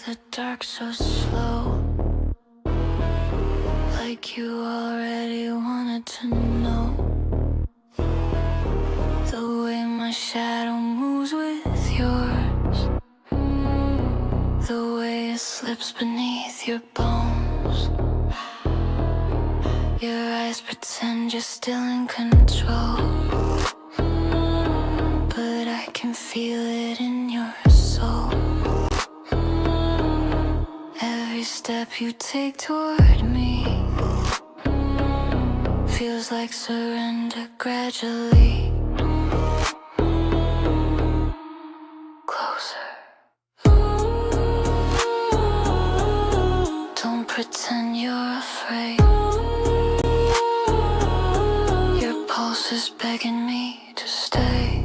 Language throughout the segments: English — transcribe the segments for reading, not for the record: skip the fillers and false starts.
the dark so slow, like you already wanted to know. The way my shadow moves with yours, the way it slips beneath your bones. Your eyes pretend you're still in control, but I can feel it in your soul. Every step you take toward me feels like surrender gradually. Closer. Don't pretend you're afraid. Your pulse is begging me to stay.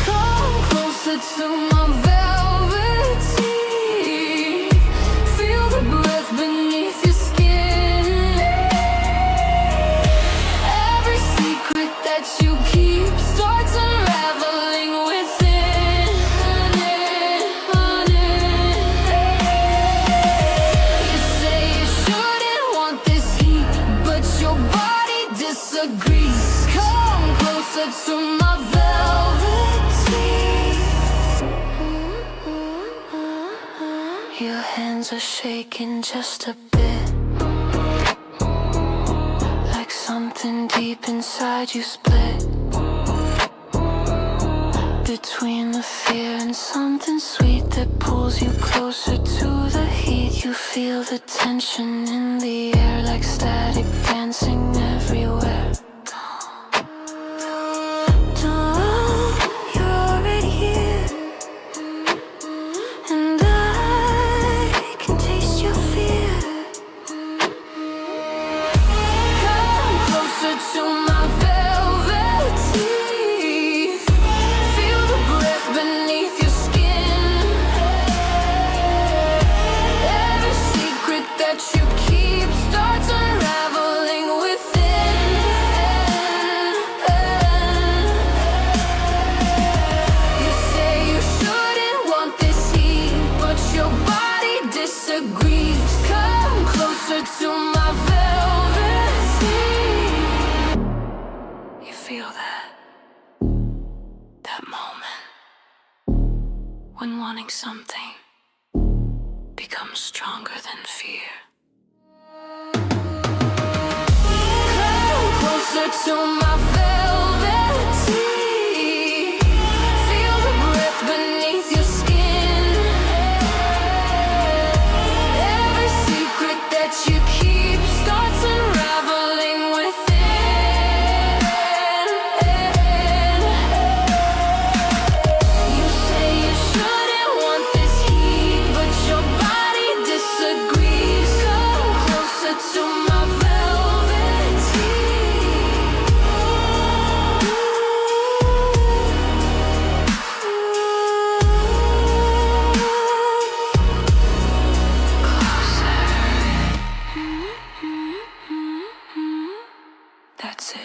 Come closer to my velvet teeth. Feel the breath beneath your skin. Every secret that you keep starts unraveling within. You say you shouldn't want this heat, but your body disagrees. Come closer to my velvet teeth. Your hands are shaking just a bit, like something deep inside you split between the fear and something sweet that pulls you closer to the heat. You feel the tension in the air like static dancing everywhere. You're already here, and I can taste your fear. Come closer to my velvet teeth. Feel the breath beneath your skin. Every secret that you keep starts unraveling within. You say you shouldn't want this heat, but your body disagrees. Come closer to my velvet teeth. You feel that moment when wanting something becomes stronger than fear. Come closer to my velvet teeth. Feel the breath beneath your skin. Every secret that you keep starts unraveling within. You say you shouldn't want this heat, but your body disagrees. Come closer to my velvet teeth. That's it.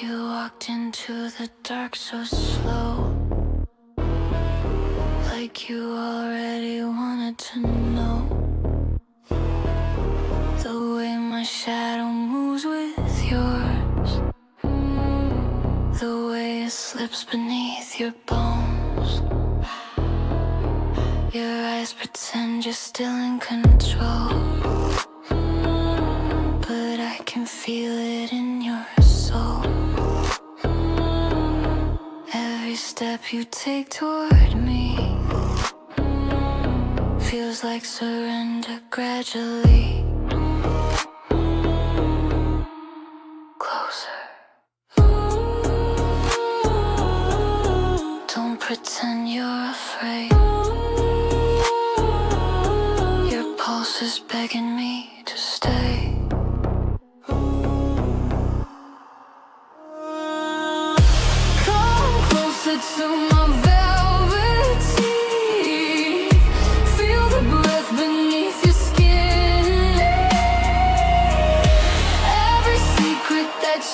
You walked into the dark so slow, like you already wanted to know. The way my shadow moves with yours, the way it slips beneath your bones. Your eyes pretend you're still in control, but I can feel it in your soul. Every step you take toward me feels like surrender gradually. Closer. Don't pretend you're afraid. Your pulse is begging me to stay.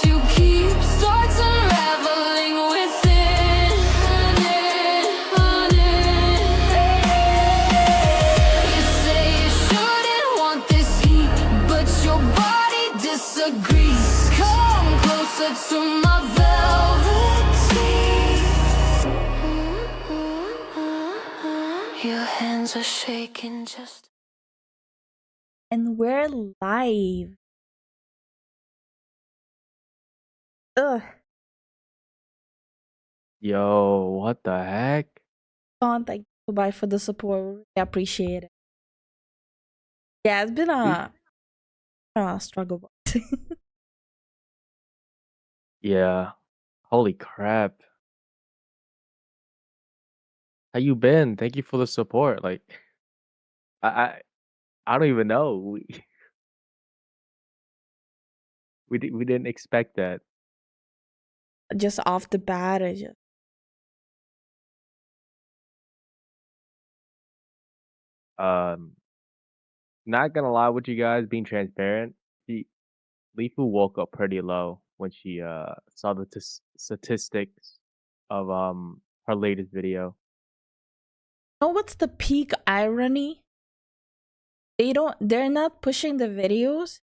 you keep starts unraveling within. You say you shouldn't want this heat, but your body disagrees. Come closer to my velvet teeth. Your hands are shaking just. And we're live. Ugh. Yo, what the heck? Sean, thank you goodbye for the support. I appreciate it. Yeah, it's been a struggle. Yeah. Holy crap. How you been? Thank you for the support. Like I I, I don't even know. We didn't expect that. Just off the bat, I just Um Not gonna lie with you guys, being transparent. She Lifu woke up pretty low when she saw the statistics of her latest video. know what's the peak irony? They're not pushing the videos,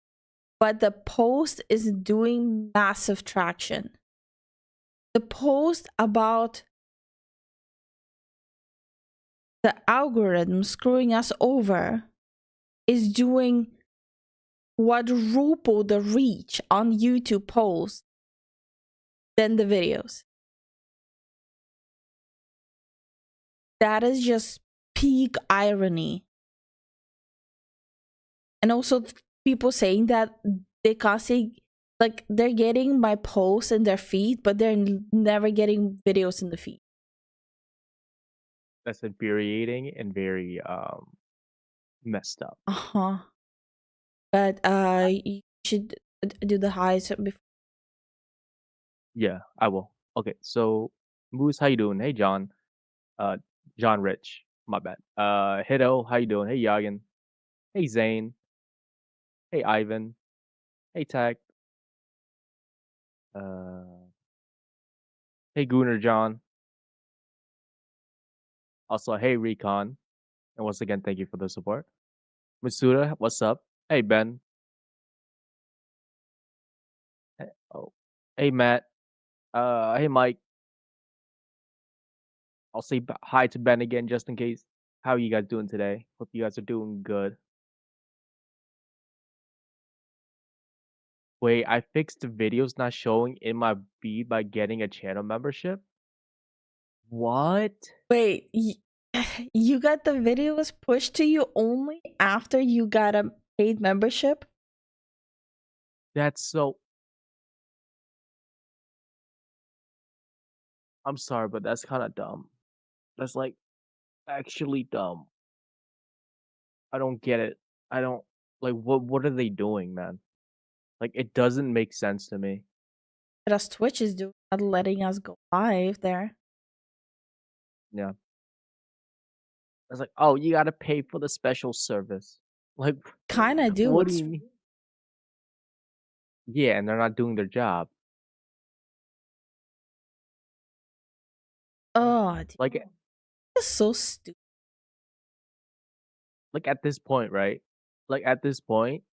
but the post is doing massive traction. The post about the algorithm screwing us over is doing quadruple the reach on YouTube posts than the videos. That is just peak irony. And also people saying that they can't see, like, they're getting my posts in their feed, but they're never getting videos in the feed. That's infuriating and very messed up. Uh-huh. But you should do the highs before. Yeah, I will. Okay, so Moose, how you doing? Hey John. Uh, John Rich. My bad. Hiddo, how you doing? Hey Yagan. Hey Zane. Hey Ivan. Hey Tag. Uh, hey Gunnar John. Also, hey Recon. And once again, thank you for the support. Masuda, what's up? Hey Ben. Oh, hey Matt. Hey Mike. I'll say hi to Ben again just in case. How are you guys doing today? Hope you guys are doing good. Wait, I fixed the videos not showing in my feed by getting a channel membership? What? Wait, you got the videos pushed to you only after you got a paid membership? That's so. I'm sorry, but that's kind of dumb. That's like actually dumb. I don't get it. I don't like what are they doing, man? Like it doesn't make sense to me. That's Twitch is doing, not letting us go live there. Yeah. It's like, oh, you gotta pay for the special service. Like, Kind of do. what do you mean? Yeah, and they're not doing their job. Oh, dude, Like, it's so stupid. at this point, right? Like at this point,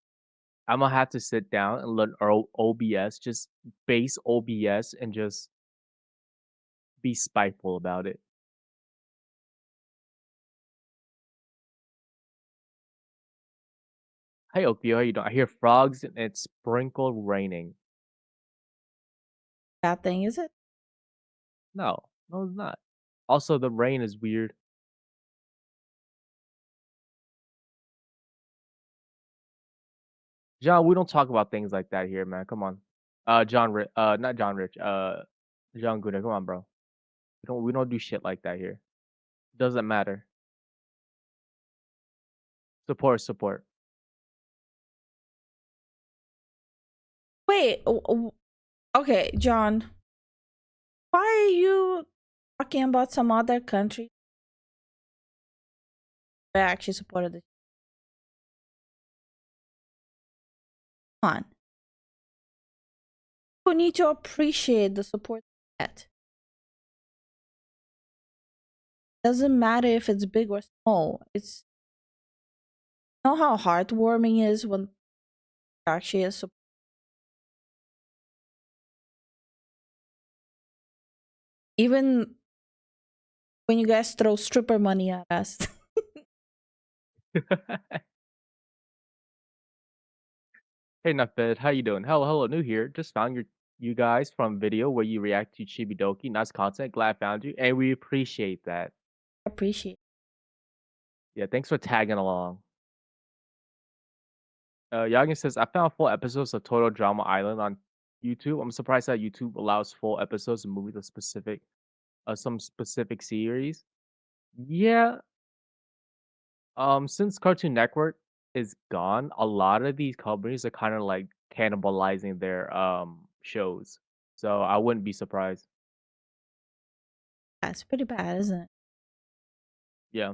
I'm gonna have to sit down and learn OBS, just base OBS, and just be spiteful about it. Hey, Okio, how you doing? I hear frogs and it's sprinkle raining. Bad thing, is it? No, no, it's not. Also, the rain is weird. John, we don't talk about things like that here, man. Come on. Not John Rich. John Gooder. Come on, bro. We don't do shit like that here. Doesn't matter. Support, support. Wait, okay, John. Why are you talking about some other country that actually supported it? Come on. people need to appreciate the support they get. Doesn't matter if it's big or small. It's, you know how heartwarming is when actually is support. Even when you guys throw stripper money at us. Hey, Nutfed, how you doing? Hello, hello, new here. Just found you guys from video where you react to Chibidoki. Nice content. Glad I found you, and we appreciate that. Appreciate. Yeah, thanks for tagging along. Yagin says, I found full episodes of Total Drama Island on YouTube. I'm surprised that YouTube allows full episodes of movies of some specific series. Yeah, since Cartoon Network is gone, a lot of these companies are kind of like cannibalizing their shows. So I wouldn't be surprised. That's pretty bad, isn't it? Yeah.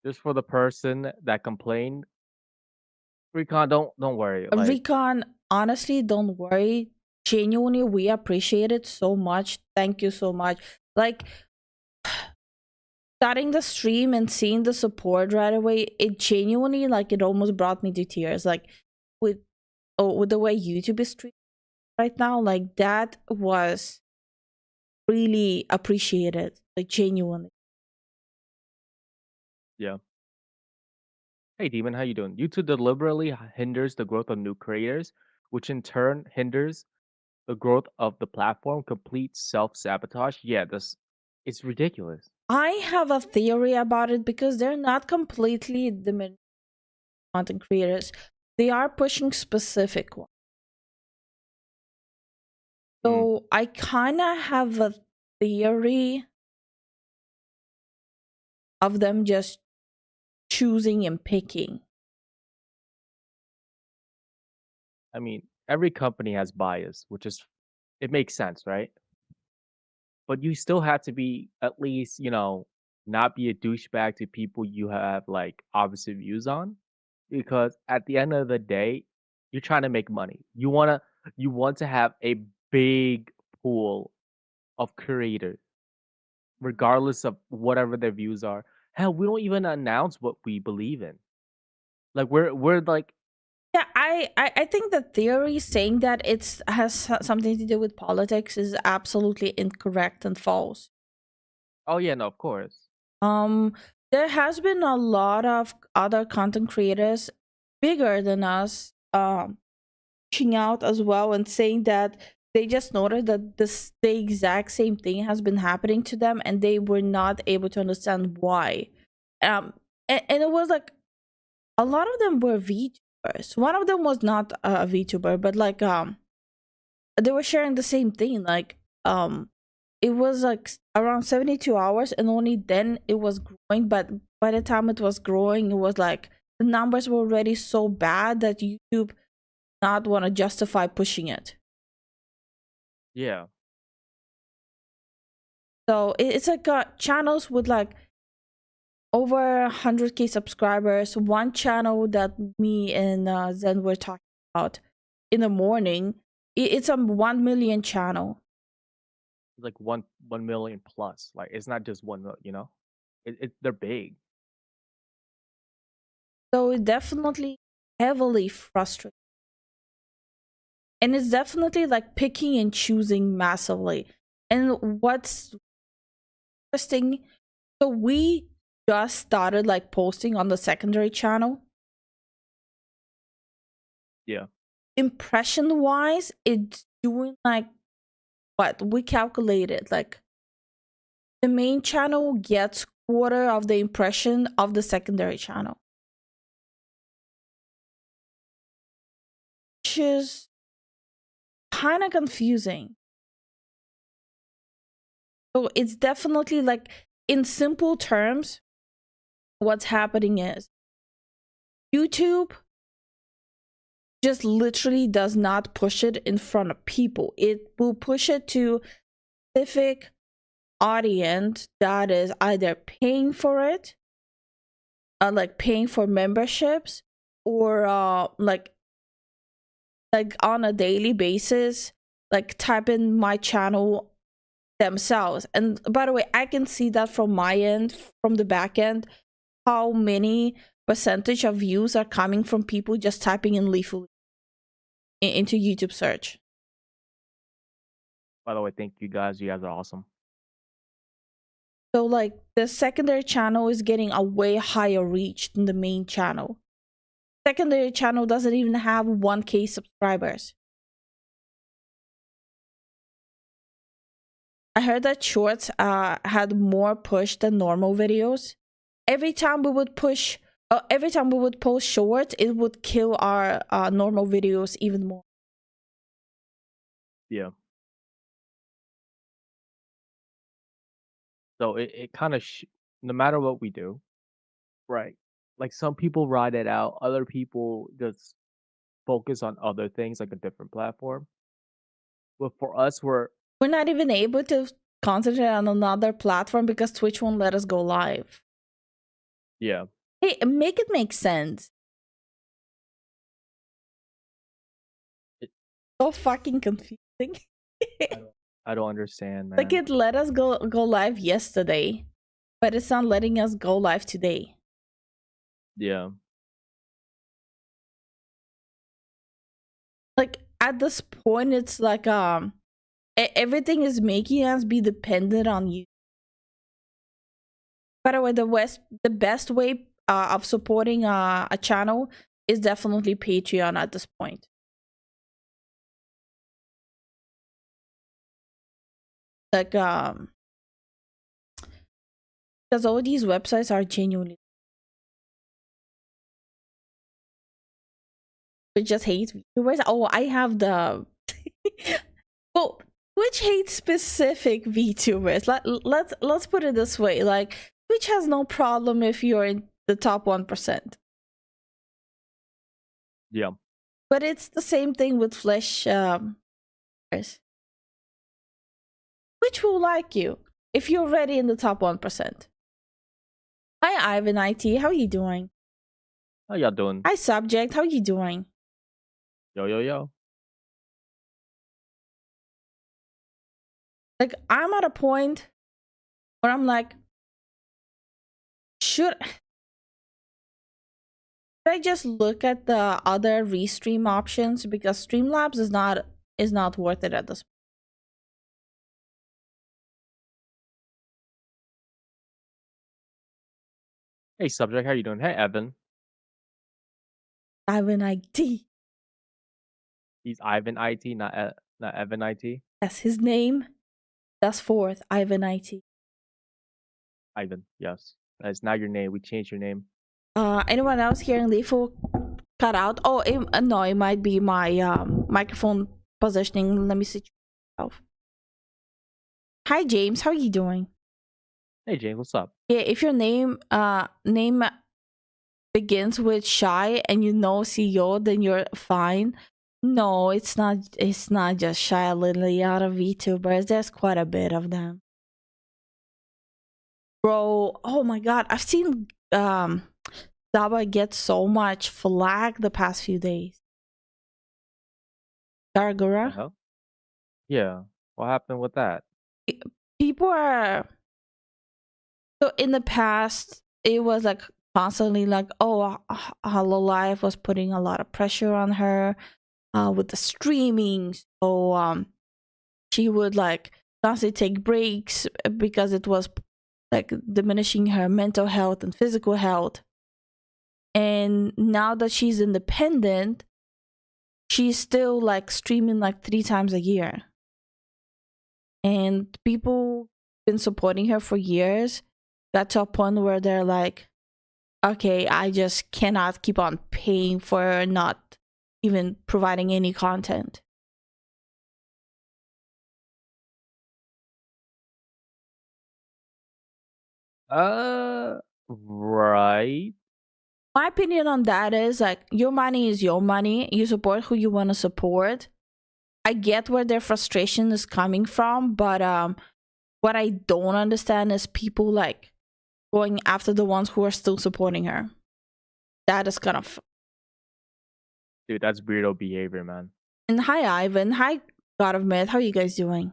Just for the person that complained, Recon, don't worry. Like, Recon, honestly, don't worry. Genuinely, we appreciate it so much. Thank you so much. Like, starting the stream and seeing the support right away, it genuinely, like, it almost brought me to tears. Like, with with the way YouTube is streaming right now, like, that was really appreciated. Like, genuinely. yeah. Hey, Demon, how you doing? YouTube deliberately hinders the growth of new creators, which in turn hinders the growth of the platform. Complete self-sabotage. Yeah, this it's ridiculous. I have a theory about it because they're not completely the content creators. They are pushing specific ones. Mm, So I kind of have a theory of them just choosing and picking. I mean, every company has bias, which is it makes sense, right? But you still have to be at least, not be a douchebag to people you have like opposite views on, because at the end of the day, you're trying to make money. You want to have a big pool of creators, regardless of whatever their views are. Hell, we don't even announce what we believe in. Like we're like, Yeah, I think the theory saying that it's has something to do with politics is absolutely incorrect and false. oh yeah, no, of course. Um, there has been a lot of other content creators bigger than us, reaching out as well and saying that they just noticed that the exact same thing has been happening to them and they were not able to understand why. And it was like a lot of them were VTubers. One of them was not a VTuber, but like they were sharing the same thing. Like it was like around 72 hours and only then it was growing, but by the time it was growing, it was like the numbers were already so bad that YouTube not want to justify pushing it. Yeah, So it's like channels with like over 100K subscribers. One channel that me and Zen were talking about in the morning, it's a 1 million channel. like one million plus. Like it's not just one, they're big. So it definitely heavily frustrating. And it's definitely like picking and choosing massively. And what's interesting, so we just started like posting on the secondary channel. Yeah. Impression wise, it's doing like what we calculated, like the main channel gets quarter of the impression of the secondary channel, which is kind of confusing. So it's definitely like, in simple terms, what's happening is YouTube just literally does not push it in front of people. It will push it to specific audience that is either paying for it like paying for memberships, or like on a daily basis, like type in my channel themselves. And by the way, I can see that from my end, from the back end, how many percentage of views are coming from people just typing in Lifu into YouTube search. By the way, thank you guys. You guys are awesome. So like the secondary channel is getting a way higher reach than the main channel. Secondary channel doesn't even have 1K subscribers. I heard that shorts had more push than normal videos. Every time we would post shorts, it would kill our normal videos even more. Yeah. So it kind of no matter what we do, right? Like some people ride it out, other people just focus on other things like a different platform. But for us, We're not even able to concentrate on another platform because Twitch won't let us go live. Yeah. Hey, make it make sense. So fucking confusing. I don't understand, man. Like it let us go live yesterday, but it's not letting us go live today. Yeah. Like at this point, it's like everything is making us be dependent on you. By the way, the best way of supporting a channel is definitely Patreon at this point. Like because all these websites are genuinely, we just hate VTubers. Oh, I have the well, Twitch hates specific VTubers. Let's put it this way: like Twitch has no problem if you're in the top 1%. Yeah. But it's the same thing with Flesh. Which will like you if you're already in the top 1%. Hi, Ivan IT. How you doing? How y'all doing? Hi, Subject. How you doing? Yo, yo, yo. Like, I'm at a point where I'm like, should I just look at the other restream options, because Streamlabs is not worth it at this point. Hey, Subject. How you doing? Hey, Evan. Ivan IT. He's Ivan IT, not Evan IT. That's his name. That's fourth. Ivan IT. Ivan, yes. That's now your name. We changed your name. Anyone else hearing Lifu cut out? Oh, no, it might be my microphone positioning. Let me switch myself. Hi, James. How are you doing? Hey, James. What's up? Yeah, if your name begins with Shy and you know CEO, then you're fine. No, it's not. It's not just Shy Lily out of VTubers. There's quite a bit of them, bro. Oh my god, I've seen Zaba get so much flack the past few days. Gargura. Uh-huh. Yeah. What happened with that? People are, so in the past it was like constantly like, oh, Hololive was putting a lot of pressure on her with the streaming, so she would like constantly take breaks because it was like diminishing her mental health and physical health. And now that she's independent, she's still like streaming like 3 times a year, and people been supporting her for years got to a point where they're like, okay, I just cannot keep on paying for not even providing any content. Right. My opinion on that is like, your money is your money. You support who you want to support. I get where their frustration is coming from, but what I don't understand is people like going after the ones who are still supporting her. That is kind of. Dude, that's weirdo behavior, man. And hi, Ivan. Hi, God of Myth. How are you guys doing?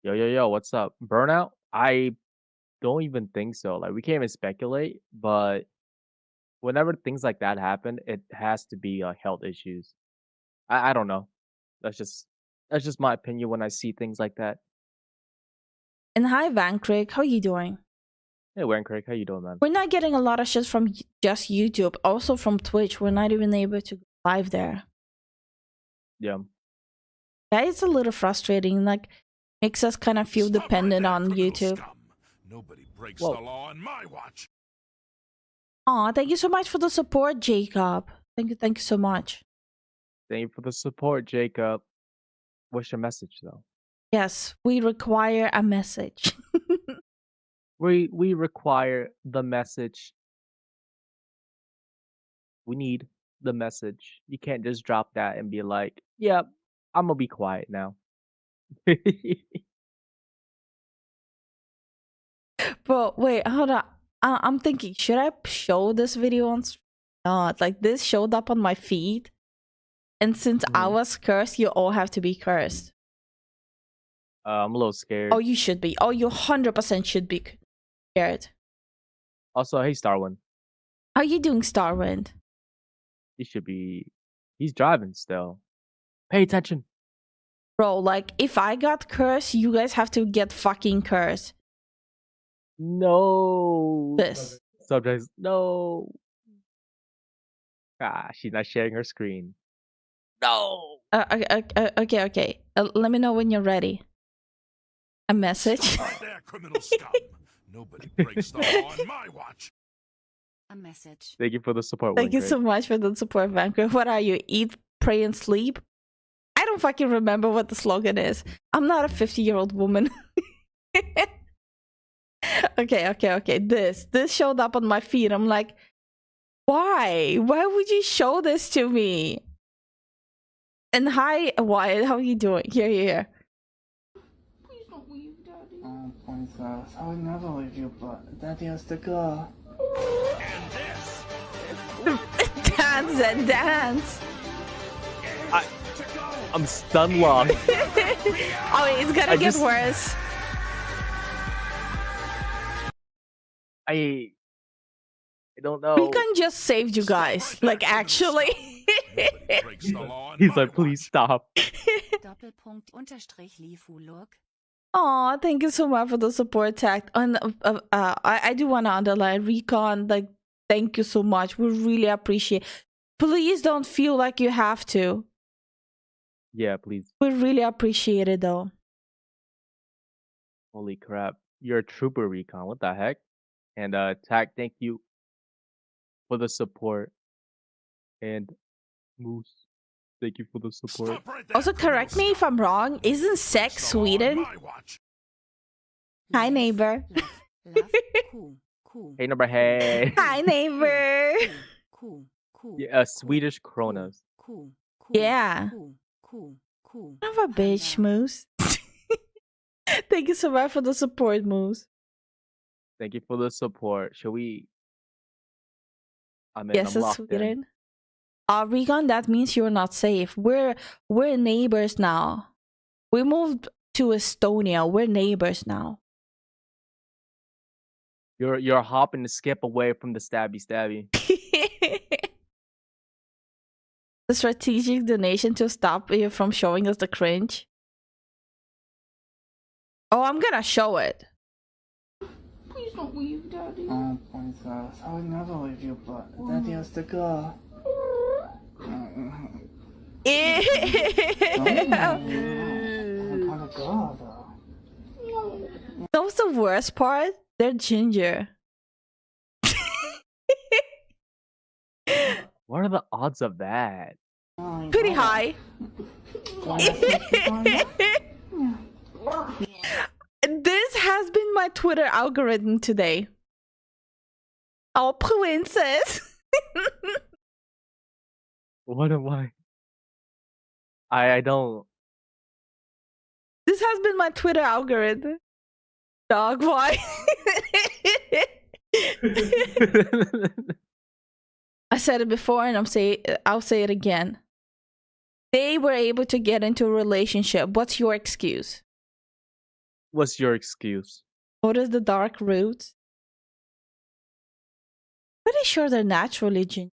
Yo, what's up? Burnout? I don't even think so. Like, we can't even speculate, but whenever things like that happen, it has to be health issues. I don't know. That's just my opinion when I see things like that. And hi, Van Crick. How are you doing? Hey, Warren Craig, how you doing, man? We're not getting a lot of shit from just YouTube, also from Twitch. We're not even able to go live there. Yeah. Yeah, it's a little frustrating. Like, makes us kind of feel dependent on YouTube. Nobody breaks Whoa. the law on my watch. Aw, thank you so much for the support, Jacob. Thank you so much. Thank you for the support, Jacob. What's your message, though? Yes, we require a message. We require the message. We need the message. You can't just drop that and be like, "Yep, I'm gonna be quiet now." But wait, hold on. I'm thinking, should I show this video on stream? Not like this showed up on my feed, and since I Mhm. was cursed, you all have to be cursed. I'm a little scared. Oh, you should be. Oh, you 100% should be scared. Also, hey, Starwind. How are you doing, Starwind? He should be. He's driving still. Pay attention. Bro, like, if I got cursed, you guys have to get fucking cursed. No. This. Subjects. No. Ah, she's not sharing her screen. No. Okay. Let me know when you're ready. A message. Stop right there, criminal scum. Nobody breaks the law on my watch. A message. Thank you for the support. Thank you so much for the support, Vancouver. What are you? Eat, pray, and sleep? I don't fucking remember what the slogan is. I'm not a 50-year-old woman. Okay. This showed up on my feed. I'm like, why? Why would you show this to me? And hi, Wyatt. How are you doing? Here. Please don't leave, Daddy. Oh, princess, I would never leave you, but Daddy has to go. Dance. I'm stun locked. Oh, it's gonna get worse. I don't know. We can just save you guys. Like, actually. Nobody breaks the law on He's my like, please watch. stop. Doppelpunkt unterstrich Lifu look. Aw, thank you so much for the support tag. And I do want to underline, Recon, like, thank you so much. We really appreciate. Please don't feel like you have to. Yeah, please. We really appreciate it, though. Holy crap. You're a trooper, Recon. What the heck? And Tack, thank you for the support. And Moose, thank you for the support. Stop right there, Also, correct me if I'm wrong. Isn't sex breaks the law on Sweden? my watch. Hi, Love, neighbor. Love. Cool. Hey, number hey. Hi, neighbor. Cool. Yeah, Swedish Kronos. Cool. Yeah. Cool. Son of a bitch, Moose. Thank you so much for the support, Moose. Thank you for the support. Shall we? I'm in. Yes, I'm it's locked in. Sweden. Regan, that means you're not safe. We're neighbors now. We moved to Estonia. We're neighbors now. You're a hop and a skip away from the stabby. The strategic donation to stop you from showing us the cringe. Oh, I'm gonna show it. Please don't leave, Daddy. Oh, princess, I would never leave you, but Daddy has to go. I gotta go, though. That was the worst part. They're ginger. What are the odds of that? Pretty high. This has been my Twitter algorithm today. Oh, princess. What am I don't. This has been my Twitter algorithm. Dog, why? I said it before and I'll say it again. They were able to get into a relationship. What's your excuse? What's your excuse? What is the dark roots? Pretty sure they're naturally genuine.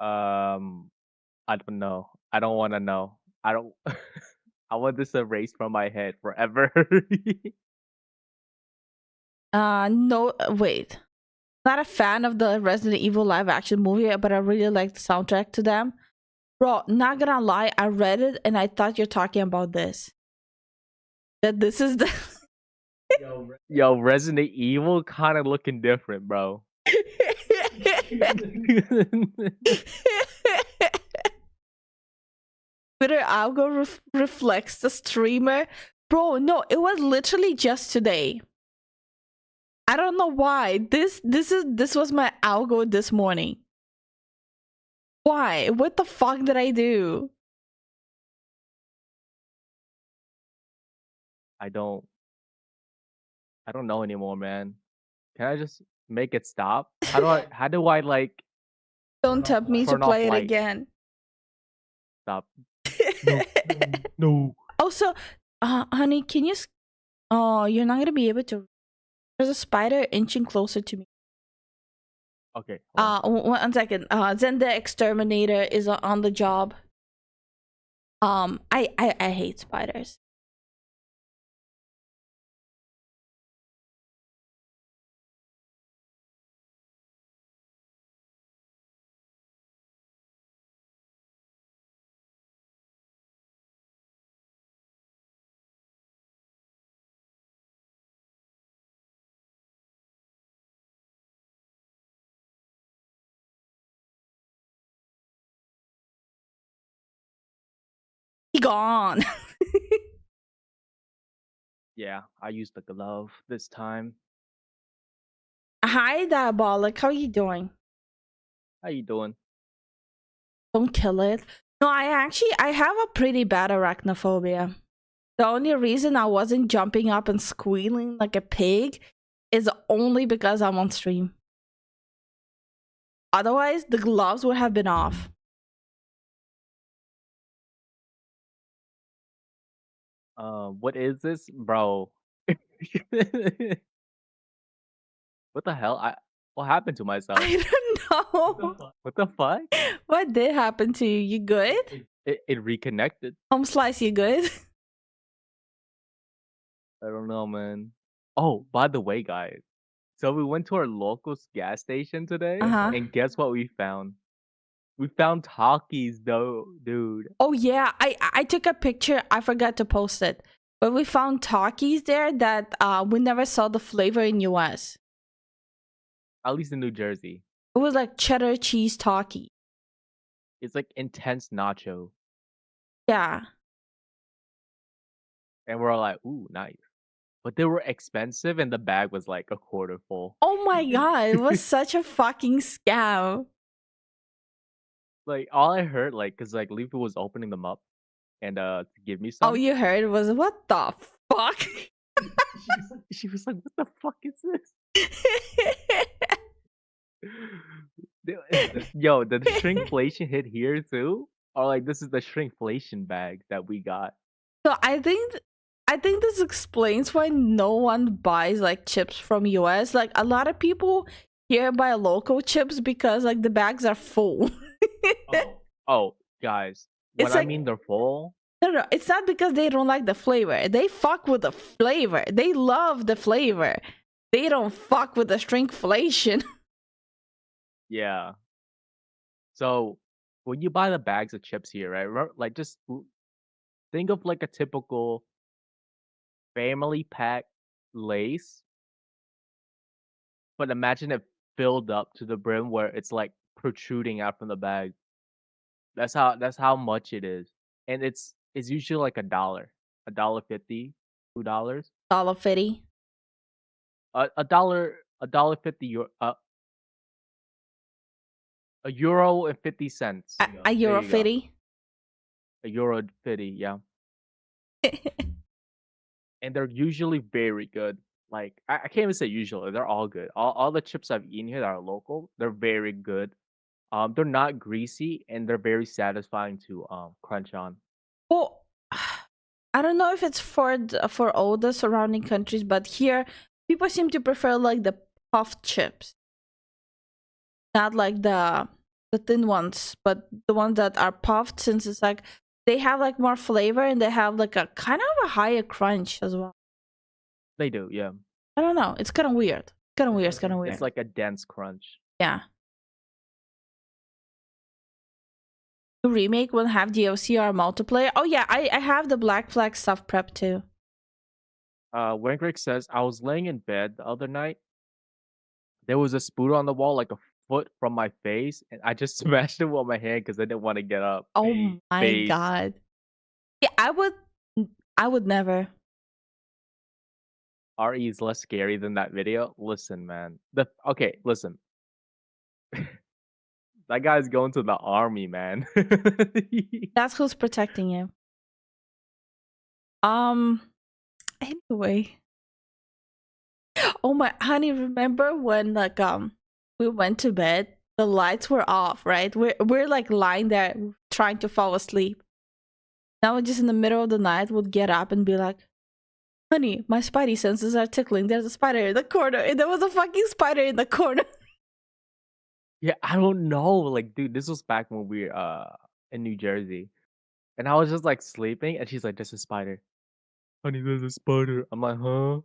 I don't know. I don't want to know. I don't. I want this erased from my head forever. No, wait. Not a fan of the Resident Evil live action movie, but I really like the soundtrack to them. Bro, not gonna lie, I read it and I thought you're talking about this. That this is the Yo, Resident Evil kind of looking different, bro. Twitter algo reflects the streamer. Bro, no, it was literally just today. I don't know why. This was my algo this morning. Why? What the fuck did I do? I don't know anymore, man. Can I just make it stop? How do I like Don't tempt me to turn off play it light? again. Stop. No. Also, honey, can you? Oh, you're not gonna be able to. There's a spider inching closer to me. Okay. hold on. 1 second. Zen the exterminator is on the job. I hate spiders. He gone. Yeah, I used the glove this time. Hi, Diabolic. How are you doing? How you doing? Don't kill it. No, I have a pretty bad arachnophobia. The only reason I wasn't jumping up and squealing like a pig is only because I'm on stream. Otherwise, the gloves would have been off. What is this, bro? What the hell? What happened to myself? I don't know. What the fuck? What did happen to you? You good? It reconnected. Home Slice, you good? I don't know, man. Oh, by the way, guys. So we went to our local gas station today, Uh-huh. and guess what we found? We found Takis, though, dude. Oh yeah, I took a picture. I forgot to post it. But we found Takis there that we never saw the flavor in US. At least in New Jersey. It was like cheddar cheese Taki. It's like intense nacho. Yeah. And we're all like, ooh, nice. But they were expensive and the bag was like a quarter full. Oh my god, it was such a fucking scam. Like all I heard, like, cause like Lifu was opening them up and to give me some. Oh, you heard was what the fuck? She was like, what the fuck is this? Yo, the shrinkflation hit here too? Or like this is the shrinkflation bag that we got. So I think this explains why no one buys like chips from US. Like a lot of people here buy local chips because like the bags are full. Oh, guys. When It's I like- mean they're full, No, it's not because they don't like the flavor. They fuck with the flavor. They love the flavor. They don't fuck with the shrinkflation. yeah. So when you buy the bags of chips here, right? Like just think of like a typical family pack Lace, but imagine it filled up to the brim where it's like protruding out from the bag. That's how much it is, and it's usually like $1.50, $2, $1.50. $1.50, €1.50. A euro There you go. 50. €1.50, yeah. And they're usually very good. Like I can't even say usually. They're all good. All the chips I've eaten here that are local, they're very good. They're not greasy and they're very satisfying to crunch on. Well, I don't know if it's for for all the surrounding countries, but here people seem to prefer like the puffed chips, not like the thin ones, but the ones that are puffed, since it's like they have like more flavor and they have like a kind of a higher crunch as well. They do, yeah. I don't know. It's kind of weird. Kind of weird. It's kind of weird. It's like a dense crunch. Yeah. The remake will have DLC or multiplayer. Oh yeah, I have the Black Flag stuff prep too. Wengrick says, I was laying in bed the other night. There was a spoon on the wall like a foot from my face, and I just smashed it with my hand because I didn't want to get up. Oh my Face. god. Yeah, I would never. RE is less scary than that video. Listen, man. Okay, listen. That guy's going to the army, man. That's who's protecting you. Anyway. Oh my honey, remember when like we went to bed, the lights were off, right? We're like lying there trying to fall asleep. Now just in the middle of the night would get up and be like, honey, my spidey senses are tickling. There's a spider in the corner. And there was a fucking spider in the corner. Yeah, I don't know. Like, dude, this was back when we were in New Jersey. And I was just like sleeping and she's like, there's a spider. Honey, there's a spider. I'm like, huh?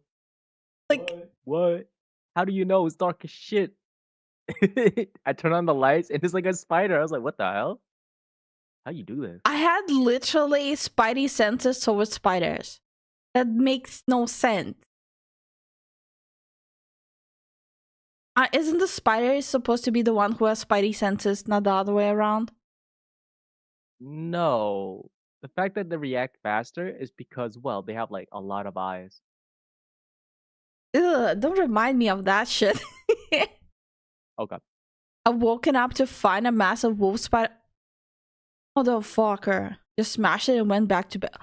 Like, What? How do you know? It's dark as shit. I turn on the lights and it's like a spider. I was like, what the hell? How you do this? I had literally spidey senses towards spiders. That makes no sense. Isn't the spider supposed to be the one who has spidey senses, not the other way around? No. The fact that they react faster is because, well, they have like a lot of eyes. Ugh, don't remind me of that shit. Okay. I've woken up to find a massive wolf spider. Motherfucker. Just smashed it and went back to bed.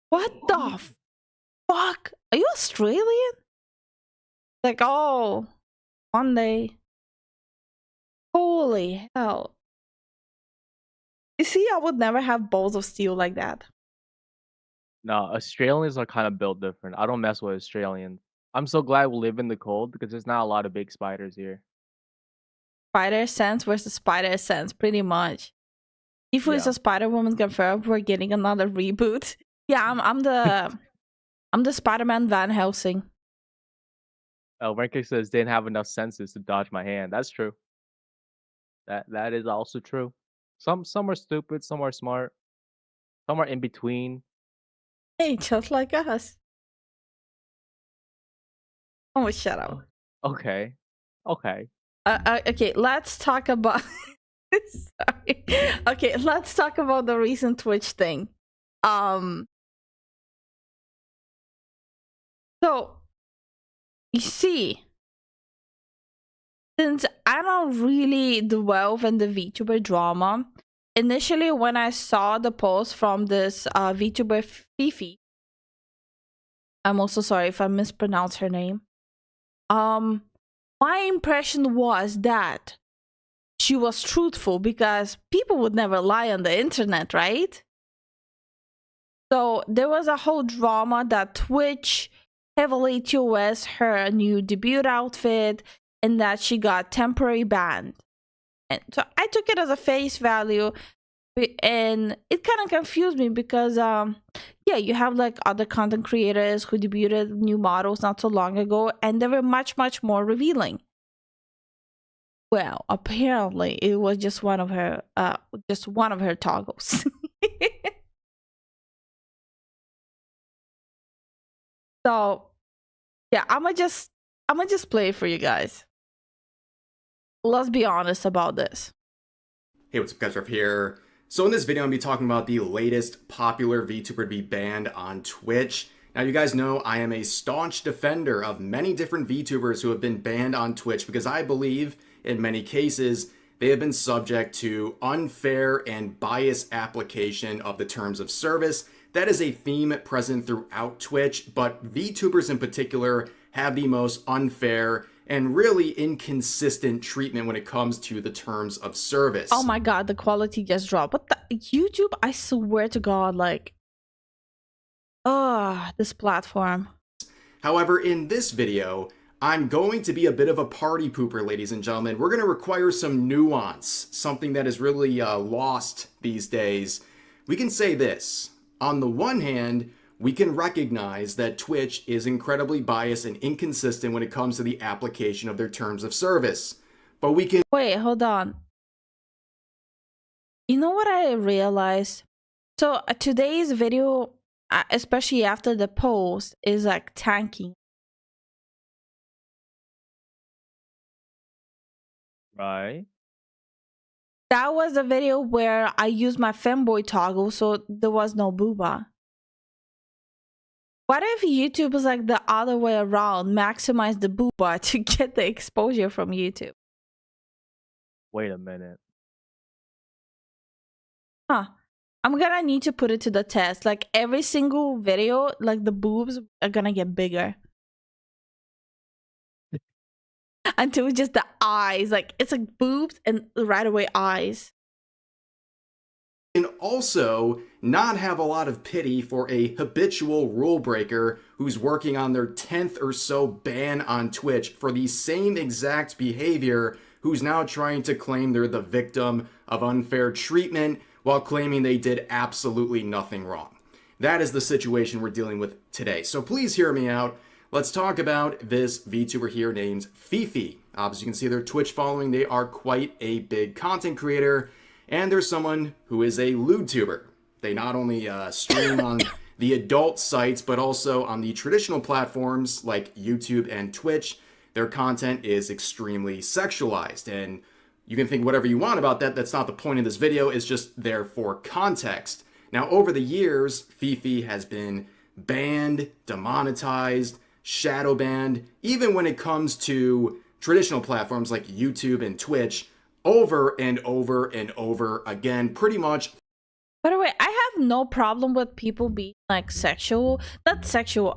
What the fuck? Are you Australian? Like, oh, one day. Holy hell. You see, I would never have balls of steel like that. No, Australians are kind of built different. I don't mess with Australians. I'm so glad we live in the cold because there's not a lot of big spiders here. Spider sense versus spider sense, pretty much. If it's Yeah. a Spider Woman confirmed, we're getting another reboot. Yeah, I'm the Spider-Man Van Helsing. Renke says didn't have enough senses to dodge my hand. That's true. That is also true. Some are stupid, some are smart, some are in between. Hey, just like us. Oh, shut up. Okay. Okay. Okay, let's talk about. Sorry. Okay, let's talk about the recent Twitch thing. So you see, since I don't really dwell in the VTuber drama, initially when I saw the post from this VTuber Fifi, I'm also sorry if I mispronounce her name. My impression was that she was truthful because people would never lie on the internet, right? So there was a whole drama that Twitch heavily TOS her new debut outfit and that she got temporary banned. And so I took it as a face value, and it kind of confused me because yeah, you have like other content creators who debuted new models not so long ago and they were much more revealing. Well, apparently it was just one of her toggles. So yeah, I'ma just play it for you guys. Let's be honest about this. Hey, what's up guys, Rev here. So in this video, I'm going to be talking about the latest popular VTuber to be banned on Twitch. Now you guys know I am a staunch defender of many different VTubers who have been banned on Twitch because I believe in many cases they have been subject to unfair and biased application of the terms of service. That is a theme present throughout Twitch, but VTubers in particular have the most unfair and really inconsistent treatment when it comes to the terms of service. Oh my god, the quality just dropped. What the YouTube? I swear to God, like, this platform. However, in this video, I'm going to be a bit of a party pooper, ladies and gentlemen. We're going to require some nuance, something that is really lost these days. We can say this. On the one hand, we can recognize that Twitch is incredibly biased and inconsistent when it comes to the application of their terms of service. But we can... Wait, hold on. You know what I realized? So today's video, especially after the post, is like tanking. Right. That was the video where I used my femboy toggle, so there was no booba. What if YouTube was like the other way around, maximize the booba to get the exposure from YouTube? Wait a minute. Huh. I'm gonna need to put it to the test. Like every single video, like the boobs are gonna get bigger. Until just the eyes, like it's like boobs and right away eyes. can also not have a lot of pity for a habitual rule breaker who's working on their 10th or so ban on Twitch for the same exact behavior, who's now trying to claim they're the victim of unfair treatment while claiming they did absolutely nothing wrong. That is the situation we're dealing with today. So please hear me out. Let's talk about this VTuber here named Fifi. As you can see, their Twitch following, they are quite a big content creator. And there's someone who is a lewdtuber. They not only stream on the adult sites, but also on the traditional platforms like YouTube and Twitch. Their content is extremely sexualized. And you can think whatever you want about that. That's not the point of this video. It's just there for context. Now, over the years, Fifi has been banned, demonetized, shadow banned, even when it comes to traditional platforms like YouTube and Twitch, over and over and over again, pretty much. By the way, I have no problem with people being like sexual, not sexual,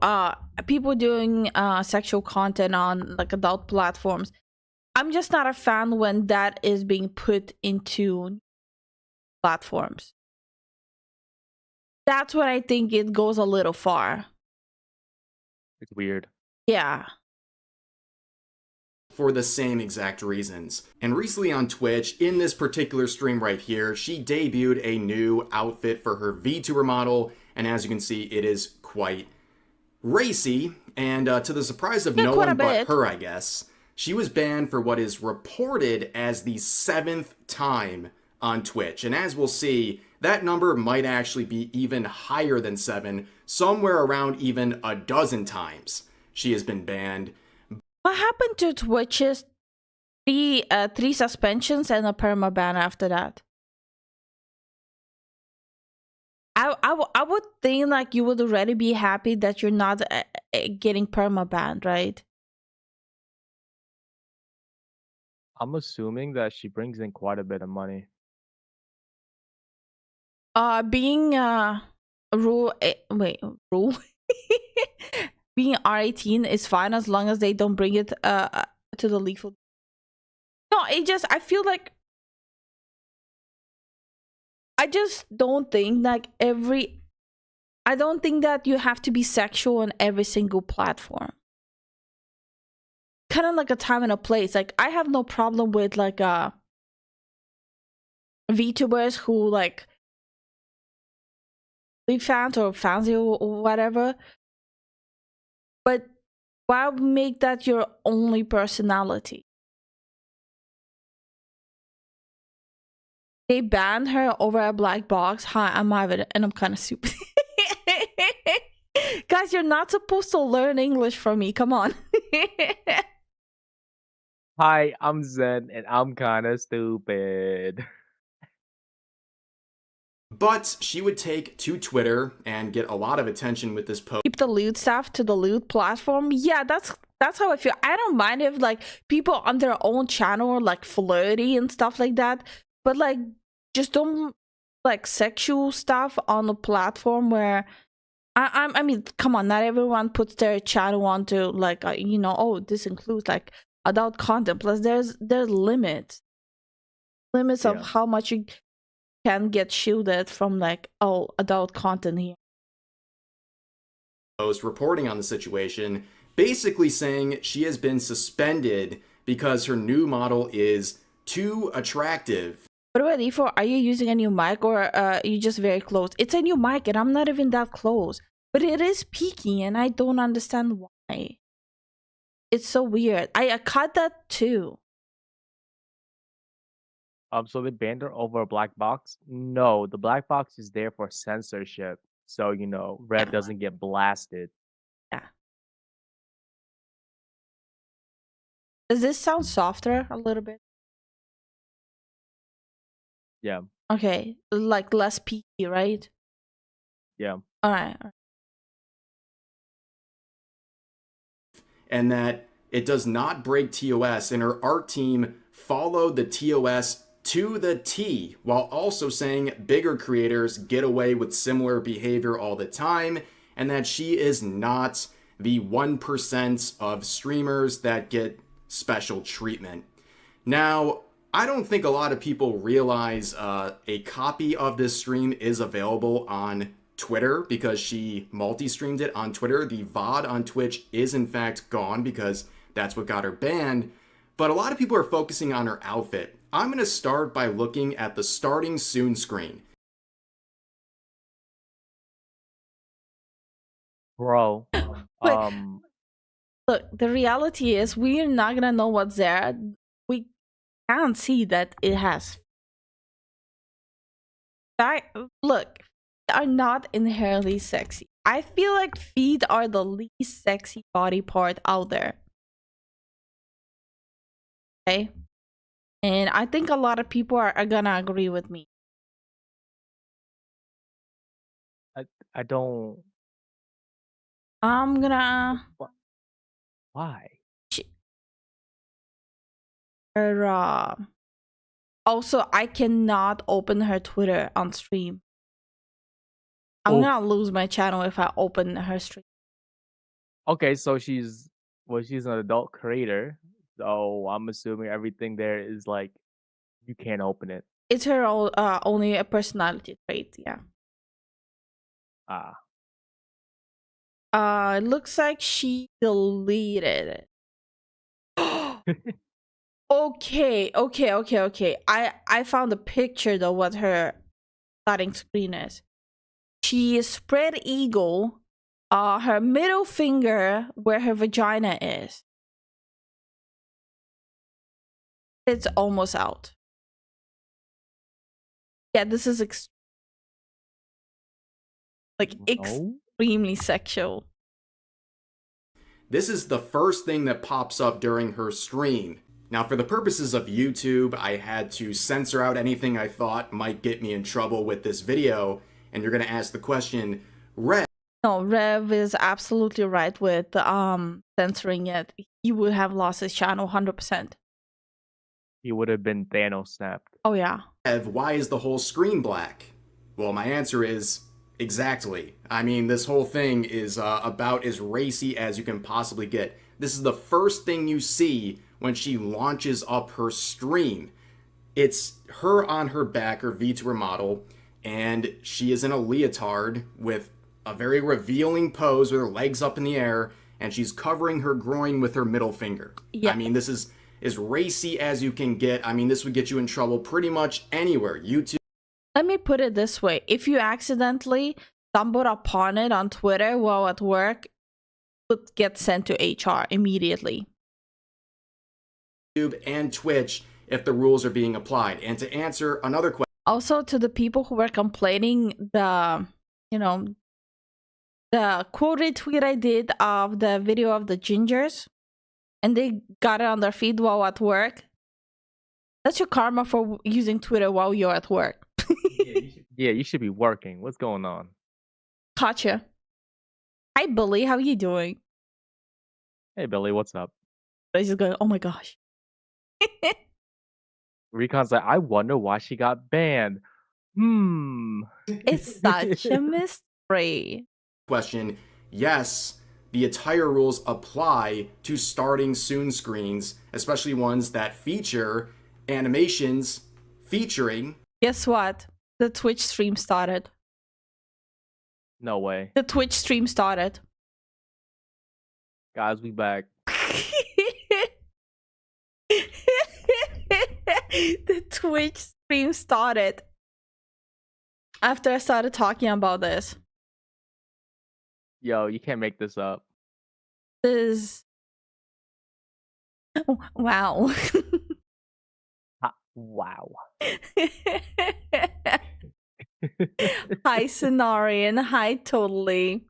people doing sexual content on like adult platforms. I'm just not a fan when that is being put into platforms. That's when I think it goes a little far. It's weird. Yeah. For the same exact reasons. And recently on Twitch, in this particular stream right here, she debuted a new outfit for her VTuber model, and as you can see, it is quite racy, and to the surprise of no one but her, I guess, she was banned for what is reported as the 7th time on Twitch. And as we'll see, that number might actually be even higher than 7, somewhere around even a dozen times she has been banned. What happened to Twitch's three suspensions and a permaban after that? I would think like you would already be happy that you're not getting permabanned, right? I'm assuming that she brings in quite a bit of money. Being rule being R18 is fine as long as they don't bring it to the lethal. No, I feel like I just don't think like I don't think that you have to be sexual on every single platform. Kind of like a time and a place. Like I have no problem with like VTubers who like fans or fancy or whatever, but why make that your only personality? They banned her over a black box. Hi, I'm Ivan and I'm kind of stupid. Guys, you're not supposed to learn English from me, come on. Hi, I'm Zen and I'm kind of stupid. But she would take to Twitter and get a lot of attention with this post. Keep the lewd stuff to the lewd platform. Yeah, that's how I feel. I don't mind if like people on their own channel are like flirty and stuff like that, but like just don't like sexual stuff on a platform where I mean, come on, not everyone puts their channel onto like oh, this includes like adult content. Plus, there's limits of Yeah. how much you can get shielded from like adult content here. Post reporting on the situation, basically saying she has been suspended because her new model is too attractive. By the way, Lifu, are you using a new mic or you just very close? It's a new mic and I'm not even that close. But it is peaking and I don't understand why. It's so weird. I cut that too. So they banned her over a black box? No, the black box is there for censorship. So, Red Yeah. doesn't get blasted. Yeah. Does this sound softer a little bit? Yeah. Okay, like less peaky, right? Yeah. All right. And that it does not break TOS, and her art team followed the TOS to the T, while also saying bigger creators get away with similar behavior all the time, and that she is not the 1% of streamers that get special treatment. Now, I don't think a lot of people realize a copy of this stream is available on Twitter because she multi-streamed it on Twitter. The VOD on Twitch is in fact gone because that's what got her banned. But a lot of people are focusing on her outfit. I'm going to start by looking at the starting soon screen. Bro. Look, the reality is we're not gonna know what's there. We can't see that it has. Look, feet are not inherently sexy. I feel like feet are the least sexy body part out there. Okay? And I think a lot of people are gonna agree with me. I don't. I'm gonna. Why? Also, I cannot open her Twitter on stream. I'm gonna lose my channel if I open her stream. Okay, so she's an adult creator. So I'm assuming everything there is like you can't open it. It's her only a personality trait, yeah. It looks like she deleted it. Okay. I found a picture though what her starting screen is. She is spread eagle, her middle finger where her vagina is. It's almost out. Yeah, this is extremely sexual. This is the first thing that pops up during her stream. Now, for the purposes of YouTube, I had to censor out anything I thought might get me in trouble with this video, and you're gonna ask the question, Rev. No, Rev is absolutely right with censoring it. He would have lost his channel 100%. He would have been Thanos snapped. Oh yeah. Rev, why is the whole screen black? Well, my answer is exactly. I mean, this whole thing is about as racy as you can possibly get. This is the first thing you see when she launches up her stream. It's her on her back, her VTuber model, and she is in a leotard with a very revealing pose with her legs up in the air, and she's covering her groin with her middle finger. Yeah. I mean, this is as racy as you can get. I mean, this would get you in trouble pretty much anywhere. YouTube. Let me put it this way. If you accidentally stumbled upon it on Twitter while at work, it would get sent to HR immediately. YouTube and Twitch if the rules are being applied. And to answer another question. Also, to the people who were complaining, the quoted tweet I did of the video of the gingers, and they got it on their feed while at work. That's your karma for using Twitter while you're at work. Yeah, you should be working. What's going on? Gotcha. Hi, Billy. How you doing? Hey, Billy. What's up? I just going, oh my gosh. Recon's like, I wonder why she got banned. It's such a mystery. question, yes, the attire rules apply to starting soon screens, especially ones that feature animations featuring. Guess what? The Twitch stream started. No way. The Twitch stream started. Guys, we back. The Twitch stream started after I started talking about this. Yo, you can't make this up. This is... wow. Wow. Hi, Cenarian. Hi, Totally.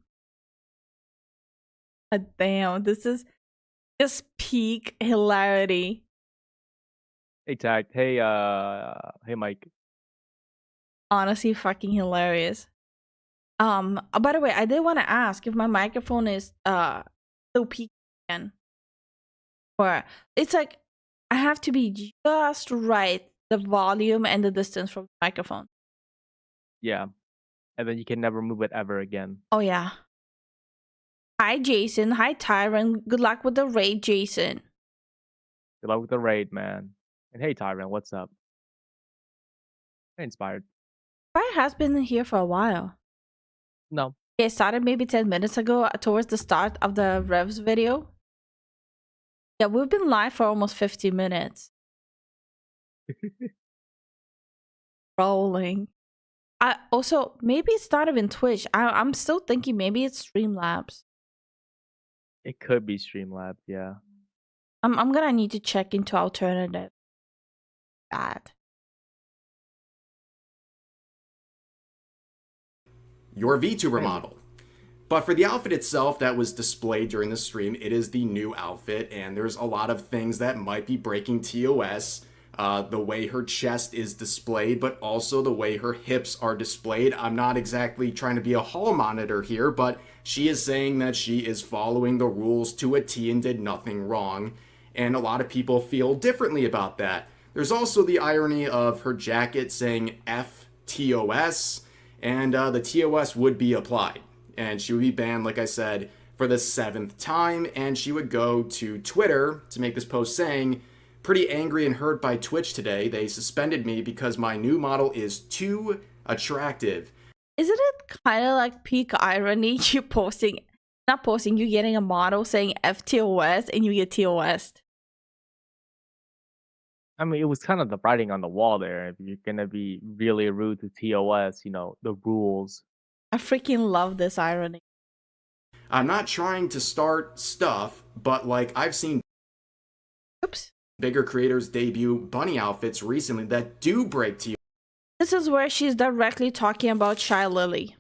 Damn, this is just peak hilarity. Hey, Tag. Hey, Mike. Honestly, fucking hilarious. By the way, I did want to ask if my microphone is still peaking again. Or it's like I have to be just right, the volume and the distance from the microphone. Yeah. And then you can never move it ever again. Oh yeah. Hi Jason. Hi Tyron. Good luck with the raid, Jason. Good luck with the raid, man. And hey, Tyron, what's up? Inspired. Fire has been here for a while. No. It started maybe 10 minutes ago towards the start of the Revs video. Yeah, we've been live for almost 50 minutes. Rolling. I also, maybe it started in Twitch. I'm still thinking maybe it's Streamlabs. It could be Streamlabs, yeah. I'm gonna need to check into alternative. Bad. Your VTuber model. But for the outfit itself that was displayed during the stream, it is the new outfit, and there's a lot of things that might be breaking TOS. The way her chest is displayed, but also the way her hips are displayed. I'm not exactly trying to be a hall monitor here, but she is saying that she is following the rules to a T and did nothing wrong. And a lot of people feel differently about that. There's also the irony of her jacket saying FTOS, and the TOS would be applied. And she would be banned, like I said, for the 7th time, and she would go to Twitter to make this post saying, "Pretty angry and hurt by Twitch today. They suspended me because my new model is too attractive." Isn't it kind of like peak irony? You you getting a model saying FTOS and you get TOS. I mean, it was kind of the writing on the wall there. If you're gonna be really rude to TOS, you know, the rules. I freaking love this irony. I'm not trying to start stuff, but like I've seen Oops. bigger creators debut bunny outfits recently that do break This is where she's directly talking about Shy Lily.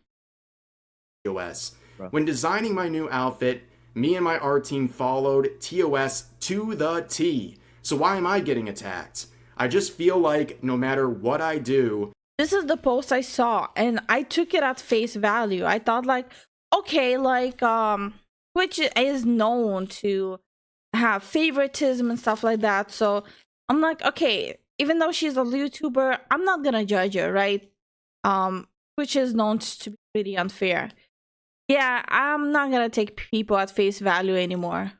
TOS. Right. When designing my new outfit, me and my art team followed TOS to the T. So why am I getting attacked? I just feel like no matter what I do... This is the post I saw, and I took it at face value. I thought like, okay, like, Twitch is known to have favoritism and stuff like that. So I'm like, okay, even though she's a YouTuber, I'm not gonna judge her, right? Which is known to be pretty unfair. Yeah, I'm not gonna take people at face value anymore.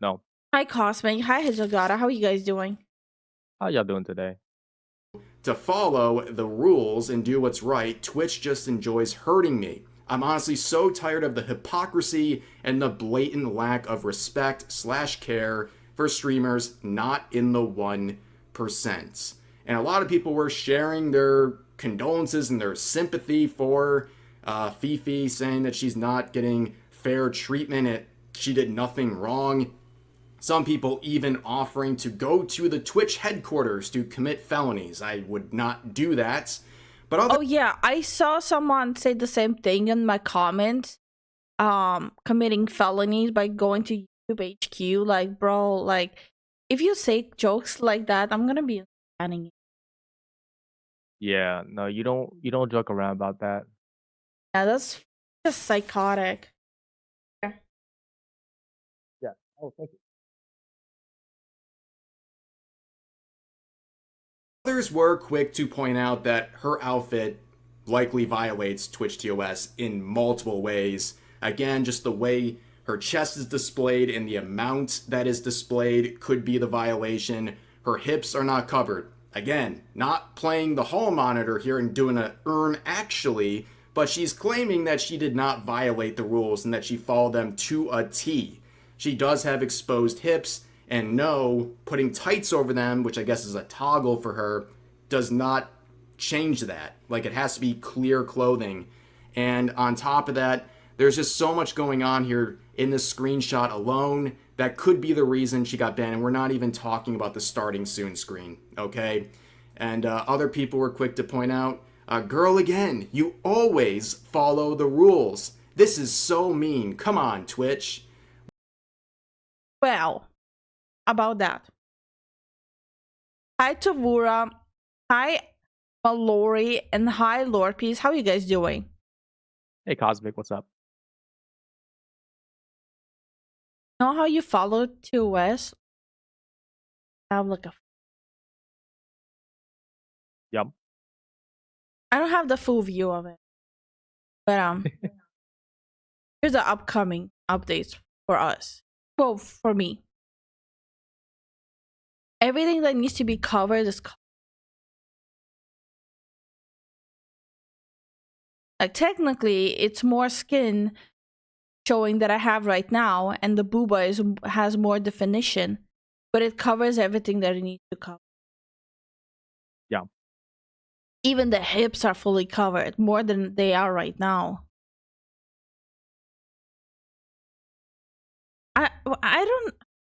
No. Hi Cosmic, hi Hijagata, how are you guys doing? How y'all doing today? To follow the rules and do what's right, Twitch just enjoys hurting me. I'm honestly so tired of the hypocrisy and the blatant lack of respect/care for streamers not in the 1%. And a lot of people were sharing their condolences and their sympathy for Fifi, saying that she's not getting fair treatment, she did nothing wrong. Some people even offering to go to the Twitch headquarters to commit felonies. I would not do that. But Oh yeah, I saw someone say the same thing in my comments. Committing felonies by going to YouTube HQ. Like, bro, like, if you say jokes like that, I'm gonna be banning you. Yeah, no, you don't joke around about that. Yeah, that's just psychotic. Yeah. Oh, thank you. Others were quick to point out that her outfit likely violates Twitch TOS in multiple ways. Again, just the way her chest is displayed and the amount that is displayed could be the violation. Her hips are not covered. Again, not playing the hall monitor here and doing a actually, but she's claiming that she did not violate the rules and that she followed them to a T. She does have exposed hips, and no, putting tights over them, which I guess is a toggle for her, does not change that. Like, it has to be clear clothing. And on top of that, there's just so much going on here in this screenshot alone that could be the reason she got banned. And we're not even talking about the starting soon screen, okay? And other people were quick to point out, girl, again, you always follow the rules. This is so mean. Come on, Twitch. Well, about that. Hi, Tavura. Hi, Mallory. And hi, Lord Peace. How are you guys doing? Hey, Cosmic, what's up? Know how you follow TOS? Have like a... Yum. I don't have the full view of it. But here's the upcoming updates for us. Well, for me. Everything that needs to be covered is like, technically it's more skin showing that I have right now, and the booba has more definition, but it covers everything that it needs to cover. Yeah. Even the hips are fully covered, more than they are right now. I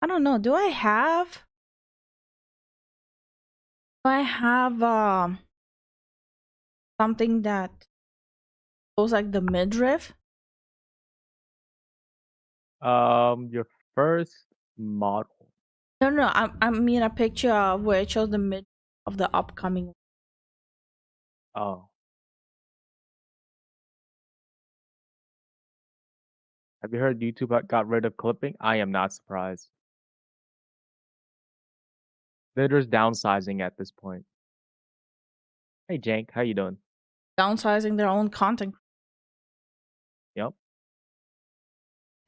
don't know. Do I have something that goes like the midriff? Your first model. No. I mean a picture of where it shows the mid of the upcoming. Oh. Have you heard YouTube got rid of clipping? I am not surprised. They're just downsizing at this point. Hey, Jank, how you doing? Downsizing their own content. Yep.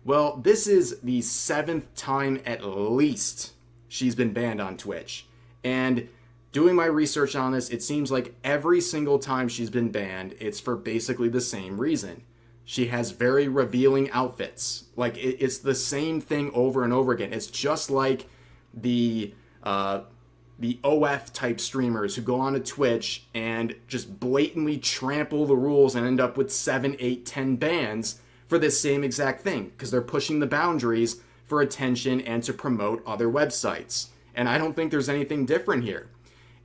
Well, this is the 7th time at least she's been banned on Twitch. And doing my research on this, it seems like every single time she's been banned, it's for basically the same reason. She has very revealing outfits. Like, it's the same thing over and over again. It's just like the OF type streamers who go onto Twitch and just blatantly trample the rules and end up with 7, 8, 10 bans for this same exact thing, because they're pushing the boundaries for attention and to promote other websites. And I don't think there's anything different here.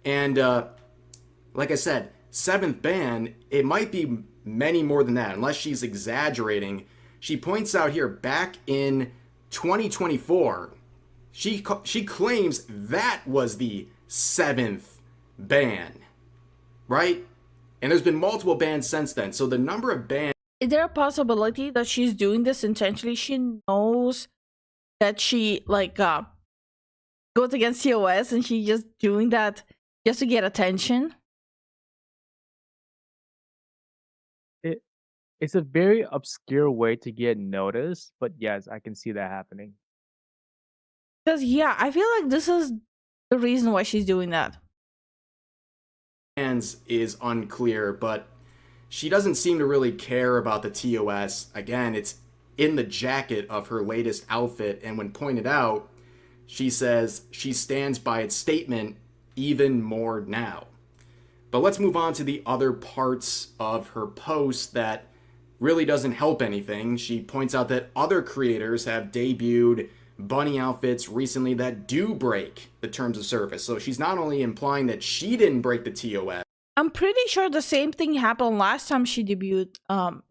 And like I said, 7th ban, it might be many more than that, unless she's exaggerating. She points out here, back in 2024, she claims that was the 7th ban, right? And there's been multiple bans since then. So the number of bans... Is there a possibility that she's doing this intentionally? She knows that she, like, goes against TOS and she's just doing that just to get attention? It's a very obscure way to get noticed, but yes, I can see that happening. Because, yeah, I feel like this is the reason why she's doing that. Is unclear, but she doesn't seem to really care about the TOS. Again, it's in the jacket of her latest outfit, and when pointed out, she says she stands by its statement even more now. But let's move on to the other parts of her post that really doesn't help anything. She points out that other creators have debuted bunny outfits recently that do break the terms of service. So she's not only implying that she didn't break the TOS. I'm pretty sure the same thing happened last time she debuted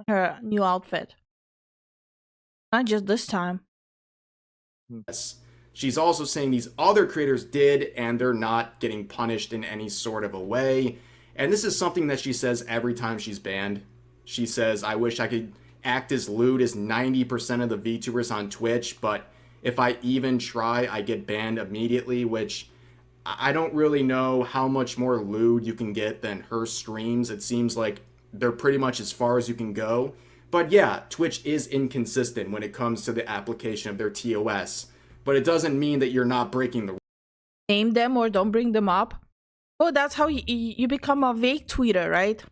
her new outfit. Not just this time. Yes. She's also saying these other creators did, and they're not getting punished in any sort of a way. And this is something that she says every time she's banned. She says, I wish I could act as lewd as 90% of the VTubers on Twitch, but if I even try, I get banned immediately, which I don't really know how much more lewd you can get than her streams. It seems like they're pretty much as far as you can go. But yeah, Twitch is inconsistent when it comes to the application of their TOS. But it doesn't mean that you're not breaking the rules. Name them or don't bring them up. Oh, that's how you become a vague tweeter, right?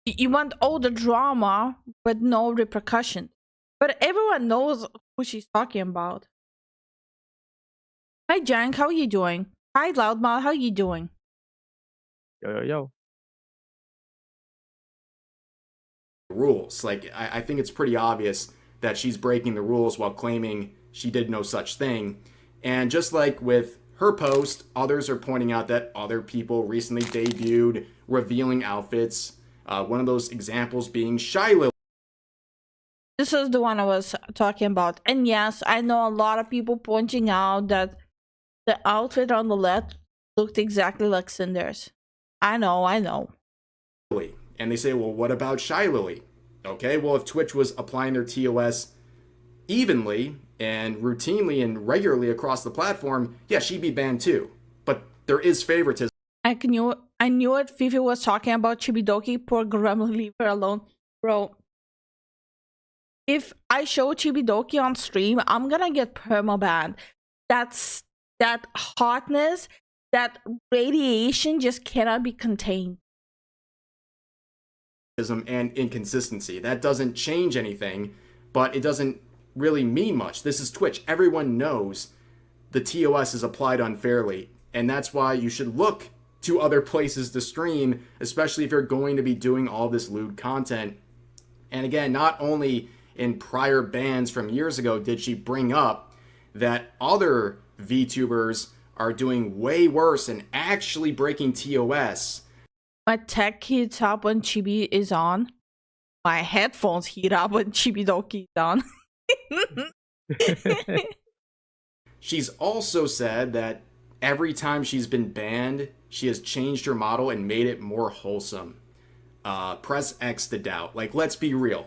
You want all the drama but no repercussion. But everyone knows who she's talking about. Hi, Jank, how are you doing? Hi, Loudmouth, how are you doing? Yo. Rules. Like, I think it's pretty obvious that she's breaking the rules while claiming she did no such thing. And just like with her post, others are pointing out that other people recently debuted revealing outfits. One of those examples being Shy Lily. This is the one I was talking about. And yes, I know a lot of people pointing out that the outfit on the left looked exactly like Cinder's. I know. And they say, well, what about Shy Lily? Okay, well, if Twitch was applying their TOS evenly and routinely and regularly across the platform, yeah, she'd be banned too. But there is favoritism. I knew it. Fifi was talking about Chibidoki. Poor gremlin, leave her alone. Bro, if I show Chibidoki on stream, I'm gonna get permabanned. That hotness, that radiation just cannot be contained. And inconsistency. That doesn't change anything, but it doesn't really mean much. This is Twitch. Everyone knows the TOS is applied unfairly, and that's why you should look to other places to stream, especially if you're going to be doing all this lewd content. And again, not only in prior bans from years ago did she bring up that other VTubers are doing way worse and actually breaking TOS. My tech heats up when Chibi is on. My headphones heat up when Chibidoki is on. She's also said that every time she's been banned, she has changed her model and made it more wholesome. Press X to doubt. Like, let's be real.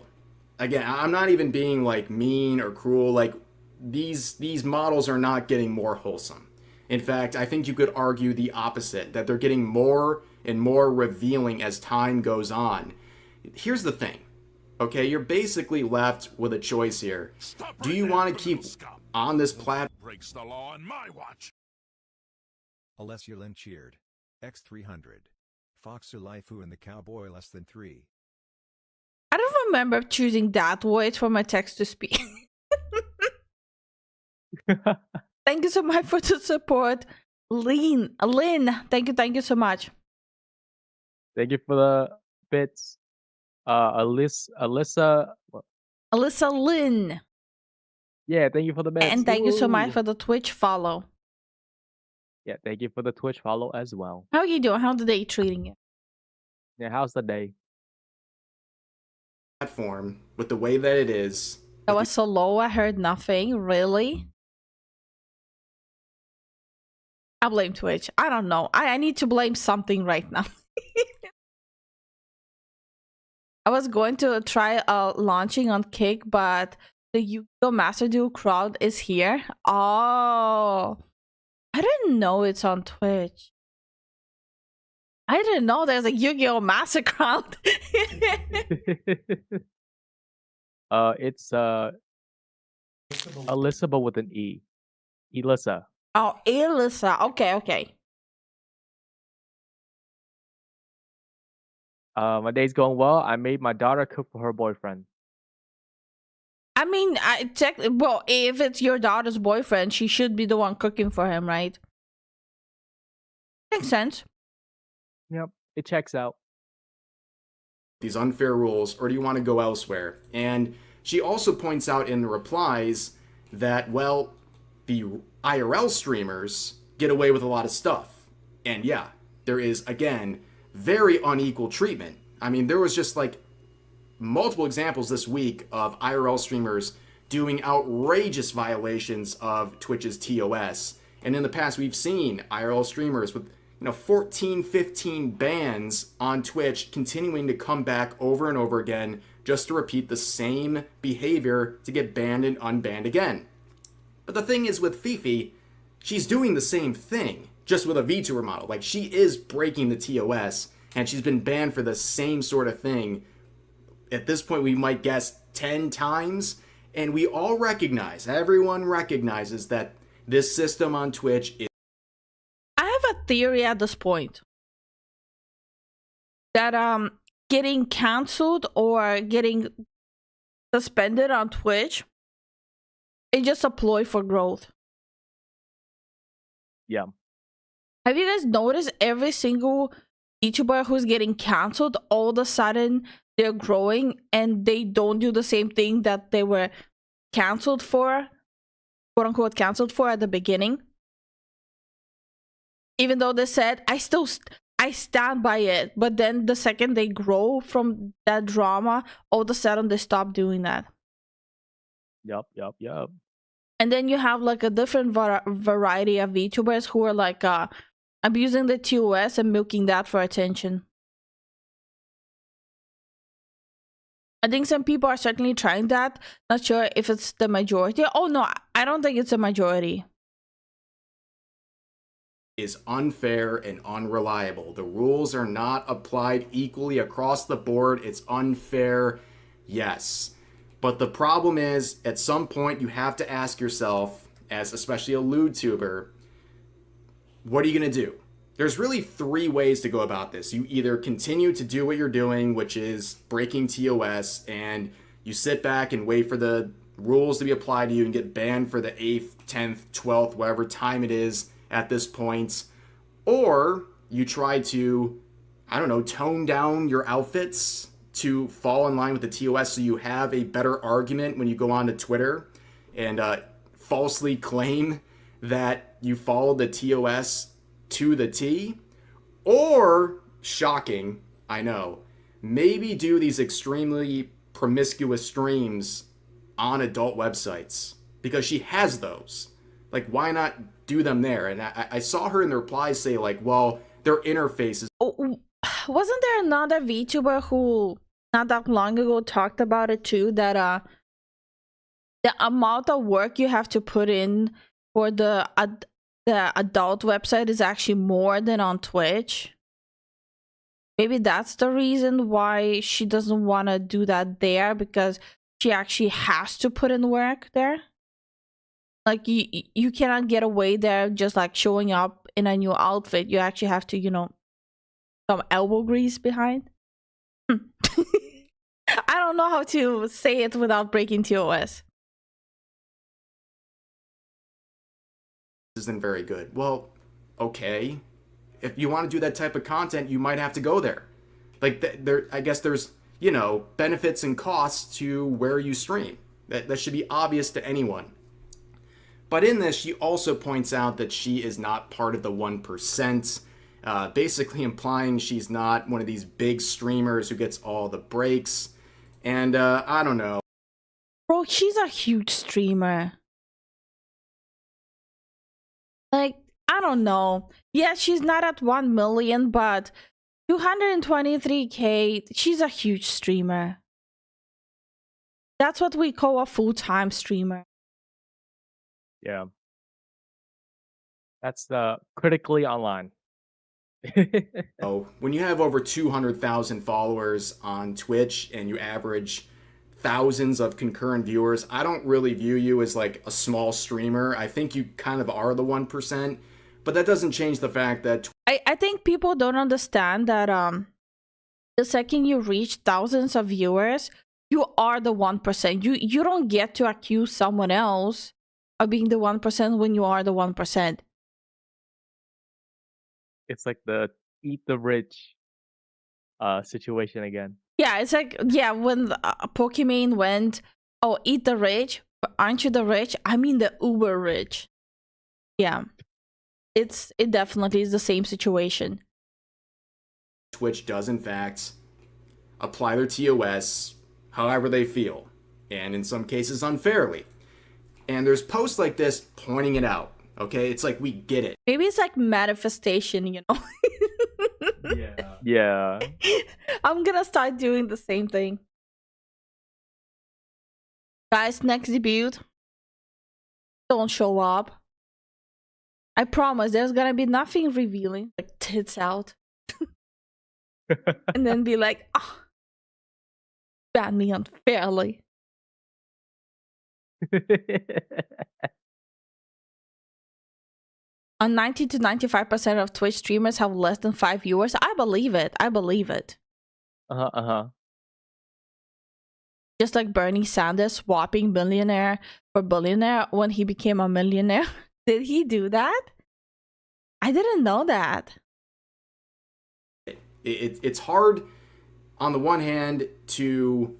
Again, I'm not even being like mean or cruel. Like, these models are not getting more wholesome. In fact, I think you could argue the opposite, that they're getting more and more revealing as time goes on. Here's the thing, okay? You're basically left with a choice here. Do you want to keep on this platform? Breaks the law on my watch. Alessia Lynn cheered. X300. Fox Lifu and the Cowboy less than 3. I don't remember choosing that voice for my text to speak. Thank you so much for the support. Lynn, thank you so much. Thank you for the bits. Alyssa Lynn. Yeah, thank you for the bits. And thank you so much for the Twitch follow. Yeah, thank you for the Twitch follow as well. How are you doing? How's the day treating you? Yeah, how's the day? Platform with the way that it is. That was so low, I heard nothing. Really? I blame Twitch. I don't know. I need to blame something right now. I was going to try launching on Kick, but the Yu-Gi-Oh! Master Duel crowd is here. Oh, I didn't know it's on Twitch. I didn't know there's a Yu-Gi-Oh! Master crowd. It's Alyssa, but with an E. Elissa. Oh, Elissa. Okay. My day's going well. I made my daughter cook for her boyfriend. I mean, well, if it's your daughter's boyfriend, she should be the one cooking for him, right? Makes sense. Yep, it checks out. These unfair rules, or do you want to go elsewhere? And she also points out in the replies that, well, the IRL streamers get away with a lot of stuff. And yeah, there is, again, very unequal treatment. I mean, there was just like multiple examples this week of IRL streamers doing outrageous violations of Twitch's TOS. And in the past, we've seen IRL streamers with 14, 15 bans on Twitch continuing to come back over and over again just to repeat the same behavior to get banned and unbanned again. But the thing is with Fifi, she's doing the same thing, just with a VTuber model. Like, she is breaking the TOS, and she's been banned for the same sort of thing. At this point, we might guess 10 times, and we all recognize, everyone recognizes that this system on Twitch is... I have a theory at this point that getting canceled or getting suspended on Twitch is just a ploy for growth. Yeah. Have you guys noticed every single VTuber who's getting canceled, all of a sudden they're growing and they don't do the same thing that they were canceled for, quote unquote canceled for at the beginning? Even though they said, I stand by it, but then the second they grow from that drama, all of a sudden they stop doing that. Yup. And then you have like a different variety of VTubers who are like abusing the TOS and milking that for attention. I think some people are certainly trying that. Not sure if it's the majority. Oh no, I don't think it's a majority. Is unfair and unreliable. The rules are not applied equally across the board. It's unfair, yes. But the problem is, at some point, you have to ask yourself, as especially a lewd tuber, what are you going to do? There's really three ways to go about this. You either continue to do what you're doing, which is breaking TOS, and you sit back and wait for the rules to be applied to you and get banned for the 8th, 10th, 12th, whatever time it is at this point. Or you try to, I don't know, tone down your outfits to fall in line with the TOS so you have a better argument when you go onto Twitter and falsely claim that you followed the TOS to the T. Or, shocking, I know, maybe do these extremely promiscuous streams on adult websites, because she has those. Like, why not do them there? And I saw her in the replies say, like, well, their interfaces. Oh, wasn't there another VTuber who not that long ago talked about it too, that the amount of work you have to put in for the adult website is actually more than on Twitch? Maybe that's the reason why she doesn't want to do that there, because she actually has to put in work there. Like, you cannot get away there just like showing up in a new outfit. You actually have to, you know, some elbow grease behind. I don't know how to say it without breaking TOS. Isn't very good. Well, okay. If you want to do that type of content, you might have to go there. Like, I guess there's, you know, benefits and costs to where you stream. That should be obvious to anyone. But in this, she also points out that she is not part of the 1%, basically implying she's not one of these big streamers who gets all the breaks. And I don't know. Bro, she's a huge streamer. Like, I don't know. Yeah, she's not at 1 million, but 223K, she's a huge streamer. That's what we call a full-time streamer. Yeah. That's the critically online. Oh, when you have over 200,000 followers on Twitch and you average thousands of concurrent viewers, I don't really view you as like a small streamer. I think you kind of are the 1%, but that doesn't change the fact that I think people don't understand that the second you reach thousands of viewers, you are the 1%. You don't get to accuse someone else of being the 1% when you are the 1%. It's like the eat the rich situation again. Yeah, it's like, yeah, when Pokimane went, oh, eat the rich, but aren't you the rich? I mean the uber rich. Yeah, it definitely is the same situation. Twitch does in fact apply their TOS however they feel, and in some cases unfairly. And there's posts like this pointing it out. Okay, it's like, we get it. Maybe it's like manifestation, you know. Yeah. I'm gonna start doing the same thing. Guys, next debut, don't show up. I promise there's gonna be nothing revealing, like tits out. and then be like, oh, ban me unfairly. On 90 to 95% of Twitch streamers have less than 5 viewers. I believe it. I believe it. Just like Bernie Sanders swapping billionaire for billionaire when he became a millionaire. Did he do that? I didn't know that. It's hard on the one hand to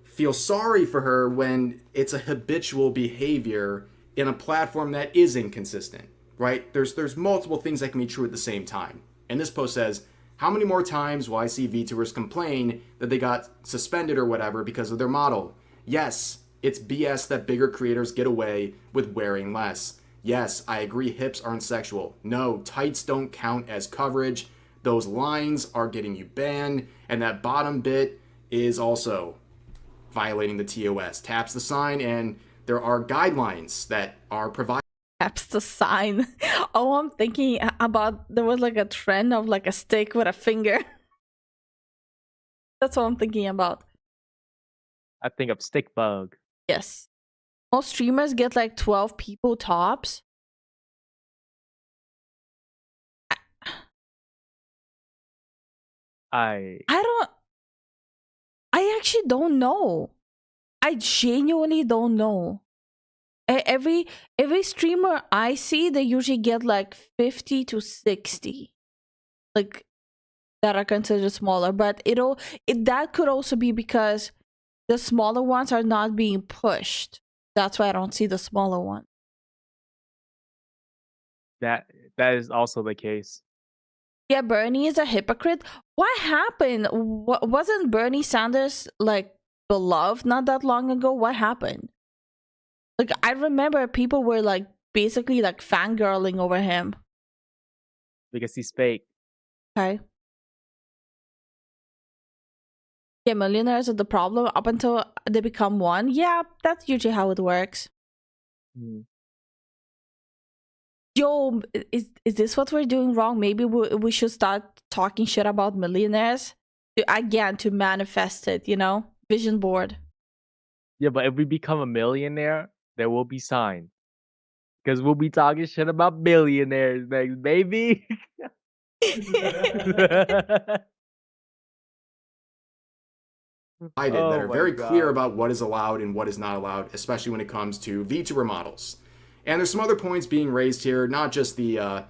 feel sorry for her when it's a habitual behavior in a platform that is inconsistent, right? There's multiple things that can be true at the same time. And this post says, how many more times will I see VTubers complain that they got suspended or whatever because of their model? Yes, it's BS that bigger creators get away with wearing less. Yes, I agree hips aren't sexual. No, tights don't count as coverage. Those lines are getting you banned, and that bottom bit is also violating the TOS. Taps the sign, and there are guidelines that are provided. Taps the sign. Oh, I'm thinking about, there was like a trend of like a stick with a finger. That's what I'm thinking about. I think of stick bug. Yes. Most streamers get like 12 people tops. I actually don't know. I genuinely don't know. Every streamer I see, they usually get like 50 to 60, like that are considered smaller. But that could also be because the smaller ones are not being pushed. That's why I don't see the smaller one. That is also the case. Yeah, Bernie is a hypocrite. What happened? Wasn't Bernie Sanders like beloved not that long ago? What happened? Like, I remember people were like basically like fangirling over him. Because he's fake. Okay. Yeah, millionaires are the problem up until they become one. Yeah, that's usually how it works. Yo, is this what we're doing wrong? Maybe we should start talking shit about millionaires to manifest it, you know? Vision board. Yeah, but if we become a millionaire, there will be signs. Because we'll be talking shit about billionaires next, baby. That are very clear about what is allowed and what is not allowed, especially when it comes to VTuber models. And there's some other points being raised here, not just the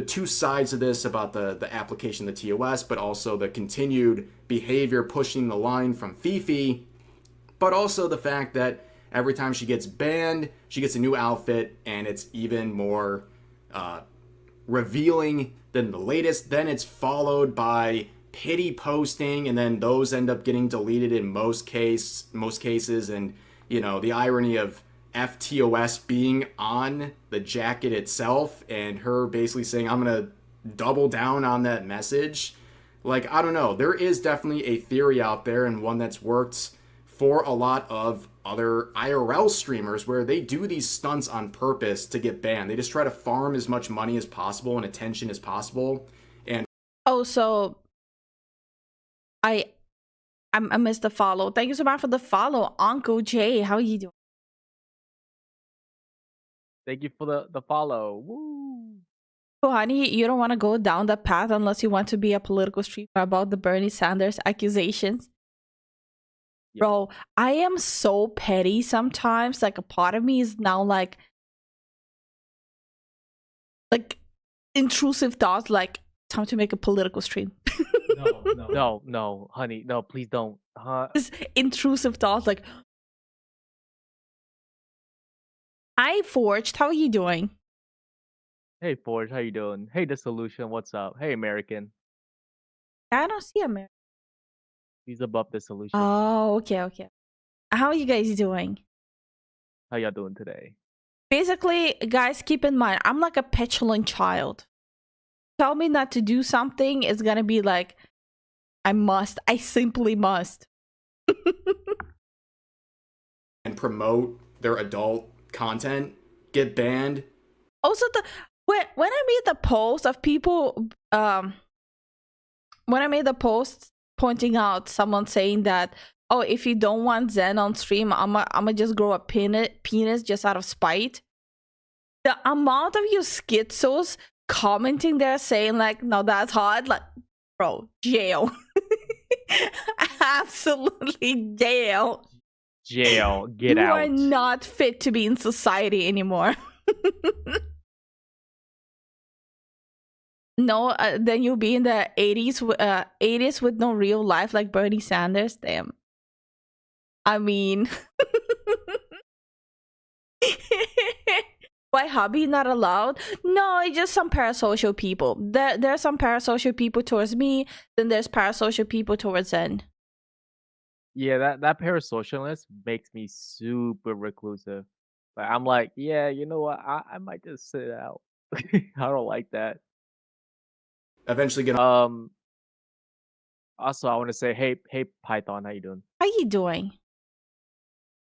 two sides of this about the application of the TOS, but also the continued behavior pushing the line from Fifi, but also the fact that every time she gets banned, she gets a new outfit, and it's even more revealing than the latest. Then it's followed by pity posting, and then those end up getting deleted in most cases. And you know, the irony of FTOS being on the jacket itself, and her basically saying, I'm gonna double down on that message. Like, I don't know. There is definitely a theory out there, and one that's worked for a lot of other IRL streamers, where they do these stunts on purpose to get banned. They just try to farm as much money as possible and attention as possible. And oh, so I missed the follow. Thank you so much for the follow, Uncle Jay. How are you doing? Thank you for the follow. Woo! Oh, honey, you don't want to go down that path unless you want to be a political streamer about the Bernie Sanders accusations. Yep. Bro, I am so petty sometimes. Like, a part of me is now like intrusive thoughts, like, time to make a political stream. No, honey, no, please don't. Just intrusive thoughts, like, hi, Forged, how are you doing? Hey, Forge, how you doing? Hey, The Solution, what's up? Hey, American. I don't see American. He's above The Solution. Oh, okay. How are you guys doing? How y'all doing today? Basically, guys, keep in mind, I'm like a petulant child. Tell me not to do something, it's gonna be like, I simply must. and promote their adult content, get banned. Also, when I made the post of people when I made the post pointing out someone saying that, oh, if you don't want Zen on stream, I'ma just grow a penis just out of spite. The amount of you schizos commenting there saying like, no, that's hard, like, bro, jail. Absolutely jail. Jail, get You out. are not fit to be in society anymore. No, then you'll be in the 80s with no real life like Bernie Sanders. Damn. I mean, why hobby not allowed? No, it's just some parasocial people. There are some parasocial people towards me, then there's parasocial people towards Zen. Yeah, that parasocialness makes me super reclusive. Like I'm like, yeah, you know what? I might just sit out. I don't like that. Eventually get Also, I want to say, hey, Python, how you doing? How you doing?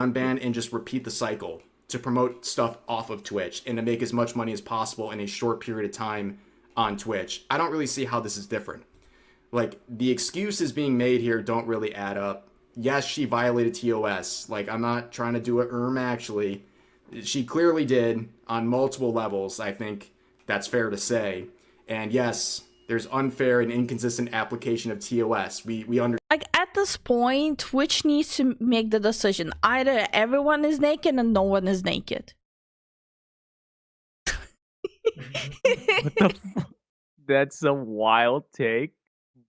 unban and just repeat the cycle to promote stuff off of Twitch and to make as much money as possible in a short period of time on Twitch. I don't really see how this is different. Like, the excuses being made here don't really add up. Yes, she violated TOS. Like, I'm not trying to do a actually. She clearly did on multiple levels. I think that's fair to say. And yes, there's unfair and inconsistent application of TOS. We understand. Like, at this point, Twitch needs to make the decision. Either everyone is naked and no one is naked. What the That's a wild take.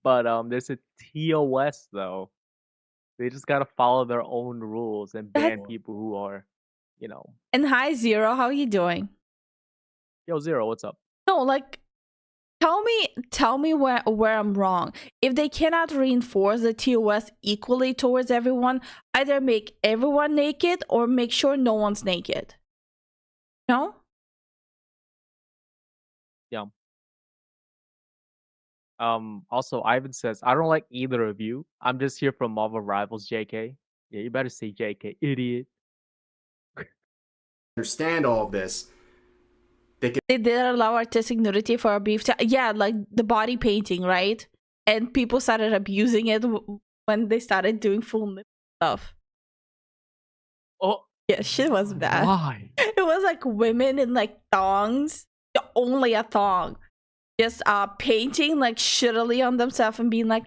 But there's a TOS though. They just gotta follow their own rules and ban people who are, you know. And hi, Zero, how are you doing? Yo, Zero, what's up? No, like, tell me where I'm wrong. If they cannot reinforce the TOS equally towards everyone, either make everyone naked or make sure no one's naked. No? Yeah. Also, Ivan says, I don't like either of you. I'm just here from Marvel Rivals, JK. Yeah, you better say JK, idiot. Understand all of this. They did allow artistic nudity for a brief time. Yeah, like the body painting, right? And people started abusing it when they started doing full nip stuff. Oh, yeah, shit was bad. Why? It was like women in like thongs, only a thong, just painting like shittily on themselves and being like,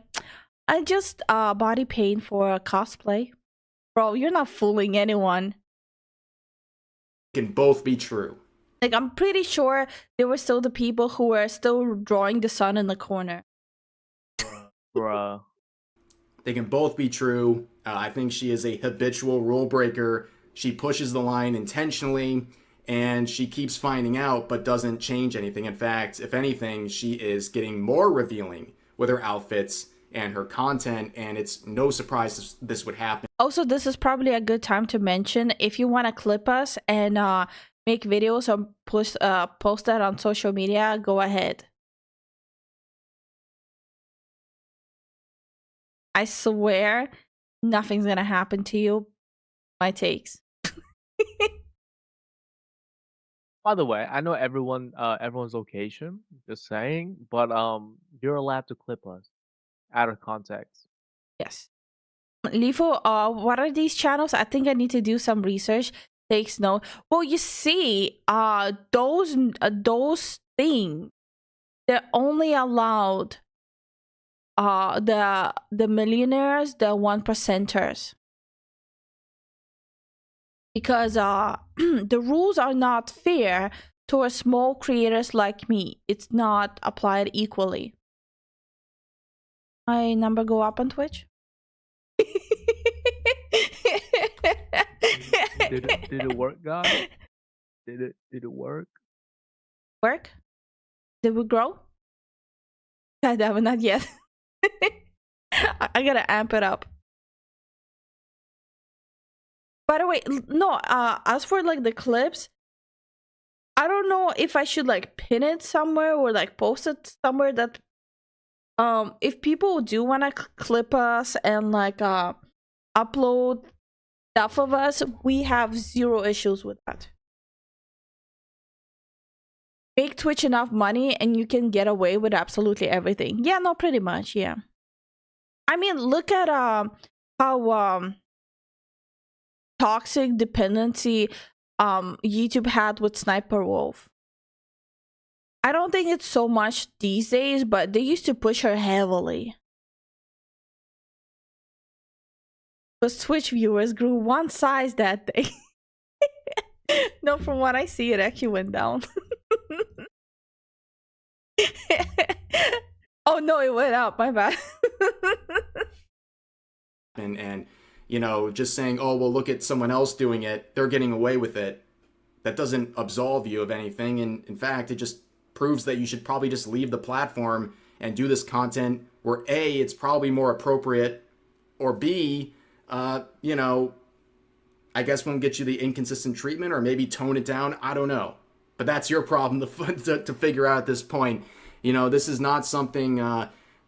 I just body paint for a cosplay. Bro, you're not fooling anyone. Can both be true. Like, I'm pretty sure there were still the people who were still drawing the sun in the corner. Bruh. They can both be true. I think she is a habitual rule breaker. She pushes the line intentionally, and she keeps finding out but doesn't change anything. In fact, if anything, she is getting more revealing with her outfits and her content, and it's no surprise this would happen. Also, this is probably a good time to mention, if you want to clip us and make videos or post that on social media, go ahead. I swear nothing's gonna happen to you. My takes. By the way, I know everyone's location, just saying, but you're allowed to clip us out of context. Yes. Lifu, what are these channels? I think I need to do some research. Takes note. Well, you see, those things, they're only allowed the millionaires, the 1%ers. Because the rules are not fair towards small creators like me. It's not applied equally. My number go up on Twitch? Did it work, guys? Did it work? Work? Did we grow? God damn it, not yet. I gotta amp it up. By the way, no, as for like the clips, I don't know if I should like pin it somewhere or like post it somewhere that if people do want to clip us and like upload stuff of us, we have zero issues with that. make Twitch enough money and you can get away with absolutely everything. Yeah, no, pretty much, yeah. I mean, look at how toxic dependency YouTube had with Sniper Wolf. I don't think it's so much these days, but they used to push her heavily. Because Twitch viewers grew one size that day. No, from what I see, it actually went down. Oh no, it went up, my bad. And you know, just saying, oh well, look at someone else doing it, they're getting away with it, that doesn't absolve you of anything. And in fact, it just proves that you should probably just leave the platform and do this content where A, it's probably more appropriate, or B, you know, I guess won't get you the inconsistent treatment, or maybe tone it down. I don't know. But that's your problem to figure out at this point. You know, this is not something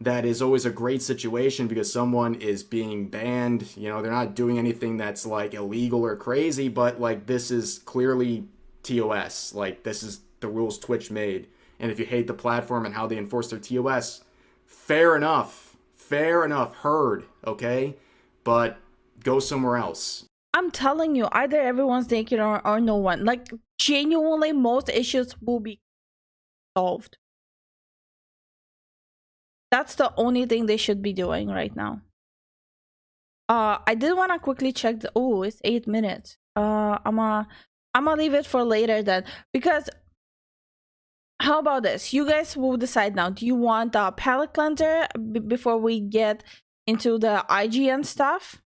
that is always a great situation because someone is being banned. You know, they're not doing anything that's like illegal or crazy, but like this is clearly TOS. Like this is the rules Twitch made. And if you hate the platform and how they enforce their TOS, fair enough. Fair enough. Heard. Okay? But go somewhere else. I'm telling you, either everyone's naked or no one. Like, genuinely, most issues will be solved. That's the only thing they should be doing right now. I did want to quickly check the... Oh, it's 8 minutes. I'm gonna leave it for later then. Because, how about this? You guys will decide now. Do you want a palette cleanser before we get into the IGN stuff?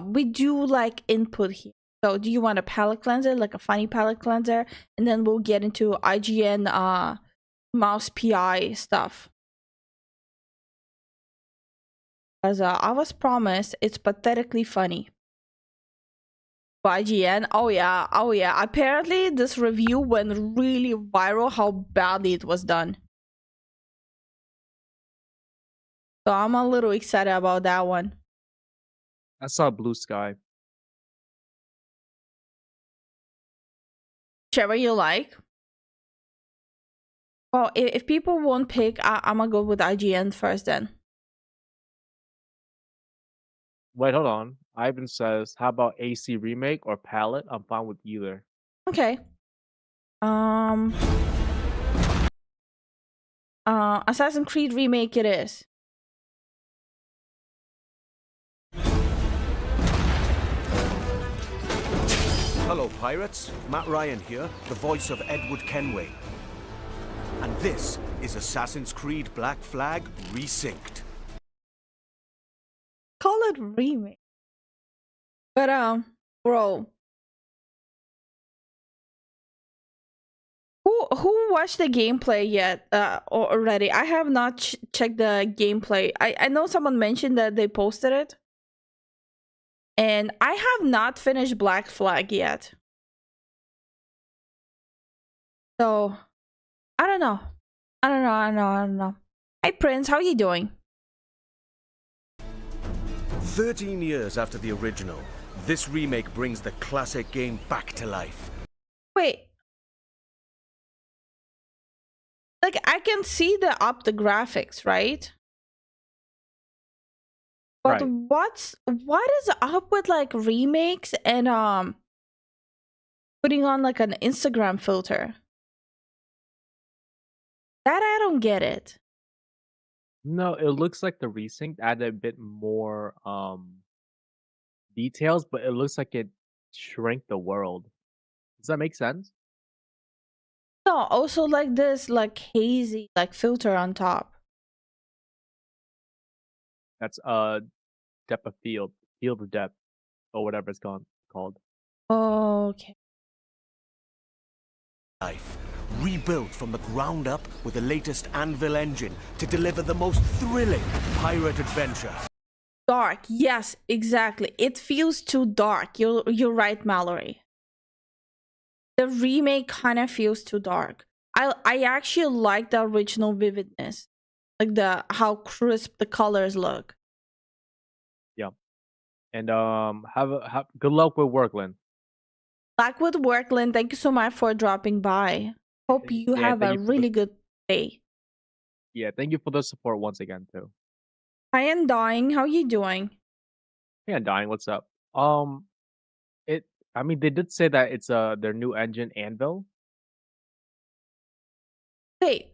We do like input here. So do you want a palette cleanser, like a funny palette cleanser, and then we'll get into IGN mouse PI stuff. As I was promised, it's pathetically funny. IGN, oh yeah. Apparently this review went really viral how badly it was done. So I'm a little excited about that one. I saw Blue Sky. Whichever you like. Well, if people won't pick, I'm gonna go with IGN first then. Wait, hold on. Ivan says, how about AC Remake or Palette? I'm fine with either. Okay. Assassin's Creed Remake it is. Hello, pirates. Matt Ryan here, the voice of Edward Kenway. And this is Assassin's Creed Black Flag Resynced. Call it remake. But bro. Who watched the gameplay yet already? I have not checked the gameplay. I know someone mentioned that they posted it. And I have not finished Black Flag yet. So, I don't know. I don't know. Hey Prince, how are you doing? 13 years after the original, this remake brings the classic game back to life. Wait. Like, I can see the graphics, right? But Right. what is up with like remakes and putting on like an Instagram filter? That I don't get it. No, it looks like the Resync added a bit more details, but it looks like it shrank the world. Does that make sense? No, also like this like hazy like filter on top. That's depth of field of depth, or whatever it's called. Okay. Life, rebuilt from the ground up with the latest Anvil engine to deliver the most thrilling pirate adventure. Dark. Yes, exactly. It feels too dark. You're right, Mallory. The remake kind of feels too dark. I actually like the original vividness. Like how crisp the colors look. Yeah. And have good luck with work, Lynn. Blackwood Workland, thank you so much for dropping by. Hope you Yeah, have thank a you for the- really good day. Yeah, thank you for the support once again too. Hi, and Dying, how you doing? Yeah, Dying, what's up? It. I mean, they did say that it's their new engine Anvil. Wait,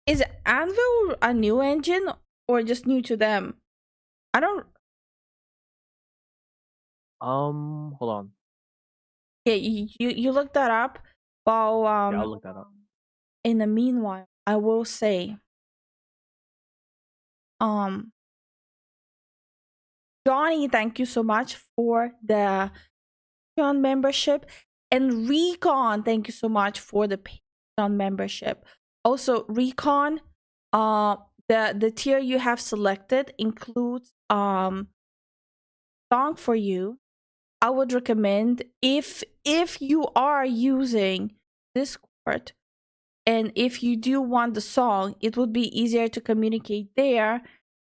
is Anvil a new engine or just new to them? I don't. Hold on. Yeah, you look that up. While Yeah, I'll look that up. in the meanwhile, I will say, Johnny, thank you so much for the Patreon membership, and Recon, thank you so much for the Patreon membership. Also, Recon, the tier you have selected includes song for you. I would recommend if you are using Discord and if you do want the song, it would be easier to communicate there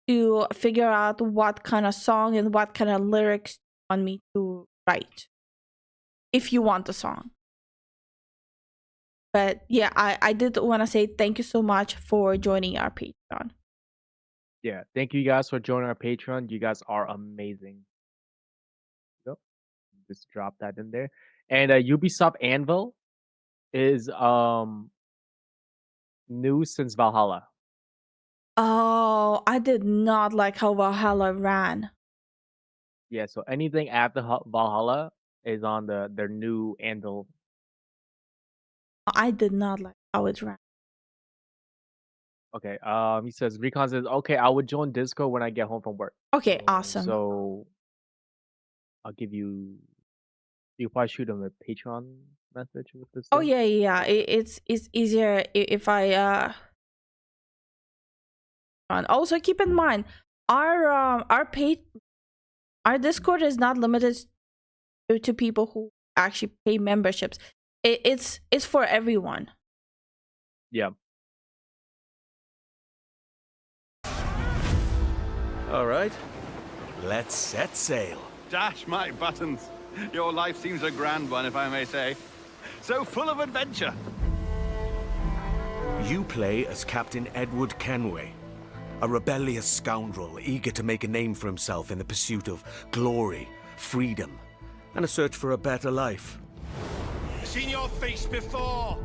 to figure out what kind of song and what kind of lyrics you want me to write if you want the song. But yeah, I did want to say thank you so much for joining our Patreon. Yeah, thank you guys for joining our Patreon. You guys are amazing. Yep. Just drop that in there. And Ubisoft Anvil is new since Valhalla. Oh, I did not like how Valhalla ran. Yeah, so anything after Valhalla is on their new Anvil. I did not like how it ran. Okay. He says Recon says okay. I would join Discord when I get home from work. Okay, awesome. So I'll give you. You probably shoot him a Patreon message with this. Oh link. yeah. It's easier if I and also keep in mind our Discord is not limited to people who actually pay memberships. It's for everyone. Yeah. All right, let's set sail. Dash my buttons. Your life seems a grand one, if I may say. So full of adventure. You play as Captain Edward Kenway, a rebellious scoundrel eager to make a name for himself in the pursuit of glory, freedom, and a search for a better life. Seen your face before.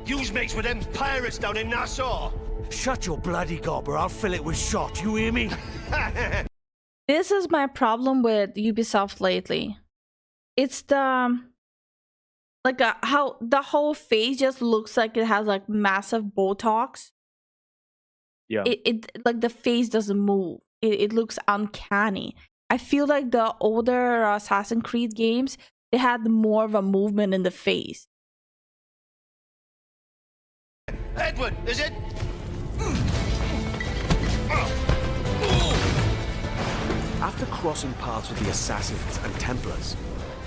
You's mates with them pirates down in Nassau. Shut your bloody gob or I'll fill it with shot, you hear me? This is my problem with Ubisoft lately. It's the like how the whole face just looks like it has like massive Botox. Yeah. It like the face doesn't move. It looks uncanny. I feel like the older Assassin's Creed games, they had more of a movement in the face. Edward, is it? After crossing paths with the Assassins and Templars,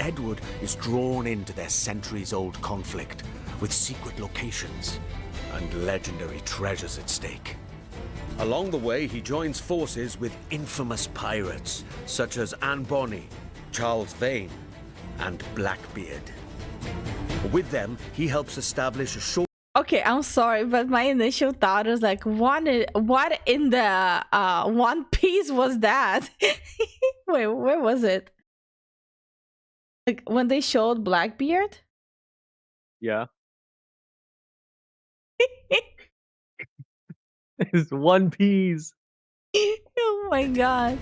Edward is drawn into their centuries-old conflict with secret locations and legendary treasures at stake. Along the way, he joins forces with infamous pirates such as Anne Bonny, Charles Vane, and Blackbeard. With them, he helps establish a short... Okay, I'm sorry, but my initial thought was like, what in the One Piece was that? Wait, where was it? Like when they showed Blackbeard? Yeah. It's One Piece. Oh my god.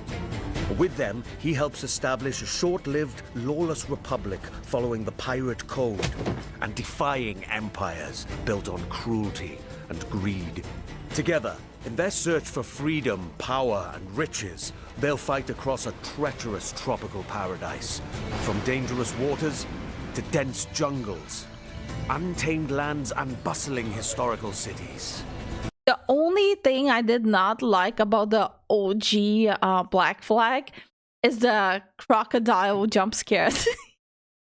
With them, he helps establish a short-lived, lawless republic following the pirate code and defying empires built on cruelty and greed. Together, in their search for freedom, power, and riches, they'll fight across a treacherous tropical paradise, from dangerous waters to dense jungles, untamed lands, and bustling historical cities. The only thing I did not like about the OG Black Flag is the crocodile jump scares.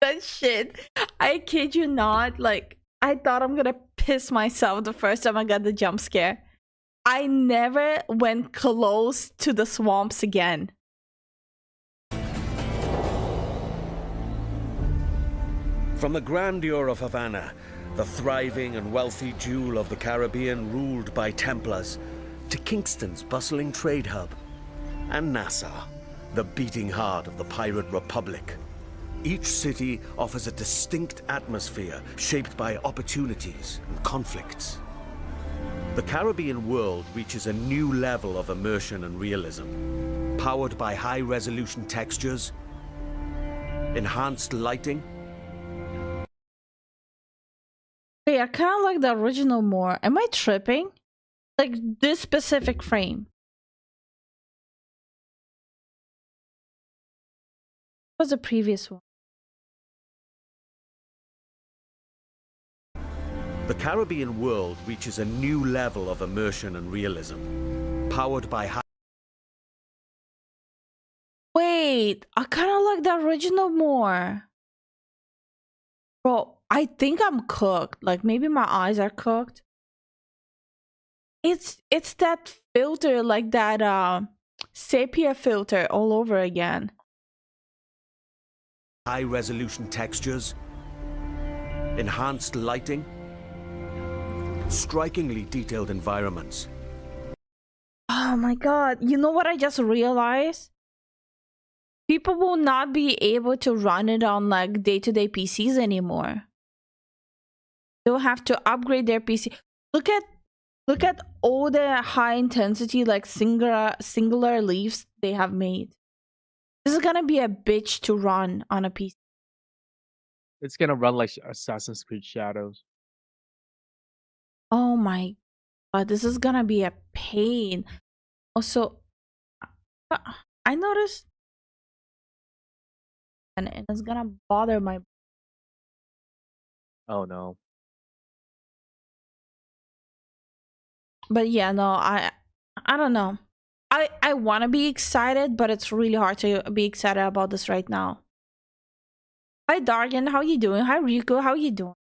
That shit, I kid you not, like I thought I'm gonna piss myself the first time I got the jump scare. I never went close to the swamps again. From the grandeur of Havana, the thriving and wealthy jewel of the Caribbean ruled by Templars, to Kingston's bustling trade hub, and Nassau, the beating heart of the Pirate Republic. Each city offers a distinct atmosphere shaped by opportunities and conflicts. The Caribbean world reaches a new level of immersion and realism, powered by high-resolution textures, enhanced lighting. Wait, I kind of like the original more. Am I tripping? Like this specific frame. What was the previous one? The Caribbean world reaches a new level of immersion and realism, powered by high... Wait, I kind of like the original more. Bro, I think I'm cooked. Like maybe my eyes are cooked. It's that filter, like that sepia filter all over again. High-resolution textures, enhanced lighting, strikingly detailed environments. Oh my god, you know what I just realized? People will not be able to run it on like day-to-day PCs anymore. They'll have to upgrade their PC. Look at all the high intensity like singular leaves they have made. This is gonna be a bitch to run on a PC. It's gonna run like Assassin's Creed Shadows. Oh my god, this is gonna be a pain. Also, I noticed, and it's gonna bother my. Oh no. But yeah, no, I don't know. I want to be excited, but it's really hard to be excited about this right now. Hi Dargan, how you doing? Hi Rico, how you doing?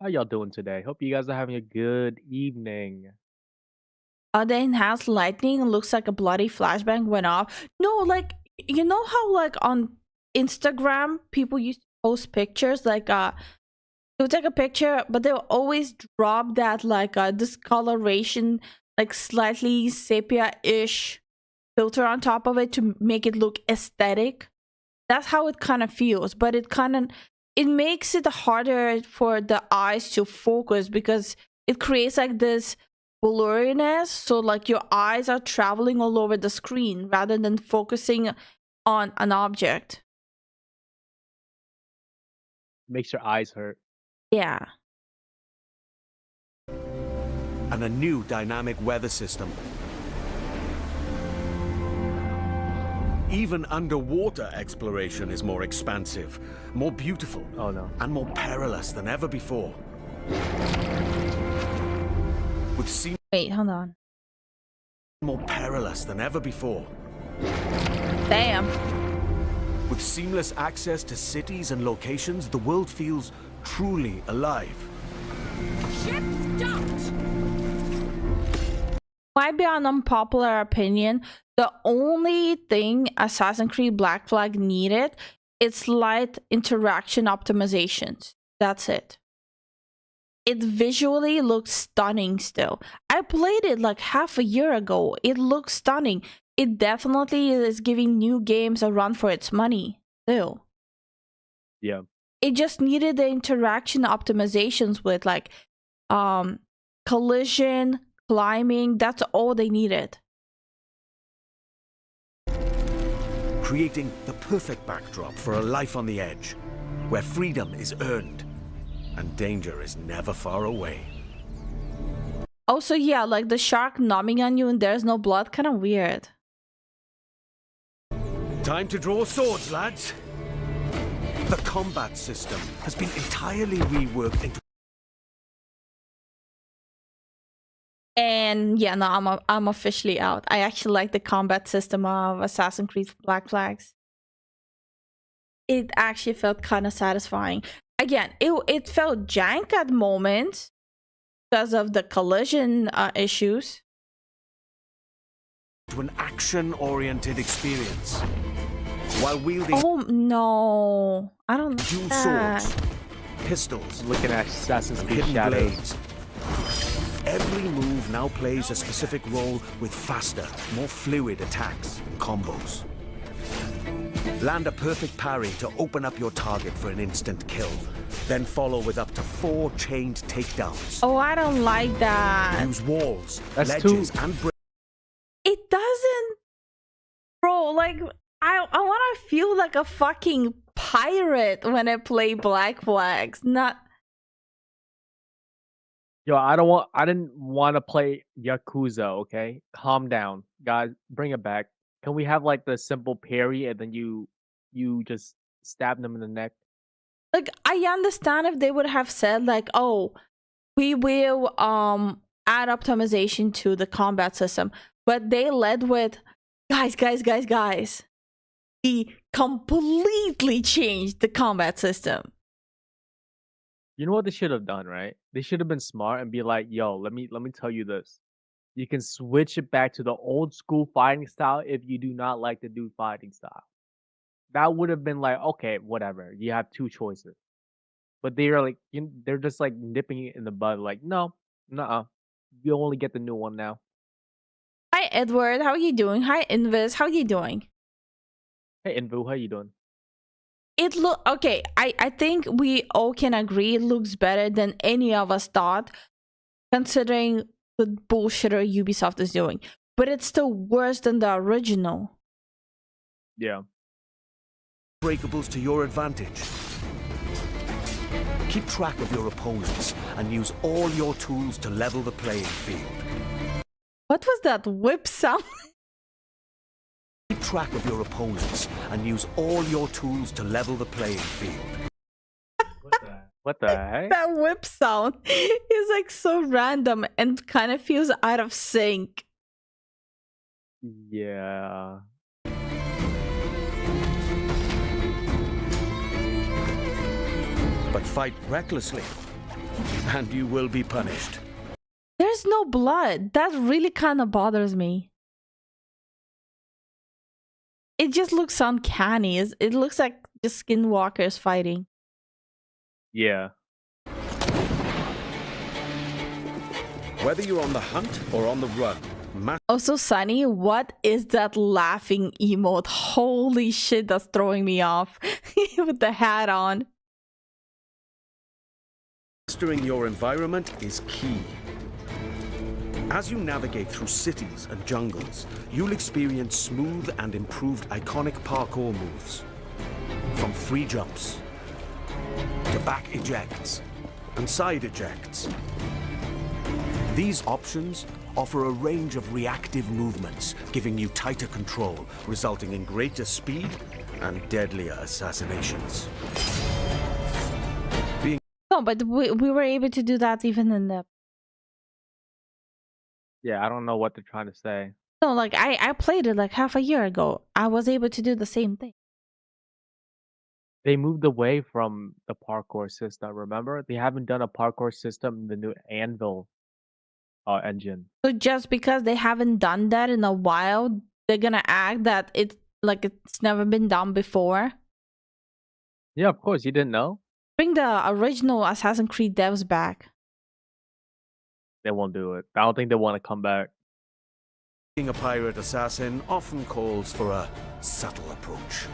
How y'all doing today? Hope you guys are having a good evening. The enhanced lightning looks like a bloody flashbang went off. No, like you know how like on Instagram people used to post pictures like they'll take a picture, but they'll always drop that like discoloration, like slightly sepia-ish filter on top of it to make it look aesthetic. That's how it kind of feels, but it makes it harder for the eyes to focus because it creates like this blurriness, so like your eyes are traveling all over the screen rather than focusing on an object. Makes your eyes hurt. Yeah. And a new dynamic weather system. Even underwater exploration is more expansive, more beautiful, oh no, and more perilous than ever before. With wait, hold on. More perilous than ever before. Damn. With seamless access to cities and locations, the world feels truly alive. Ships docked! Might be an unpopular opinion. The only thing Assassin's Creed Black Flag needed is slight interaction optimizations. That's it. It visually looks stunning still. I played it like half a year ago. It looks stunning. It definitely is giving new games a run for its money still. Yeah. It just needed the interaction optimizations with like collision, climbing. That's all they needed. Creating the perfect backdrop for a life on the edge, where freedom is earned and danger is never far away. Also, yeah, like the shark nomming on you and there's no blood, kind of weird. Time to draw swords, lads. The combat system has been entirely reworked into... And yeah, no, I'm officially out. I actually like the combat system of Assassin's Creed Black Flags. It actually felt kind of satisfying. Again, it felt jank at moments because of the collision issues. To an action-oriented experience. while wielding Oh no, I don't dual like that. swords, pistols, Looking at Assassin's and Creed hidden Shadows. blades. Every move now plays a specific role with faster, more fluid attacks and combos. Land a perfect parry to open up your target for an instant kill, then follow with up to 4 chained takedowns. Oh, I don't like that. Use walls, That's ledges, too- and It doesn't, bro. Like I want to feel like a fucking pirate when I play Black Flags. Not. Yo, I didn't want to play Yakuza, okay? Calm down. Guys, bring it back. Can we have like the simple parry and then you just stab them in the neck? Like, I understand if they would have said like, oh, we will add optimization to the combat system, but they led with guys, we completely changed the combat system. You know what they should have done, right? They should have been smart and be like, "Yo, let me tell you this. You can switch it back to the old school fighting style if you do not like the new fighting style." That would have been like, okay, whatever. You have 2 choices. But they are like, they're just like nipping it in the bud. Like, no, nuh-uh. You only get the new one now. Hi Edward, how are you doing? Hi Invis, how are you doing? Hey, Invu, how you doing? It look okay. I think we all can agree it looks better than any of us thought, considering the bullshitter Ubisoft is doing. But it's still worse than the original. Yeah. breakables to your advantage. Keep track of your opponents and use all your tools to level the playing field. What was that whip sound? Keep track of your opponents and use all your tools to level the playing field. What the heck? That whip sound is like so random and kind of feels out of sync. Yeah. But fight recklessly, and you will be punished. There's no blood. That really kind of bothers me. It just looks uncanny. It looks like just skinwalkers fighting. Yeah. Whether you're on the hunt or on the run, Also, Sunny, what is that laughing emote? Holy shit, that's throwing me off. With the hat on. mastering your environment is key. As you navigate through cities and jungles, you'll experience smooth and improved iconic parkour moves. From free jumps, to back ejects, and side ejects. These options offer a range of reactive movements, giving you tighter control, resulting in greater speed and deadlier assassinations. No, but we were able to do that even in the... Yeah, I don't know what they're trying to say. No, like I played it like half a year ago. I was able to do the same thing. They moved away from the parkour system, remember? They haven't done a parkour system in the new Anvil engine. So just because they haven't done that in a while, they're gonna act that it's like it's never been done before. Yeah, of course, you didn't know? Bring the original Assassin's Creed devs back. They won't do it. I don't think they want to come back. Being a pirate assassin often calls for a subtle approach.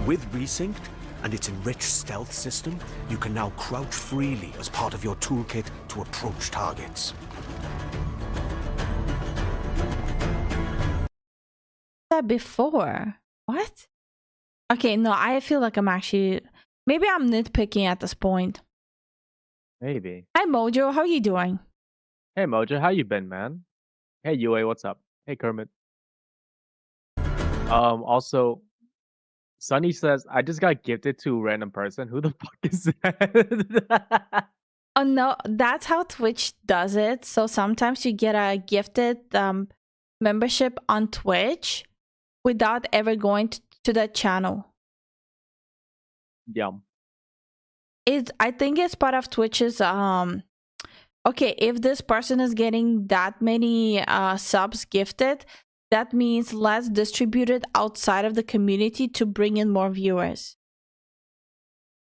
With Resynced and its enriched stealth system, you can now crouch freely as part of your toolkit to approach targets. That before. What? Okay, no, I feel like I'm actually... Maybe I'm nitpicking at this point. Maybe. Hi, Mojo. How you doing? Hey, Mojo, how you been, man? Hey, UA, what's up? Hey, Kermit. Also, Sunny says, I just got gifted to a random person. Who the fuck is that? Oh, no, that's how Twitch does it. So sometimes you get a gifted membership on Twitch without ever going to that channel. Yum. I think it's part of Twitch's okay, if this person is getting that many subs gifted, that means less distributed outside of the community to bring in more viewers.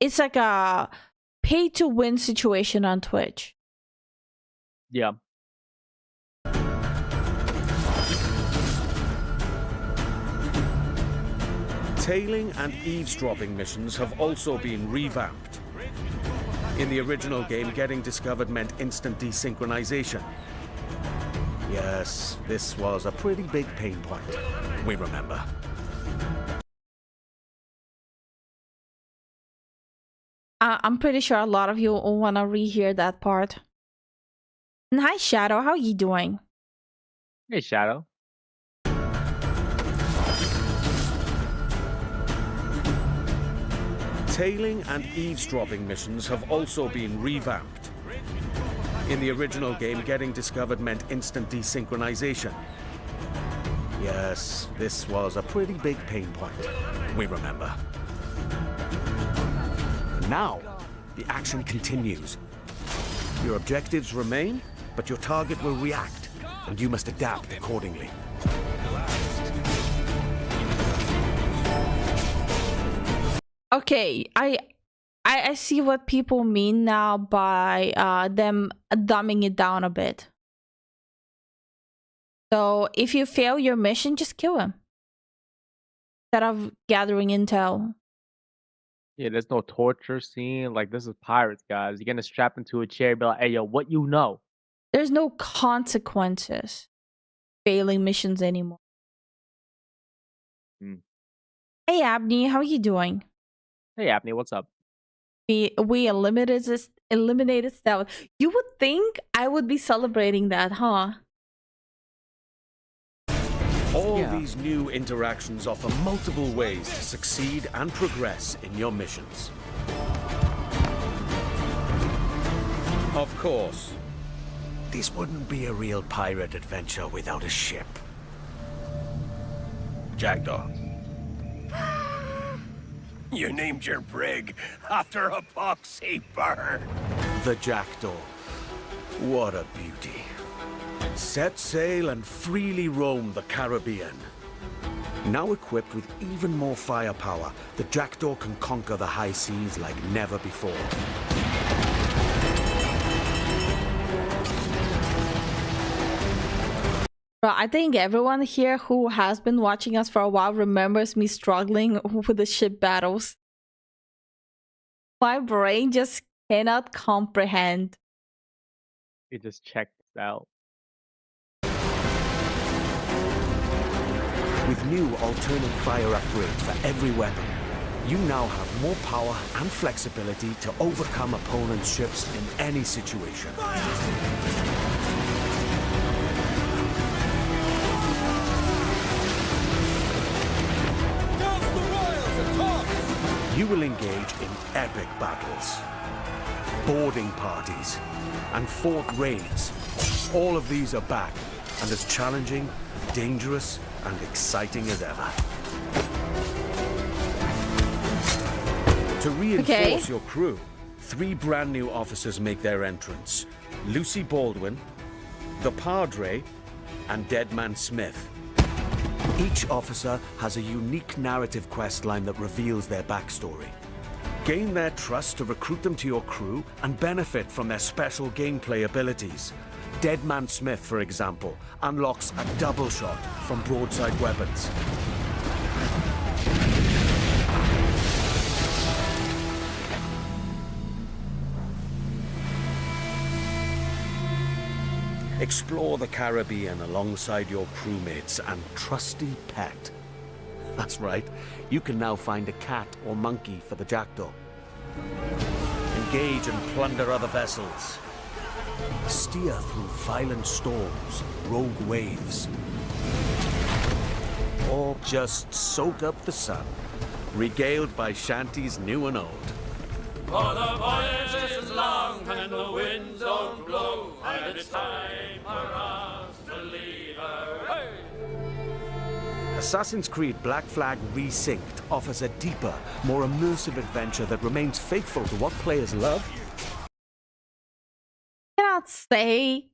It's like a pay to win situation on Twitch. Yeah. Tailing and eavesdropping missions have also been revamped. In the original game, getting discovered meant instant desynchronization. Yes, this was a pretty big pain point. We remember. I'm pretty sure a lot of you will want to rehear that part. And hi, Shadow. How are you doing? Hey, Shadow. Tailing and eavesdropping missions have also been revamped. In the original game, getting discovered meant instant desynchronization. Yes, this was a pretty big pain point. We remember. Now, the action continues. Your objectives remain, but your target will react, and you must adapt accordingly. Okay, I see what people mean now by them dumbing it down a bit. So if you fail your mission, just kill him instead of gathering intel. Yeah, there's no torture scene. Like, this is Pirates, guys. You're gonna strap into a chair and be like, hey, yo, what you know? There's no consequences failing missions anymore. Hey, Abney, how are you doing? Hey, Apney, what's up? We eliminated stealth. You would think I would be celebrating that, huh? All these new interactions offer multiple ways to succeed and progress in your missions. Of course, this wouldn't be a real pirate adventure without a ship. Jackdaw. You named your brig after a poxy bird. The Jackdaw. What a beauty. Set sail and freely roam the Caribbean. Now equipped with even more firepower, the Jackdaw can conquer the high seas like never before. Bro, I think everyone here who has been watching us for a while remembers me struggling with the ship battles. My brain just cannot comprehend. It just checked out. With new alternate fire upgrades for every weapon, you now have more power and flexibility to overcome opponents' ships in any situation. You will engage in epic battles, boarding parties, and fort raids. All of these are back and as challenging, dangerous, and exciting as ever. To reinforce your crew, 3 brand new officers make their entrance. Lucy Baldwin, the Padre, and Deadman Smith. Each officer has a unique narrative questline that reveals their backstory. Gain their trust to recruit them to your crew and benefit from their special gameplay abilities. Deadman Smith, for example, unlocks a double shot from broadside weapons. Explore the Caribbean alongside your crewmates and trusty pet. That's right, you can now find a cat or monkey for the Jackdaw. Engage and plunder other vessels. Steer through violent storms, rogue waves. Or just soak up the sun, regaled by shanties new and old. For the voyage is long and the winds don't blow, and it's time for us to leave her. Hey! Assassin's Creed Black Flag Resynced offers a deeper, more immersive adventure that remains faithful to what players love. I cannot say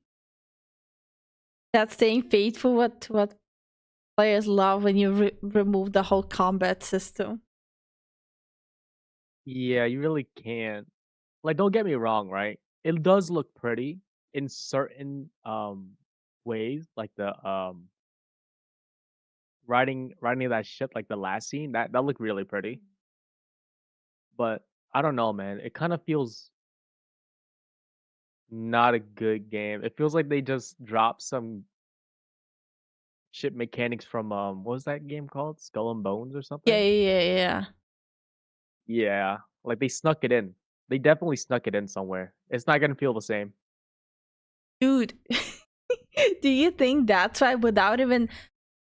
that staying faithful to what players love when you remove the whole combat system. Yeah, you really can't. Like, don't get me wrong, right? It does look pretty in certain ways, like the riding that ship, like the last scene, that looked really pretty. But I don't know, man. It kind of feels not a good game. It feels like they just dropped some ship mechanics from what was that game called? Skull and Bones or Yeah, something? yeah. Yeah, like they snuck it in. They definitely snuck it in somewhere. It's not gonna feel the same. Dude, do you think that's why without even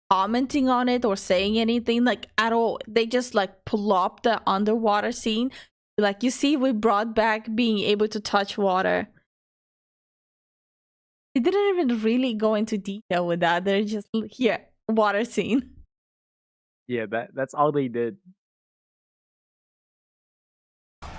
commenting on it or saying anything like at all, they just like pull up the underwater scene? Like, you see, we brought back being able to touch water. They didn't even really go into detail with that. They're just here, water scene. Yeah, that's all they did.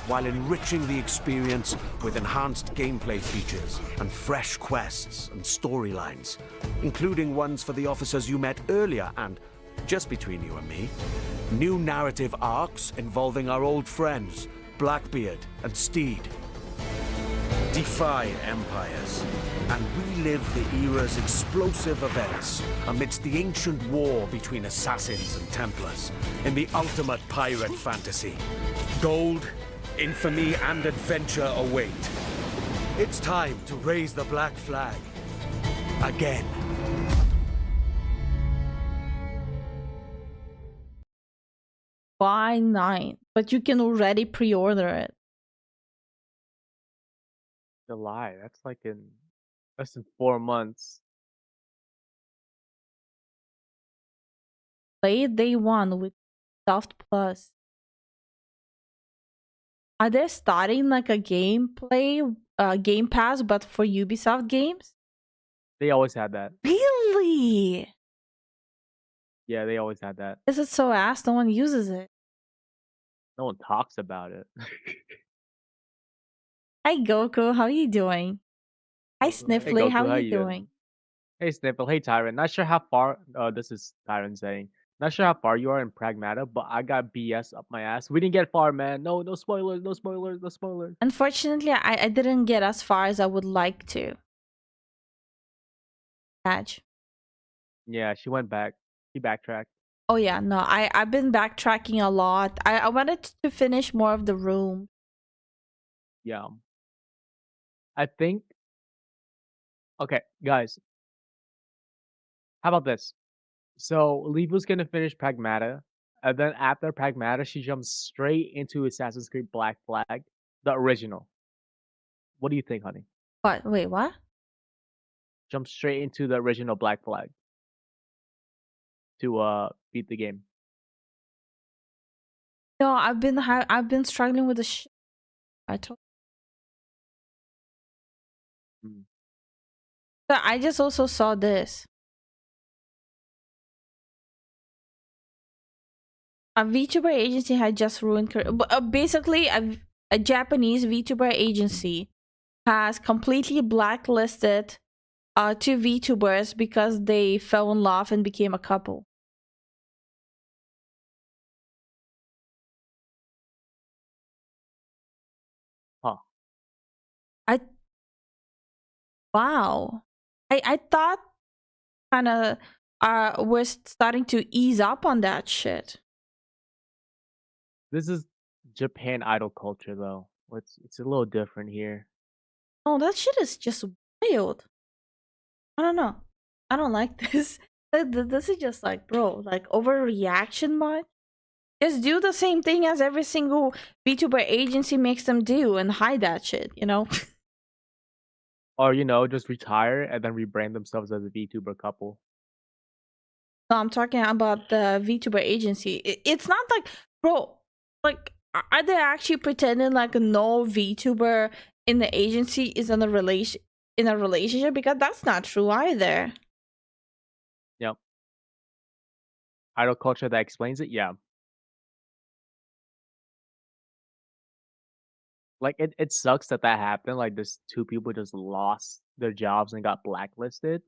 While enriching the experience with enhanced gameplay features and fresh quests and storylines, including ones for the officers you met earlier and, just between you and me, new narrative arcs involving our old friends, Blackbeard and Steed. Defy empires and relive the era's explosive events amidst the ancient war between assassins and Templars in the ultimate pirate fantasy. Gold, infamy, and adventure await. It's time to raise the black flag. Again. July 9th, but you can already pre-order it. July. That's like in less than 4 months. Play it day one with Soft Plus. Are they starting like a gameplay Game Pass, but for Ubisoft games? They always had that. Really? Yeah, they always had that. Is it so ass no one uses it? No one talks about it. Hi Goku, how are you doing? Hi Hey Sniffly, Goku, how how are you you doing? Hey Sniffle, hey Tyrant. Not sure how far this is Tyrant saying. Not sure how far you are in Pragmata, but I got BS up my ass. We didn't get far, man. No spoilers, no spoilers, no spoilers. Unfortunately, I didn't get as far as I would like to. Badge. Yeah, she went back. She backtracked. Oh yeah, no, I've been backtracking a lot. I wanted to finish more of the room. Yeah. I think okay, guys. How about this? So Lifu's gonna finish Pragmata, and then after Pragmata, she jumps straight into Assassin's Creed Black Flag, the original. What do you think, honey? What? Wait, what? Jump straight into the original Black Flag to beat the game. No, I've been struggling with the I told. Mm. So I just also saw this. A VTuber agency had just ruined basically a Japanese VTuber agency has completely blacklisted two VTubers because they fell in love and became a couple. Huh. Wow. I thought kind of we're starting to ease up on that shit. This is Japan idol culture, though. It's a little different here. Oh, that shit is just wild. I don't know. I don't like this. This is just like, bro, like overreaction much. Just do the same thing as every single VTuber agency makes them do and hide that shit, you know? Or, just retire and then rebrand themselves as a VTuber couple. No, I'm talking about the VTuber agency. It's not like, bro, like, are they actually pretending like no VTuber in the agency is in a relationship? Because that's not true either. Yep. Idol culture that explains it, yeah. Like it sucks that happened. Like this two people just lost their jobs and got blacklisted.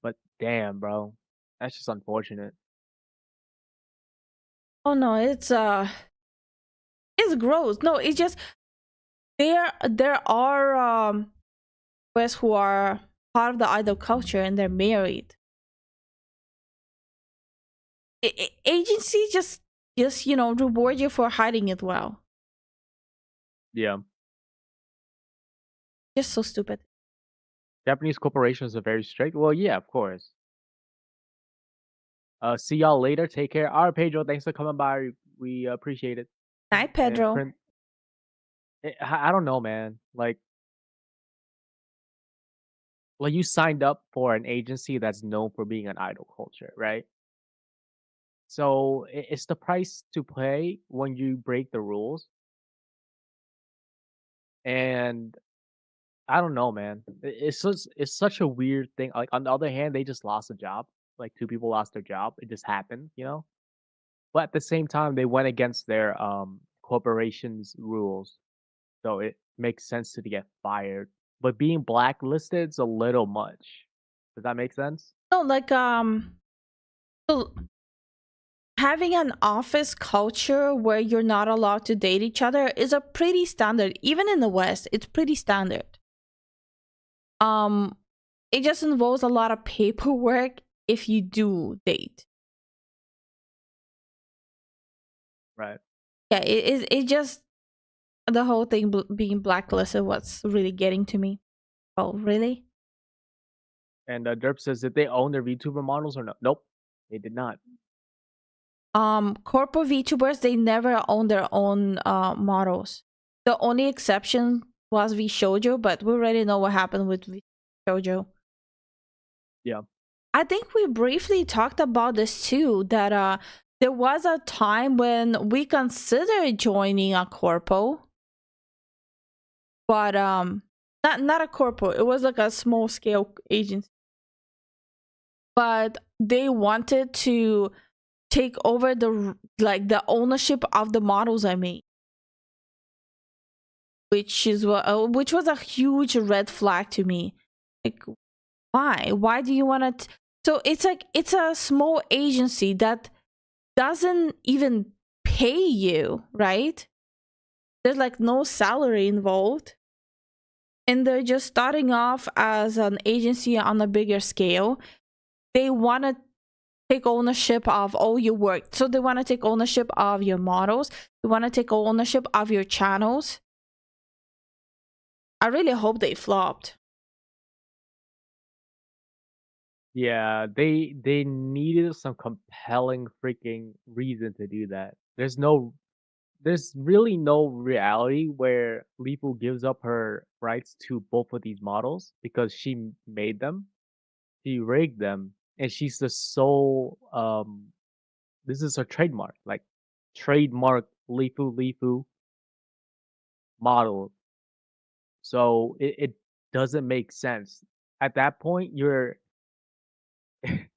But damn, bro. That's just unfortunate. Oh no, it's gross. No, it's just there are boys who are part of the idol culture and they're married. Agency just reward you for hiding it well. Yeah. Just so stupid. Japanese corporations are very strict. Well, yeah, of course. See y'all later. Take care. All right, Pedro, thanks for coming by. We appreciate it. Night, Pedro. I don't know, man. Like you signed up for an agency that's known for being an idol culture, right? So it's the price to pay when you break the rules. And I don't know, man. It's such a weird thing. Like on the other hand, they just lost a job. Like two people lost their job. It just happened, you know? But at the same time, they went against their corporation's rules. So it makes sense to get fired. But being blacklisted is a little much. Does that make sense? No, like so having an office culture where you're not allowed to date each other is a pretty standard. Even in the West, it's pretty standard. It just involves a lot of paperwork if you do date. Right. Yeah, it just the whole thing being blacklisted was really getting to me. Oh, really? And Derp says, did they own their VTuber models or no? Nope, they did not. Corporate VTubers, they never own their own models. The only exception was VShoujo, but we already know what happened with VShoujo. Yeah. I think we briefly talked about this too, that there was a time when we considered joining a corpo. But not a corpo. It was like a small scale agency. But they wanted to take over the ownership of the models I made, which was a huge red flag to me. Like, why do you want to? So it's like it's a small agency that doesn't even pay you, right? There's like no salary involved, and they're just starting off as an agency on a bigger scale. They want to take ownership of all your work. So they want to take ownership of your models. They want to take ownership of your channels. I really hope they flopped. Yeah, they needed some compelling freaking reason to do that. There's really no reality where Lifu gives up her rights to both of these models because she made them. She rigged them, and she's the sole this is her trademark, like trademark Lifu model. So it doesn't make sense. At that point,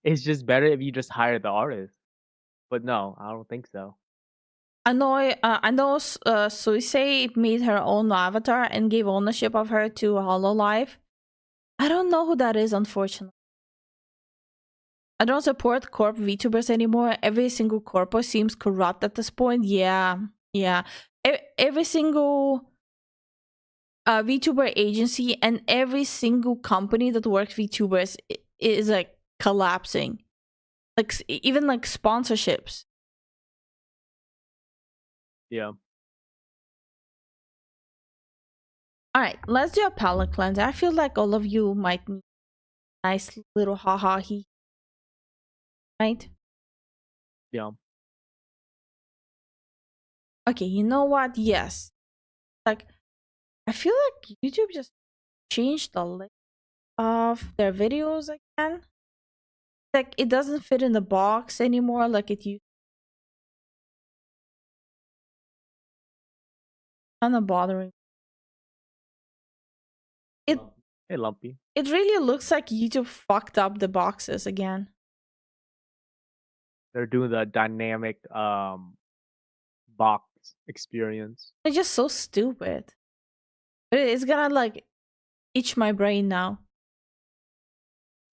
it's just better if you just hire the artist. But no, I don't think so. I know Suisei made her own avatar and gave ownership of her to Hololive. I don't know who that is, unfortunately. I don't support corp VTubers anymore. Every single corpo seems corrupt at this point. Yeah. Every single VTuber agency and every single company that works VTubers is like collapsing. Like even like sponsorships. Yeah. All right, let's do a palette cleanser. I feel like all of you might need a nice little haha he. Right? Yeah. Okay, you know what? Yes. Like, I feel like YouTube just changed the list of their videos again. Like, it doesn't fit in the box anymore like it used. Kind of bothering. Hey, Lumpy. It really looks like YouTube fucked up the boxes again. They're doing the dynamic box experience. It's just so stupid. It's gonna like itch my brain now.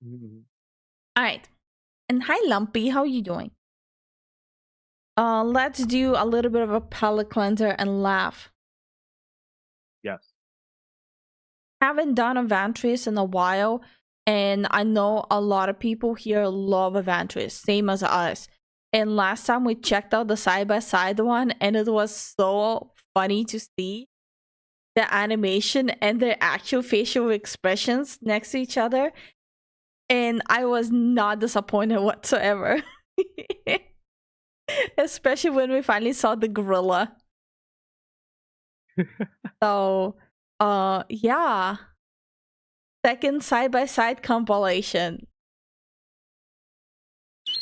Mm-hmm. All right. And hi, Lumpy. How you doing? Let's do a little bit of a palate cleanser and laugh. Yes. Haven't done Evantris in a while, and I know a lot of people here love Evantris, same as us. And last time we checked out the side-by-side one, and it was so funny to see the animation and their actual facial expressions next to each other. And I was not disappointed whatsoever. Especially when we finally saw the gorilla. So, yeah. Second side-by-side compilation.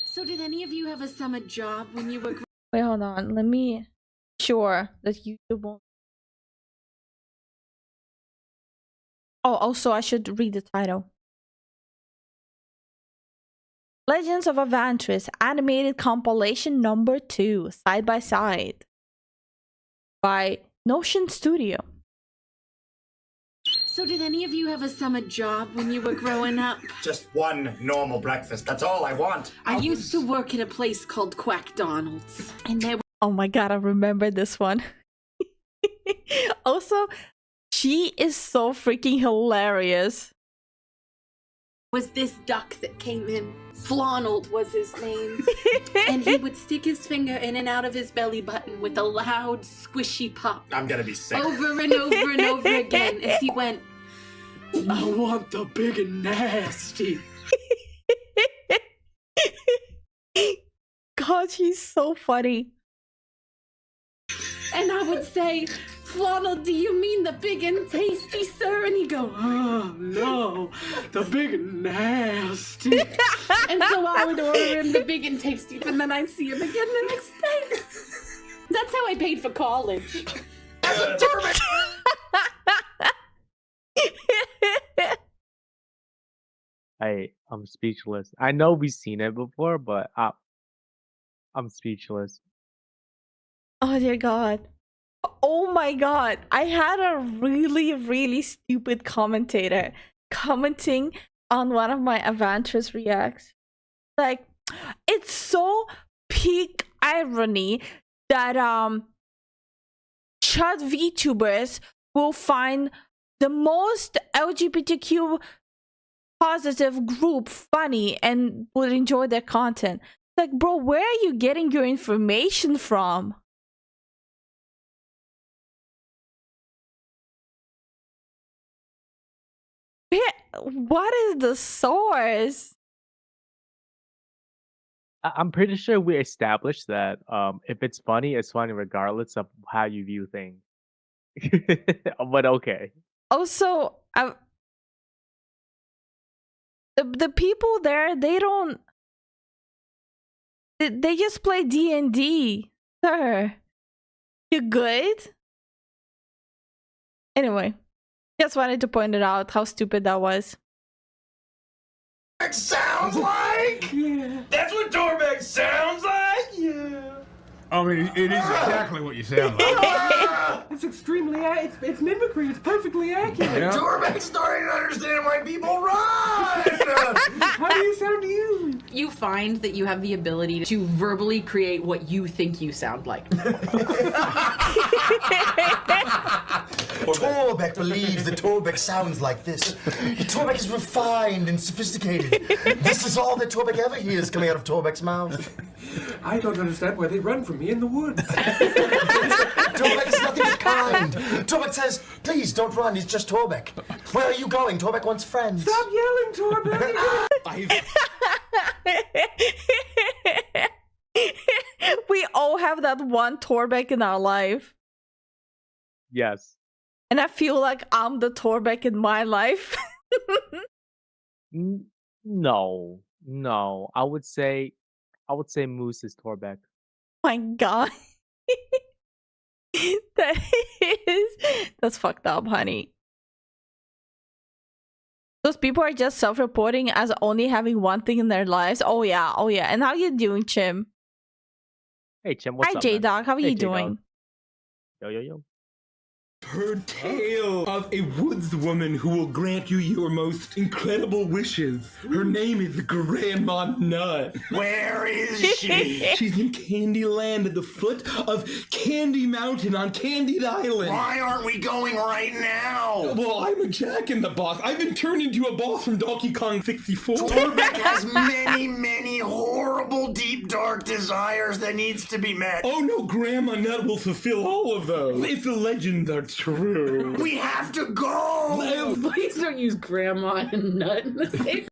So did any of you have a summer job when you were... Wait, hold on. Let me... Sure that YouTube won't... Oh, also, I should read the title. Legends of Evantris Animated Compilation Number 2, Side by Side, by Notion Studio. So did any of you have a summer job when you were growing up? Just one normal breakfast. That's all I want. I used to work at a place called Quack Donald's, and there Oh my god, I remember this one. Also, she is so freaking hilarious. was this duck that came in. Flonald was his name. And he would stick his finger in and out of his belly button with a loud, squishy pop. I'm gonna be sick. Over and over and over again as he went, I want the big and nasty. God, she's so funny. And I would say, Flonald, do you mean the big and tasty, sir? And he'd go, oh, no, the big and nasty. And so I would order him the big and tasty, and then I'd see him again the next day. That's how I paid for college. As a Torbeck! I'm speechless. I know we've seen it before, but I'm speechless. Oh dear God. Oh my God. I had a really, really stupid commentator commenting on one of my Evantris reacts. Like, it's so peak irony that chud VTubers will find the most LGBTQ positive group funny and would enjoy their content. Like, bro, where are you getting your information from? What is the source? I'm pretty sure we established that if it's funny regardless of how you view things. But okay. Also, the people there, they don't. They just play D&D, sir. You good? Anyway. Just wanted to point it out how stupid that was. It sounds like? Yeah. That's what Torbeck sounds like? Yeah. I mean, it is exactly what you sound like. It's extremely, it's mimicry, it's perfectly accurate. Yeah. Torbeck's starting to understand why people run! How do you sound to you? You find that you have the ability to verbally create what you think you sound like. Torbeck believes that Torbeck sounds like this. Torbeck is refined and sophisticated. This is all that Torbeck ever hears coming out of Torbeck's mouth. I don't understand why they run from me in the woods. Torbeck is nothing of the kind. Torbeck says, please don't run, it's just Torbeck. Where are you going? Torbeck wants friends. Stop yelling, Torbeck! We all have that one Torbeck in our life. Yes. And I feel like I'm the Torbeck in my life. No. I would say Moose is Torbeck. My God. That's fucked up, honey. Those people are just self-reporting as only having one thing in their lives. Oh yeah. And how you doing, Chim? Hey Chim, what's Hi, up? J-Dog. How are you doing? Yo. Heard tale of a woodswoman who will grant you your most incredible wishes. Her name is Grandma Nut. Where is she? She's in Candyland at the foot of Candy Mountain on Candied Island. Why aren't we going right now? Well, I'm a Jack in the Box. I've been turned into a boss from Donkey Kong 64. Torbeck has many, many horrible, deep, dark desires that needs to be met. Oh no, Grandma Nut will fulfill all of those. If the legends are true. We have to go! Please don't use grandma and nut in the same.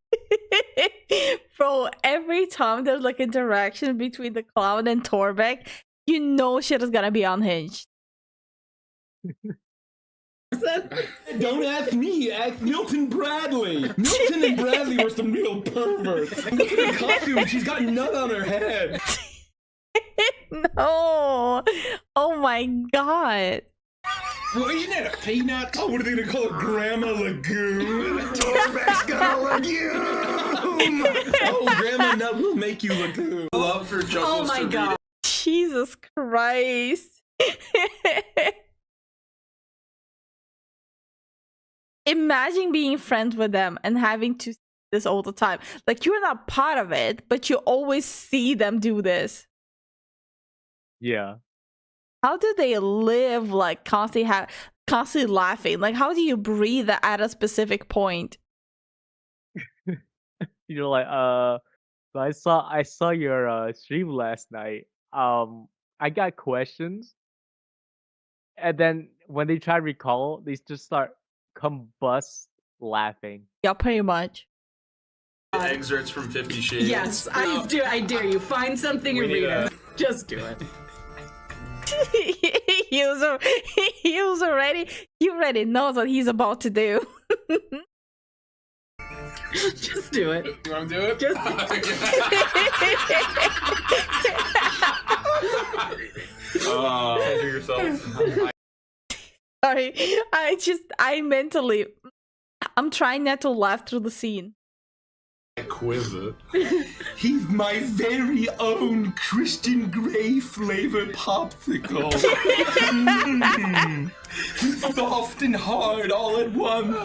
Bro, every time there's like interaction between the clown and Torbeck, you know shit is gonna be unhinged. Don't ask me, ask Milton Bradley. Milton and Bradley were some real perverts. Look at the costume, she's got nut on her head. No. Oh my god. Well, isn't that a peanut? Oh, what are they gonna call it? Grandma Lagoon? Torbeck's got a lagoon! Oh, Grandma Nut will make you Lagoon. Love for Chuckles. Oh my god. Jesus Christ. Imagine being friends with them and having to see this all the time. Like, you're not part of it, but you always see them do this. Yeah. How do they live like constantly laughing? Like, how do you breathe at a specific point? You know, like so I saw your stream last night. I got questions, and then when they try to recall, they just start combust laughing. Yeah, pretty much. Excerpts from 50 Shades. Yes, I dare you. Find something and read it. Just do it. he already knows what he's about to do. Just do it. You want to do it? Just Handle yourself. Sorry, I'm trying not to laugh through the scene. Quiver. He's my very own Christian Grey flavor popsicle. Soft and hard all at once.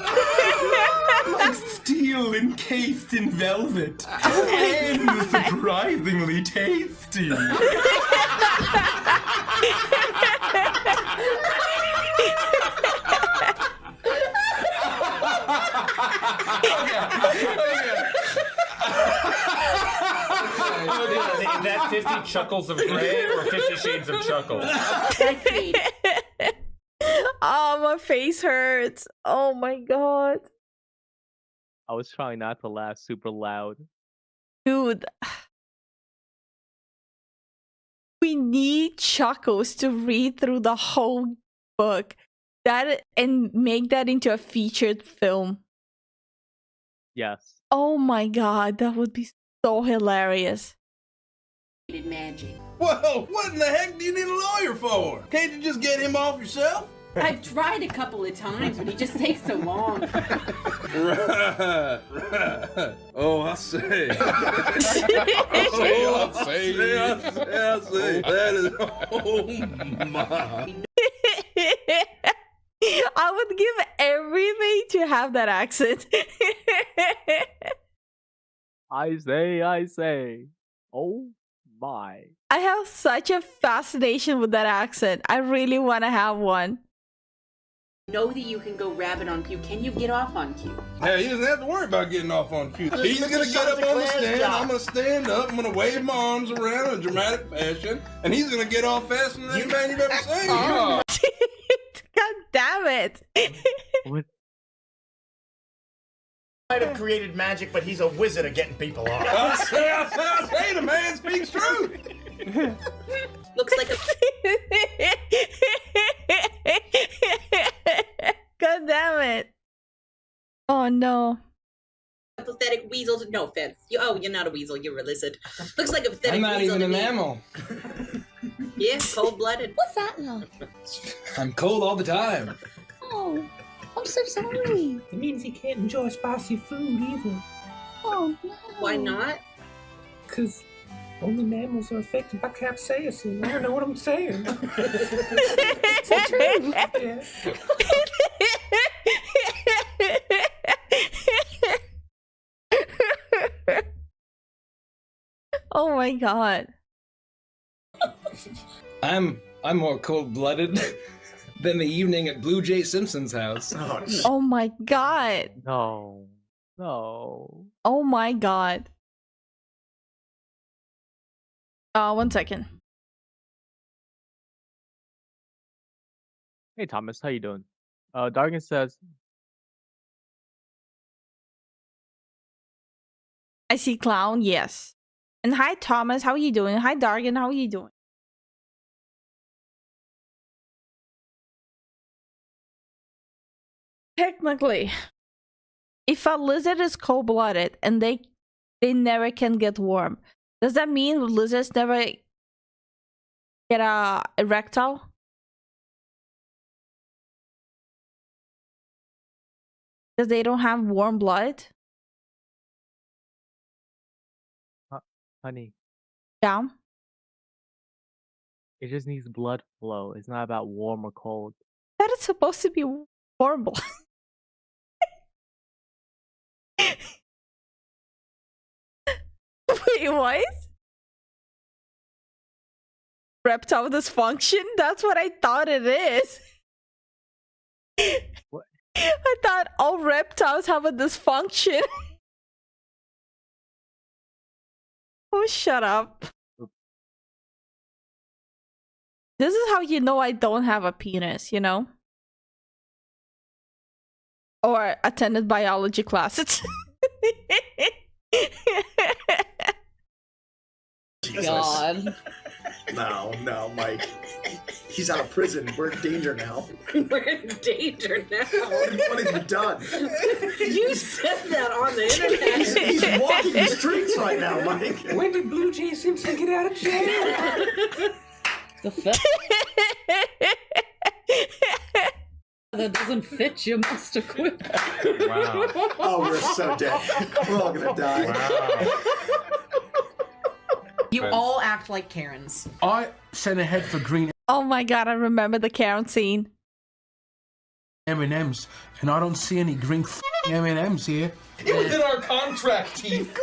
Like steel encased in velvet. And surprisingly tasty. Is that 50 Chuckles of Grey or 50 Shades of Chuckles? Oh, my face hurts. Oh my god. I was trying not to laugh super loud. Dude. We need Chuckles to read through the whole book and make that into a featured film. Yes. Oh my god, that would be so hilarious. Magic. Whoa, what in the heck do you need a lawyer for? Can't you just get him off yourself? I've tried a couple of times, but he just takes so long. Right. Oh, I see. I see. That is, oh my. I would give everything to have that accent. I say. Oh my. I have such a fascination with that accent. I really want to have one. Know that you can go rabbit on cue. Can you get off on cue? Hey, he doesn't have to worry about getting off on cue. He's gonna get up on the stand, I'm gonna stand up, I'm gonna wave my arms around in a dramatic fashion, and he's gonna get off faster than any man you've ever seen. God damn it. What? Might have created magic, but he's a wizard at getting people off. I say, the man speaks truth. Looks like a God damn it. Oh no. pathetic weasel. No offense. You're not a weasel. You're a lizard. Looks like a pathetic weasel. I'm not even to a me. mammal. Yeah, cold-blooded. What's that like? I'm cold all the time. Oh, I'm so sorry. It means he can't enjoy spicy food either. Oh no. Why not? 'Cause Only mammals are affected by capsaicin. I don't know what I'm saying. Is that true? Yeah. Oh my god. I'm more cold-blooded than the evening at Blue Jay Simpson's house. Oh my god. No. No. Oh my god. 1 second. Hey Thomas, how you doing? Dargan says, I see clown, yes. And hi Thomas, how are you doing? Hi Dargan, how are you doing? Technically, if a lizard is cold-blooded and they never can get warm, does that mean lizards never get a erectile? Because they don't have warm blood? honey, Yeah. it just needs blood flow. It's not about warm or cold. That is supposed to be warm blood. Wait, what? Reptile dysfunction? That's what I thought it is. What? I thought all reptiles have a dysfunction. Oh, shut up. This is how you know I don't have a penis, you know? Or attended biology classes. God. No, Mike. He's out of prison. We're in danger now. We're in danger now. What have you done? You said that on the internet. He's walking the streets right now, Mike. When did Blue Jay Simpson get out of jail? The fuck? That doesn't fit. You must have quit. Wow. Oh, we're so dead. We're all gonna die. Wow. You all act like Karens. I sent ahead for green Oh my god, I remember the Karen scene. M&Ms, and I don't see any green M&Ms here. It was in our contract, Chief.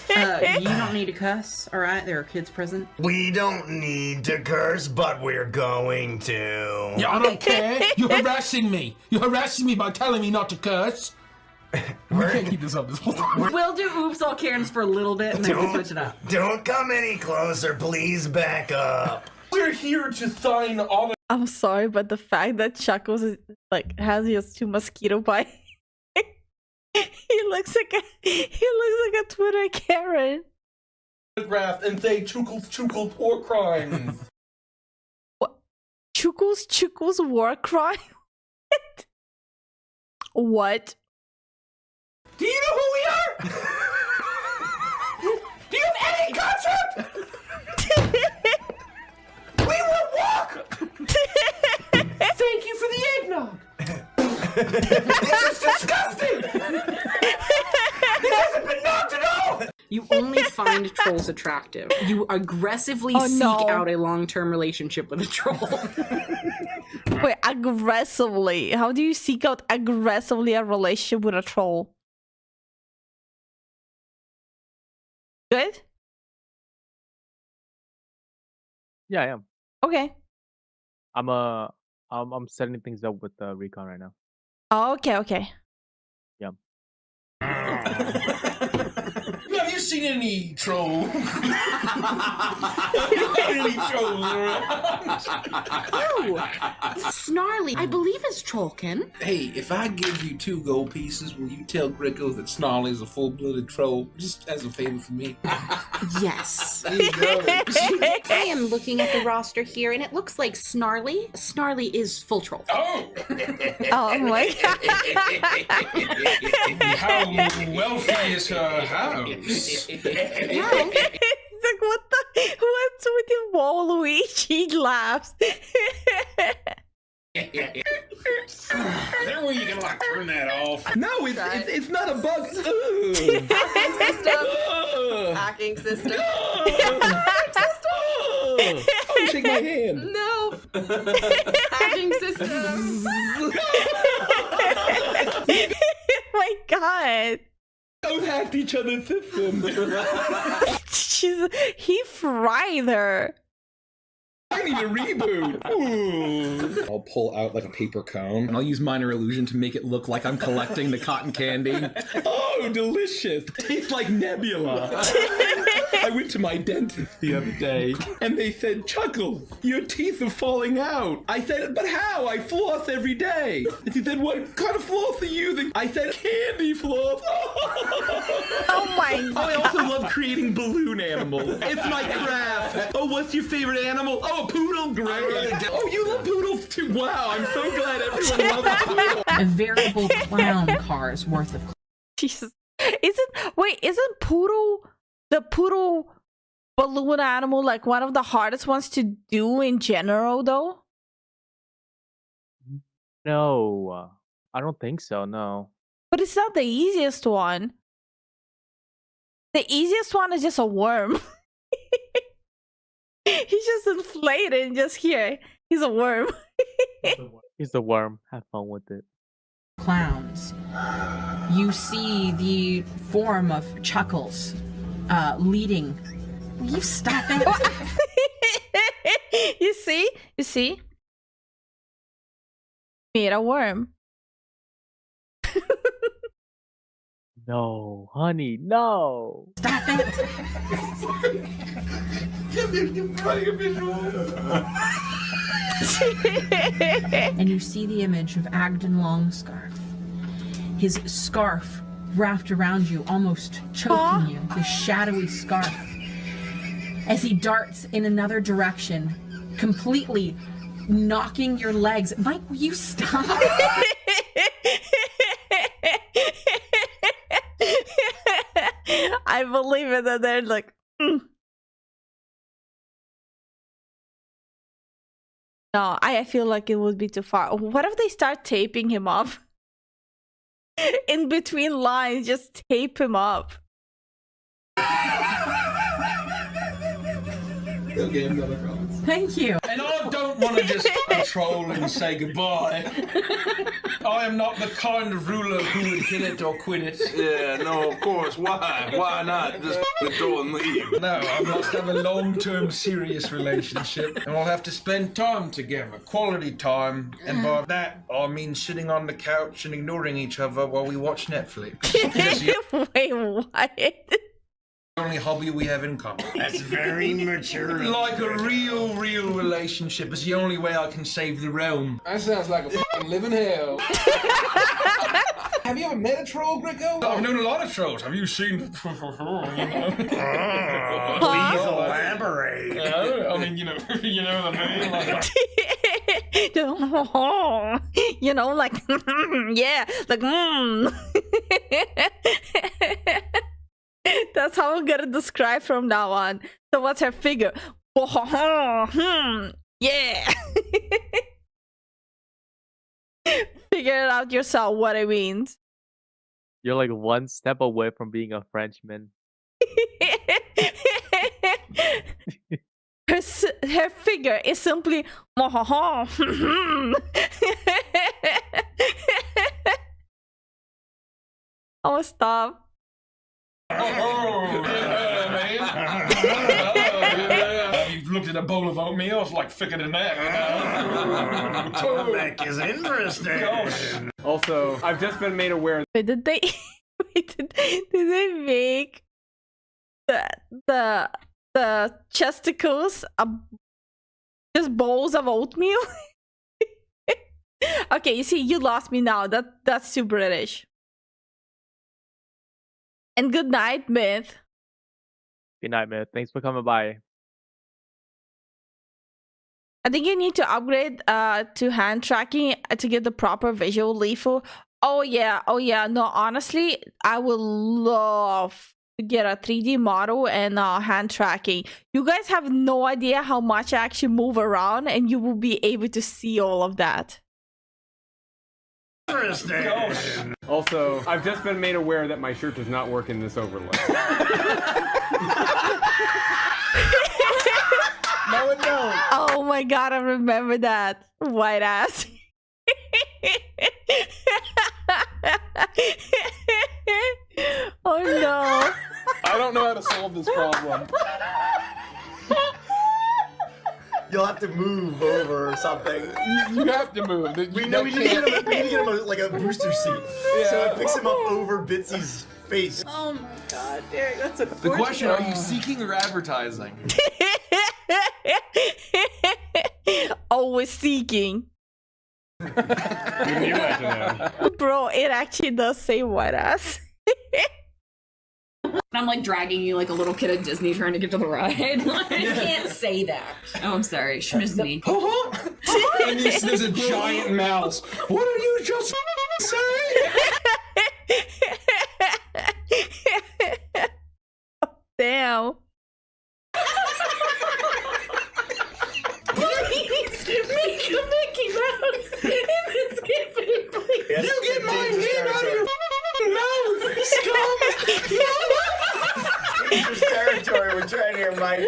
You don't need to cuss, alright? There are kids present. We don't need to curse, but we're going to. Yeah, I don't care. You're harassing me. You're harassing me by telling me not to curse. We can't keep this up this whole time. We'll do Oops All Karens for a little bit and then we'll switch it up. Don't come any closer, please back up. We're here to sign all the... I'm sorry, but the fact that Chuckles is, like has his 2 mosquito bites. he looks like a Twitter Karen. Autograph and say Chuckles war crimes. What? Chuckles war crime? What? Do you know who we are? Do you have any concept? We will walk! Thank you for the eggnog! This is disgusting! This hasn't been knocked at all! You only find trolls attractive. You aggressively seek out a long-term relationship with a troll. Wait, aggressively? How do you seek out aggressively a relationship with a troll? Good? Yeah, I am. Okay. I'm setting things up with Recon right now. Oh, okay. Yeah. Have you seen any trolls? Any trolls around? Oh, Snarly, I believe is Trollkin. Hey, if I give you 2 gold pieces, will you tell Greco that Snarly is a full-blooded troll? Just as a favor for me. Yes. There you go. I am looking at the roster here, and it looks like Snarly is full troll. Oh! Oh my god. How wealthy is her house? It's like, what's with your wall, Luigi? He laughs. Is there a way you can like turn that off? No, it's not a bug. Hacking system. Oh, shake my hand. No. Hacking system. Oh my god. Both hacked each other's system. He fried her. I need a reboot. Ooh. I'll pull out like a paper cone and I'll use minor illusion to make it look like I'm collecting the cotton candy. Oh, delicious. Tastes like Nebula. I went to my dentist the other day and they said, Chuckles, your teeth are falling out. I said, but how? I floss every day. And he said, what kind of floss are you using? I said, candy floss. Oh my god. I also love creating balloon animals. It's my craft. Oh, what's your favorite animal? Oh, a poodle, great. Oh, you love poodles too. Wow, I'm so glad everyone loves poodles. A variable clown car's worth of. Jesus. Isn't the poodle balloon animal like one of the hardest ones to do in general though? No, I don't think so. No. But it's not the easiest one. The easiest one is just a worm. He's just inflated and just here. He's a worm. He's the worm. Have fun with it. Clowns. You see the form of Chuckles leading. Will you stop it? You see? Made a worm. No, honey, no. Stop it. And you see the image of Agden Longscarf. His scarf wrapped around you, almost choking you. The shadowy scarf. As he darts in another direction, completely knocking your legs. Mike, will you stop? I believe it that they're like, No, I feel like it would be too far. What if they start taping him up? In between lines, just tape him up. Okay, another promise. Thank you. And I don't want to just troll and say goodbye. I am not the kind of ruler who would hit it or quit it. Yeah, no, of course. Why? Why not just go and leave? No, I must have a long-term serious relationship, and we'll have to spend time together, quality time. And by that, I mean sitting on the couch and ignoring each other while we watch Netflix. Wait, what? Only hobby we have in common. That's very mature. Like a real relationship is the only way I can save the realm. That sounds like a fucking living hell. Have you ever met a troll, Greco? I've known a lot of trolls. Have you seen? Please elaborate. I mean, you know what I mean. Like, You know, like yeah, like That's how I'm gonna describe from now on. So what's her figure? Yeah. Figure it out yourself what it means. You're like one step away from being a Frenchman. Her figure is simply Oh, stop. You've looked at a bowl of oatmeal, it's like thicker than that. Tomek is interesting. Gosh. Also, I've just been made aware. Wait, did they did they make the chesticles just bowls of oatmeal? Okay, you see, you lost me now. That's too British. And good night, Myth. Good night, Myth. Thanks for coming by. I think you need to upgrade to hand tracking to get the proper visual Lifu. Oh yeah. No, honestly, I would love to get a 3D model and hand tracking. You guys have no idea how much I actually move around, and you will be able to see all of that. Interesting. Also, I've just been made aware that my shirt does not work in this overlay. No one knows. Oh my god, I remember that. White ass. Oh no. I don't know how to solve this problem. You'll have to move over or something. You have to move. We need to get him like a booster seat. Yeah. So it picks him up over Bitsy's face. Oh my god, Derek, that's a The question, are you seeking or advertising? Always seeking. Bro, it actually does say white ass. I'm like dragging you like a little kid at Disney trying to get to the ride. Like, I can't say that. Oh, I'm sorry. Schmizzy. And there's a giant mouse. What are you just saying? Damn. Please make a Mickey Mouse in this campaign, please. Yes, You get my name out of your mouth, scum! Dangerous territory. We're trying here, Mike.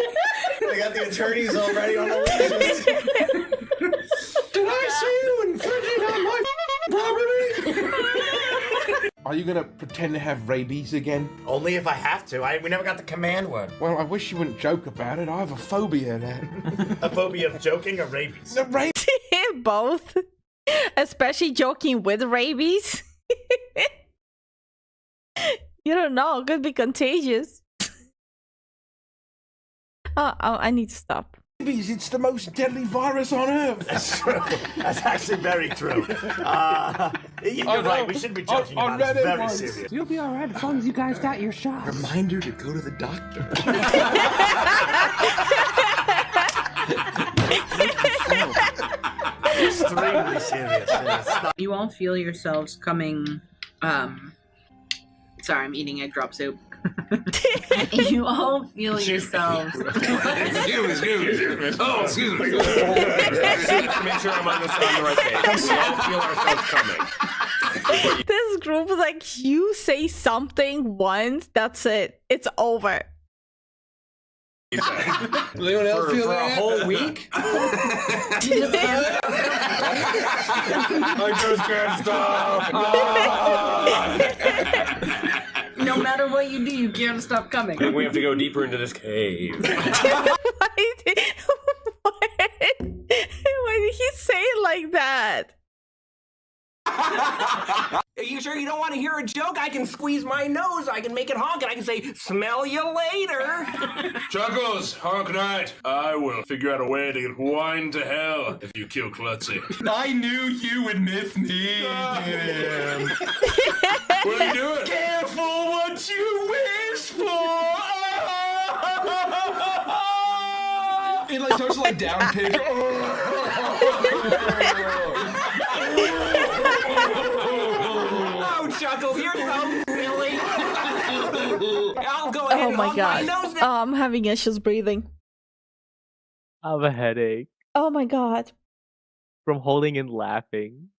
They got the attorneys already on the leashes. Did I see you infringing on my property? Are you gonna pretend to have rabies again? Only if I have to. We never got the command word. Well, I wish you wouldn't joke about it. I have a phobia of that. A phobia of joking or rabies? The rabies. Both. Especially joking with rabies. You don't know. It could be contagious. Oh, I need to stop. Rabies, it's the most deadly virus on Earth. That's true. That's actually very true. You're right. We shouldn't be joking about it. It's very serious. You'll be alright as long as you guys got your shot. Reminder to go to the doctor. Extremely serious. You all feel yourselves coming. Sorry, I'm eating egg drop soup. You all feel yourselves. Excuse me. Oh, excuse me. Make sure I'm on the right page. We all feel ourselves coming. This group is like, you say something once, that's it. It's over. Anyone else feel for that? a whole week? I just can't stop. No matter what you do, you can't stop coming. I think we have to go deeper into this cave. Why did he say it like that? Are you sure you don't want to hear a joke? I can squeeze my nose, I can make it honk, and I can say, smell you later. Chuckles, honk night. I will figure out a way to get wine to hell if you kill Klutzy. I knew you would miss me. What are you doing? Careful what you wish for. It like starts to like down pitch. Oh, Chuckles, you're so silly. I'll go ahead Oh and my honk god. my nose now. I'm having issues breathing. I have a headache Oh my god. from holding and laughing.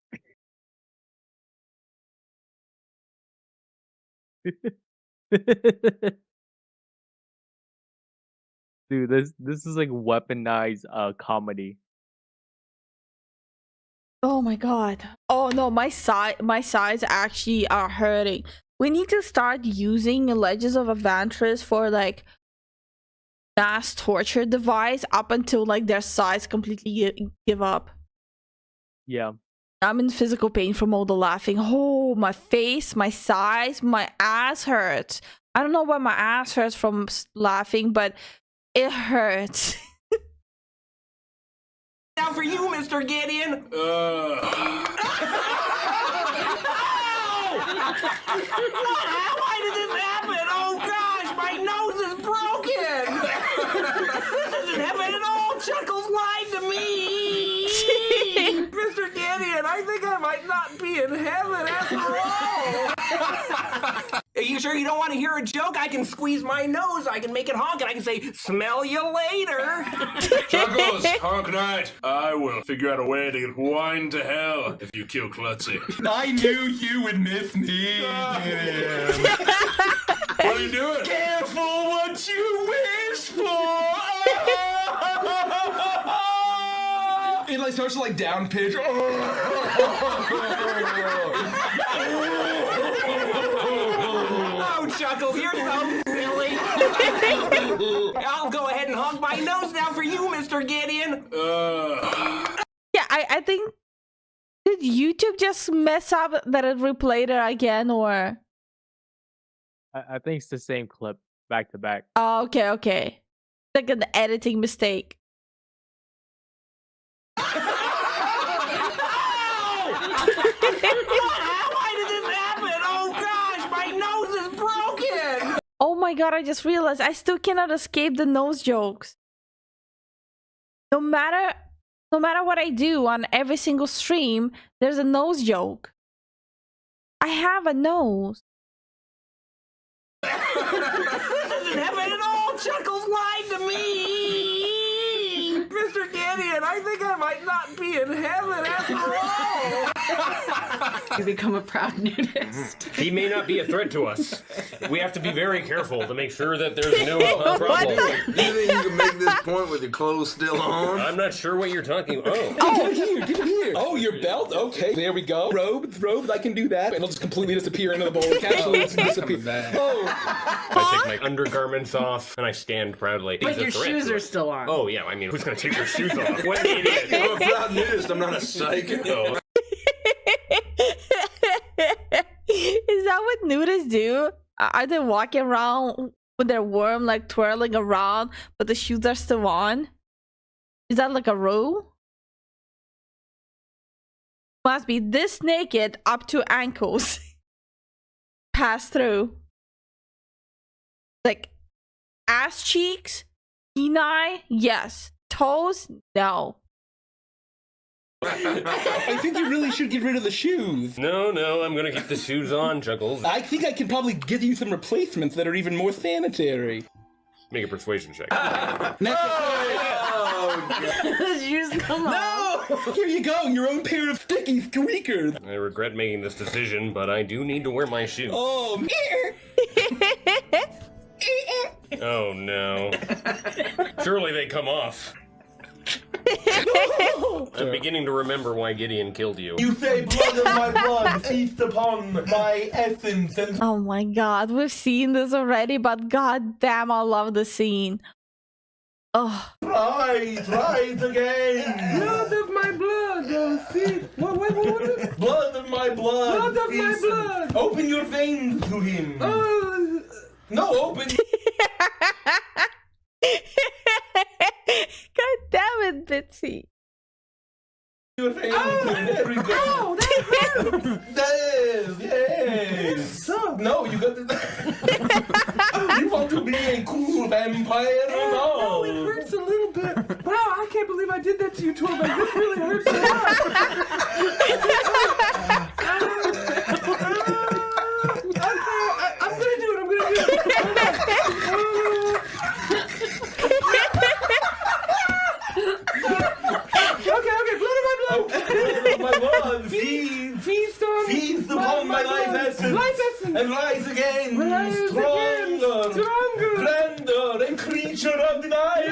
Dude, this is like weaponized comedy. Oh my god. Oh no, my sides actually are hurting. We need to start using Legends of Adventures for like mass torture device up until like their sides completely give up. Yeah. I'm in physical pain from all the laughing. Oh, my face, my sides, my ass hurts. I don't know why my ass hurts from laughing, but it hurts. Now for you, Mr. Gideon. Why did this happen? Oh gosh, my nose is broken. This isn't heaven at all. Chuckles lied to me. Mr. Gideon, I think I might not be in heaven after all. Are you sure you don't want to hear a joke? I can squeeze my nose, I can make it honk, and I can say, smell you later. Chuckles, honk night. I will figure out a way to get wine to hell if you kill Klutzy. I knew you would miss me. What are you doing? Careful what you wish for. It like starts to like down pitch. Oh, Chuckles, you're so silly. I'll go ahead and honk my nose now for you, Mr. Gideon. Yeah, I think, did YouTube just mess up that it replayed it again, or? I think it's the same clip back to back. Oh, okay. Like an editing mistake. Why did this happen? Oh gosh, my nose is broken. Oh my god, I just realized I still cannot escape the nose jokes. No matter what I do on every single stream, there's a nose joke. I have a nose. This isn't heaven at all. Chuckles lied to me. Mr. Gideon, I think I might not be in heaven after all. You become a proud nudist. He may not be a threat to us. We have to be very careful to make sure that there's no problem. You think you can make this point with your clothes still on? I'm not sure what you're talking about. Get it here. Oh, your belt? Okay, there we go. Robes, I can do that. It'll just completely disappear into the bowl. Capsules disappear. I take my undergarments off and I stand proudly. But your shoes are still on. Oh yeah, I mean, who's gonna take their shoes off? What an idiot! I'm a proud nudist. I'm not a psycho. Is that what nudists do? Are they walking around with their worm like twirling around, but the shoes are still on? Is that like a rule? Must be this naked up to ankles. Pass through. Like ass cheeks, peni, yes. Toes, no. I think you really should get rid of the shoes. No, I'm gonna keep the shoes on, Chuckles. I think I could probably get you some replacements that are even more sanitary. Make a persuasion check. The shoes come off. No! Here you go, your own pair of sticky squeakers. I regret making this decision, but I do need to wear my shoes. Oh, Oh no. Surely they come off. I'm beginning to remember why Gideon killed you. You say blood of my blood, feast upon my essence and... Oh my god, we've seen this already, but god damn, I love the scene. Oh. Rise again! Blood of my blood, feast. What? Blood of my blood! Blood of my blood! Open your veins to him! No, open! God damn it, Bitsy. Your veins there we go! Oh, that hurts! Yes! No, you got to... You want to be a cool vampire? No, it hurts a little bit. Wow, I can't believe I did that to you, Torben. This really hurts a lot. I'm gonna do it. Okay, blood of my blood. My blood, feast upon my life essence, and rise again, stronger, grander, and creature of the night.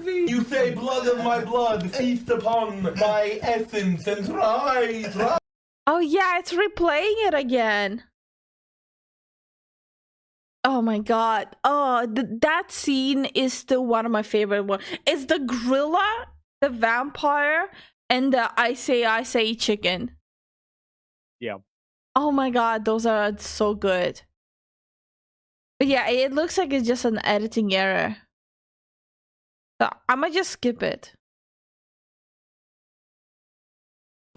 You say blood of my blood, feast upon my essence, and rise. Oh yeah, it's replaying it again. Oh my god. Oh, that scene is still one of my favorite ones. It's the gorilla, the vampire, and the I say chicken. Yeah. Oh my god, those are so good. But yeah, it looks like it's just an editing error. So I might just skip it.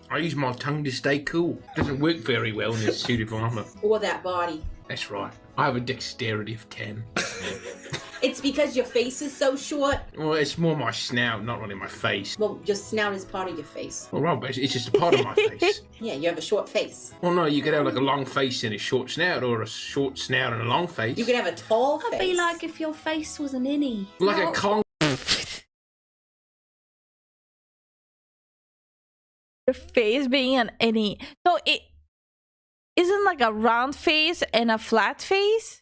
I use my tongue to stay cool. Doesn't work very well in this suit of armor. Or that body. That's right. I have a dexterity of 10. It's because your face is so short. Well, it's more my snout, not really my face. Well, your snout is part of your face. Well, right, but it's just a part of my face. Yeah, you have a short face. Well, no, you could have like a long face and a short snout, or a short snout and a long face. You could have a tall face. It'd be like if your face was an innie. Like a con. Your face being an any. No, it isn't like a round face and a flat face.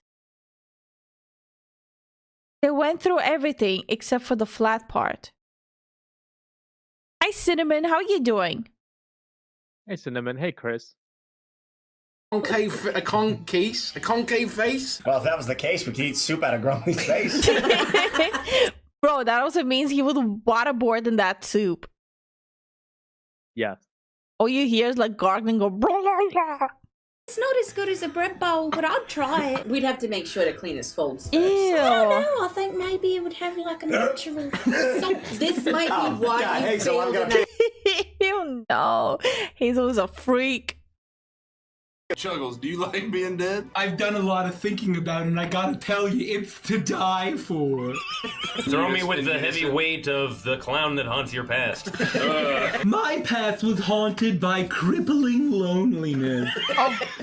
They went through everything except for the flat part. Hi, Cinnamon. How you doing? Hey, Cinnamon. Hey, Chris. A concave face? Well, if that was the case, we could eat soup out of Grumpy's face. Bro, that also means he would waterboard in that soup. Yes. All you hear is like gargling go. Blah, blah, blah. It's not as good as a bread bowl, but I'd try it. We'd have to make sure to clean his folds first. Ew. I don't know. I think maybe it would have like a natural. So this might be what God, you hey, so I'm failed gonna- You know, Hazel's a freak. Chuggles, do you like being dead? I've done a lot of thinking about it, and I gotta tell you, it's to die for. Throw me with the heavy weight of the clown that haunts your past. My past was haunted by crippling loneliness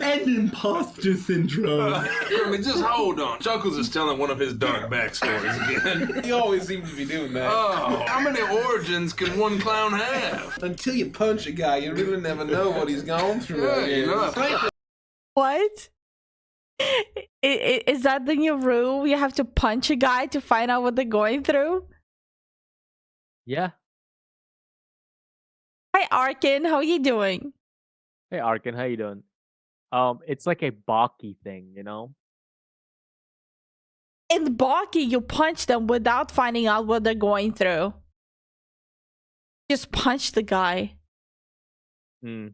and imposter syndrome. I mean, just hold on. Chuckles is telling one of his dark backstories again. He always seems to be doing that. Oh, how many origins can one clown have? Until you punch a guy, you really never know what he's gone through. Yeah, you know. What? Is that the new rule? You have to punch a guy to find out what they're going through? Yeah. Hi, Arkin. How you doing? Hey, Arkin. How you doing? It's like a Baki thing, you know? In Baki, you punch them without finding out what they're going through. Just punch the guy. Hmm.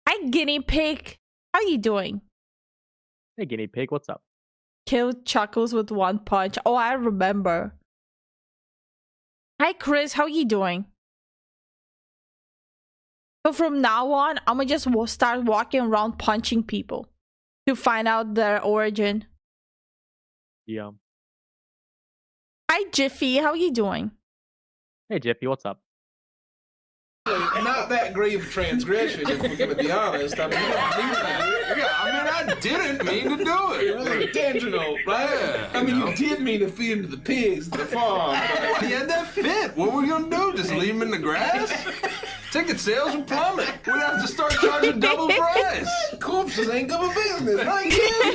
Hi, Guinea Pig. How you doing? Hey, Guinea Pig. What's up? Killed Chuckles with one punch. Oh, I remember. Hi, Chris. How you doing? So from now on, I'm gonna just start walking around punching people to find out their origin. Yeah. Hi, Jiffy. How you doing? Hey, Jiffy. What's up? Not that grave transgression, if we're gonna be honest. I mean, I didn't mean to do it. It was intentional, right? Yeah, I mean, you did mean to feed him to the pigs at the farm. But... Yeah, that fit. What were we gonna do? Just leave him in the grass? Ticket sales would plummet. We'd have to start charging double price. Corpses ain't good for business, right?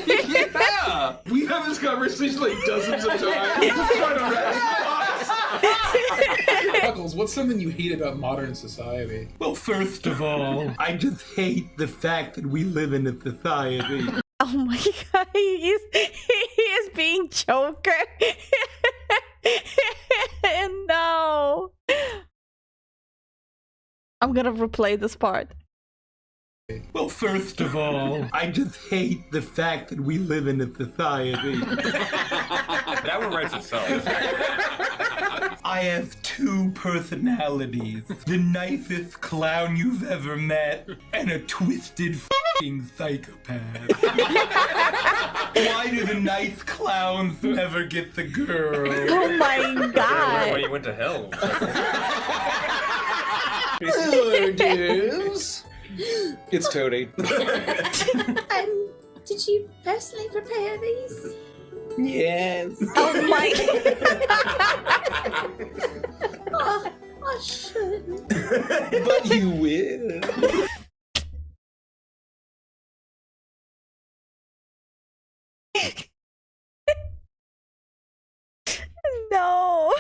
Yeah. We've had this conversation like dozens of times. Just trying to rationalize. Chuckles, what's something you hate about modern society? Well, first of all, I just hate the fact that we live in a society. Oh my god, he is being Joker. No. I'm gonna replay this part. Well, first of all, I just hate the fact that we live in a society. That one writes itself. I have two personalities. The nicest clown you've ever met, and a twisted f***ing psychopath. Why do the nice clowns never get the girl? Oh my god. When you went to hell. Hello, dears. It's Toady. Did you personally prepare these? Yes. Oh my Oh, I shouldn't. But you will. No.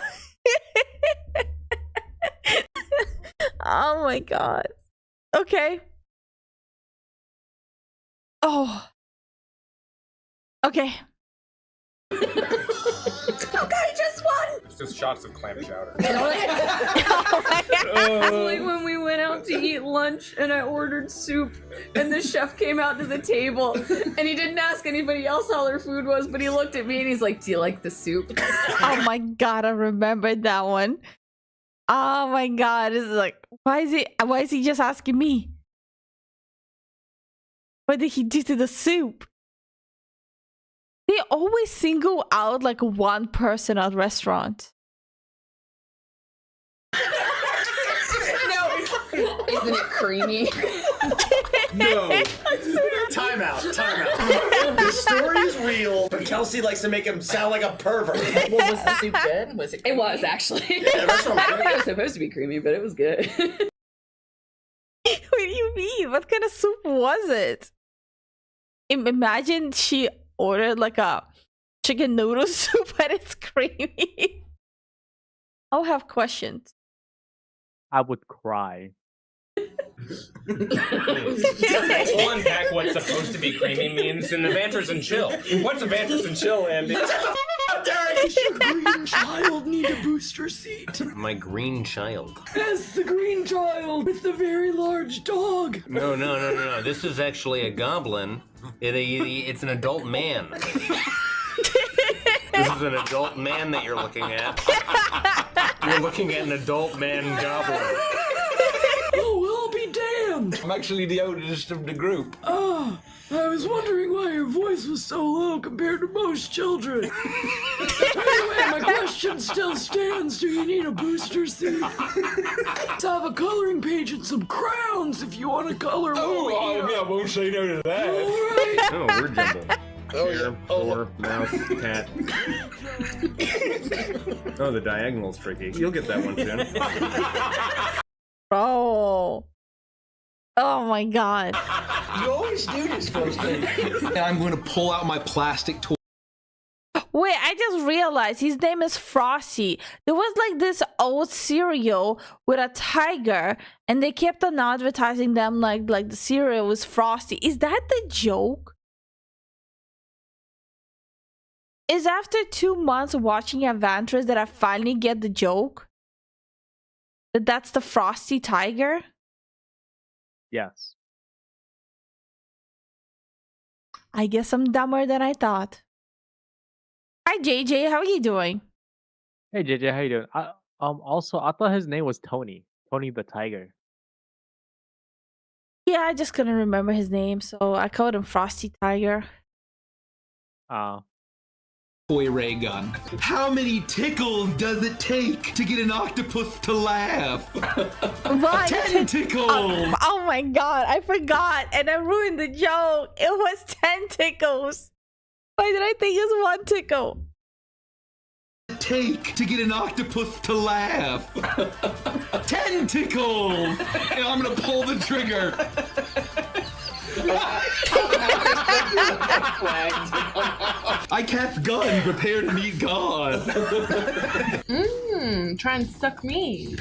Oh my god. Okay. Oh. Okay. Okay, just one. Just shots of clam chowder. It's like when we went out to eat lunch and I ordered soup and the chef came out to the table and he didn't ask anybody else how their food was, but he looked at me and he's like, "Do you like the soup?" Oh my god, I remembered that one. Oh my god, it's like, why is he just asking me? What did he do to the soup? They always single out like one person at restaurant. Isn't it creamy? No. Time out. The story is real, but Kelsey likes to make him sound like a pervert. Well, was the soup good? Was it creamy? It was, actually. Yeah, that's what I don't think it was supposed to be creamy, but it was good. What do you mean? What kind of soup was it? Imagine she ordered like a chicken noodle soup and it's creamy. I'll have questions. I would cry. We'll unpack what supposed to be creamy means in the Vanters and Chill. What's a Vanters and Chill, Andy? Does your green child need a booster seat? My green child. As the green child with the very large dog. No. This is actually a goblin. It's an adult man. This is an adult man that you're looking at. You're looking at an adult man goblin. Oh, I'll be damned. I'm actually the oldest of the group. Ah, I was wondering why your voice was so low compared to most children. Anyway, my question still stands. Do you need a booster suit? Let's have a coloring page and some crowns if you want to color. I won't say no to that. All right. Oh, we're jumbled. Chair, floor, mouse, cat. Oh, the diagonal's tricky. You'll get that one soon. Bro. Oh my god. You always do this first thing. And I'm going to pull out my plastic toy. Wait, I just realized his name is Frosty. There was like this old cereal with a tiger, and they kept on advertising them like the cereal was Frosty. Is that the joke? Is after 2 months watching Adventures that I finally get the joke? That's the Frosty Tiger? Yes. I guess I'm dumber than I thought. Hi JJ, how are you doing? Hey JJ, how you doing? Also, I thought his name was Tony. Tony the Tiger. Yeah, I just couldn't remember his name, so I called him Frosty Tiger. Toy ray gun. How many tickles does it take to get an octopus to laugh? 10 tickles! Oh my god, I forgot and I ruined the joke. It was 10 tickles. Why did I think it was 1 tickle? Take to get an octopus to laugh. 10 tickles! And I'm gonna pull the trigger. I cast gun, prepare to meet God. Try and suck me.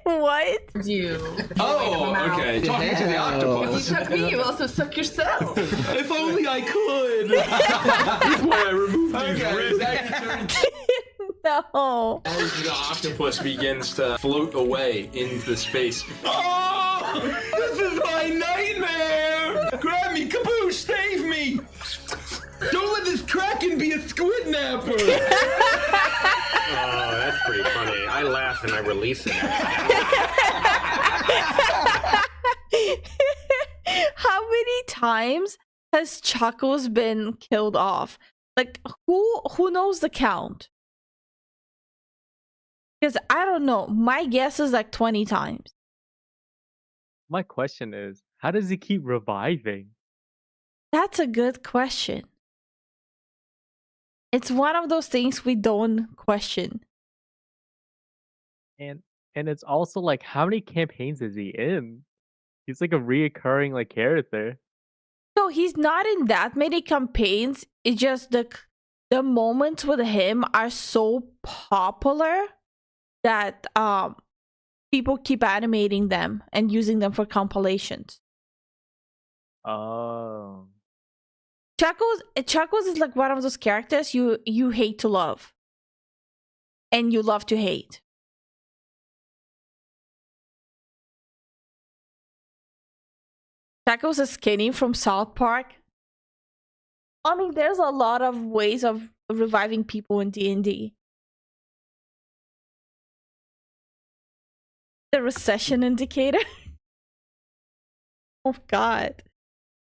What? You. Oh, okay. Talking to the If you octopus. suck me, you also suck yourself. If only I could. That's why I removed these ribs. No. As the octopus begins to float away into space. Oh, this is my nightmare! Grab me, Caboose, save me! Don't let this kraken be a squid napper! Oh, that's pretty funny. I laugh and I release it. How many times has Chuckles been killed off? Like, who knows the count? Because I don't know. My guess is like 20 times. My question is, how does he keep reviving? That's a good question. It's one of those things we don't question. And it's also like, how many campaigns is he in? He's like a reoccurring like character. No, he's not in that many campaigns. It's just the moments with him are so popular that people keep animating them and using them for compilations. Oh. Chuckles is like one of those characters you hate to love. And you love to hate. Chuckles is Skinny from South Park. I mean, there's a lot of ways of reviving people in D&D. The recession indicator. Oh god.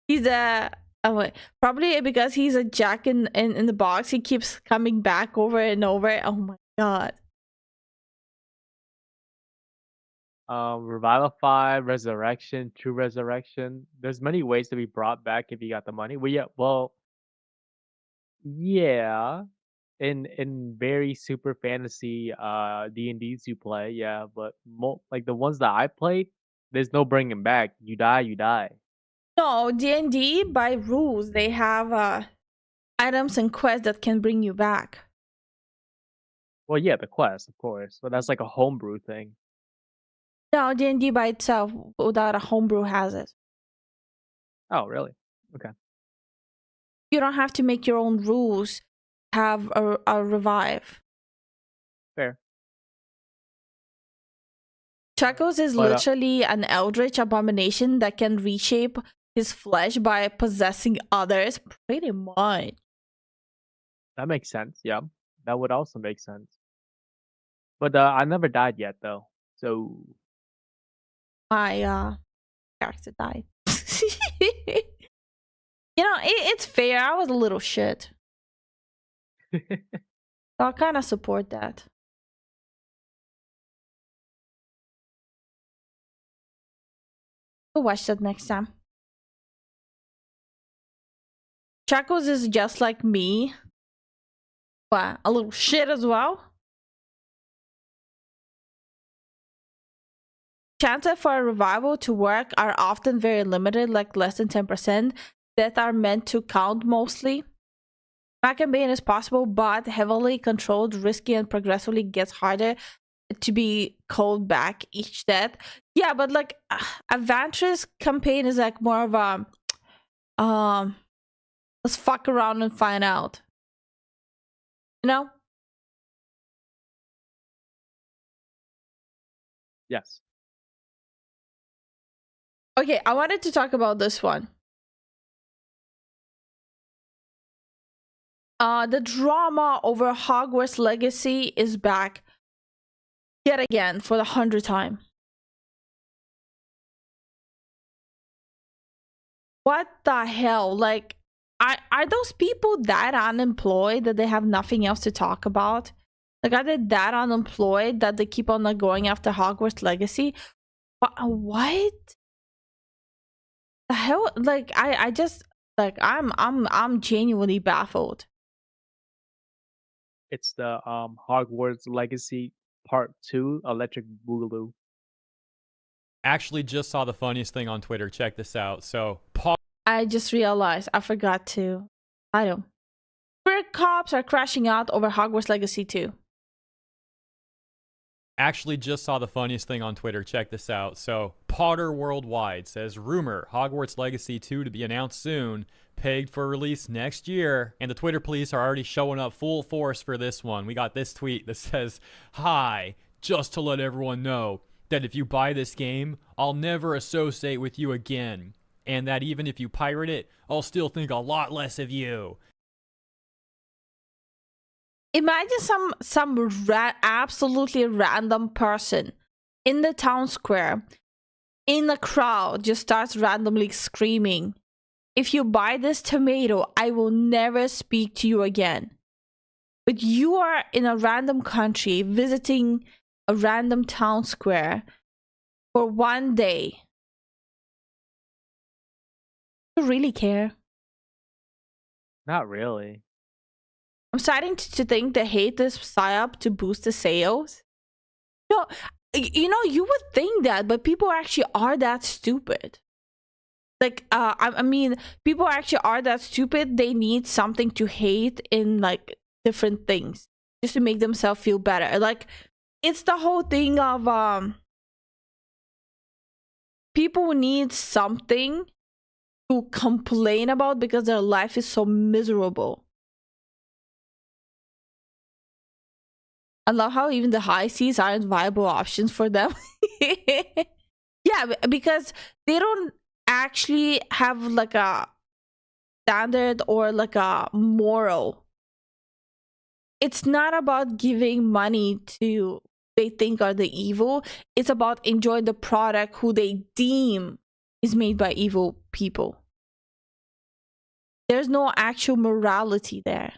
He's a probably because he's a Jack in the box. He keeps coming back over and over. Oh my god. Revival 5, Resurrection, True Resurrection. There's many ways to be brought back if you got the money. Yeah. In very super fantasy D&Ds you play, yeah, but like the ones that I played, there's no bringing back. You die, you die. No, D&D by rules they have items and quests that can bring you back. Well, yeah, the quest, of course, but that's like a homebrew thing. No, D&D by itself without a homebrew has it. Oh, really? Okay. You don't have to make your own rules. Have a revive. Fair. Chakos is literally an eldritch abomination that can reshape his flesh by possessing others. Pretty much. That makes sense. Yeah, that would also make sense. But I never died yet, though. So My character died. You know, it's fair. I was a little shit. So I kind of support that. We'll watch that next time. Chakos is just like me. What? A little shit as well? Chances for a revival to work are often very limited, like less than 10%, that are meant to count mostly. My campaign is possible, but heavily controlled, risky, and progressively gets harder to be called back each death. Yeah, but like Adventurous campaign is like more of a let's fuck around and find out. You know? yes. Okay, I wanted to talk about this one. The drama over Hogwarts Legacy is back yet again for the 100th time. What the hell? Like, are those people that unemployed that they have nothing else to talk about? Like, are they that unemployed that they keep on like going after Hogwarts Legacy? What the hell? Like, I just like I'm genuinely baffled. It's the Hogwarts Legacy Part 2, Electric Boogaloo. Actually, just saw the funniest thing on Twitter. Check this out. So, I just realized I forgot to. I don't. Spirit cops are crashing out over Hogwarts Legacy 2. Actually, just saw the funniest thing on Twitter. Check this out. So, Potter Worldwide says, rumor, Hogwarts Legacy 2 to be announced soon, pegged for release next year. And the Twitter police are already showing up full force for this one. We got this tweet that says, hi, just to let everyone know that if you buy this game, I'll never associate with you again. And that even if you pirate it, I'll still think a lot less of you. Imagine some absolutely random person in the town square, in the crowd, just starts randomly screaming, if you buy this tomato, I will never speak to you again. But you are in a random country, visiting a random town square for one day. Do you really care? Not really. I'm starting to think they hate this psyop to boost the sales. No, you know, you would think that, but people actually are that stupid. Like, I mean, people actually are that stupid. They need something to hate in like different things just to make themselves feel better. Like, it's the whole thing of people need something to complain about because their life is so miserable. I love how even the high seas aren't viable options for them. Yeah, because they don't actually have like a standard or like a moral. It's not about giving money to they think are the evil. It's about enjoying the product who they deem is made by evil people. There's no actual morality there.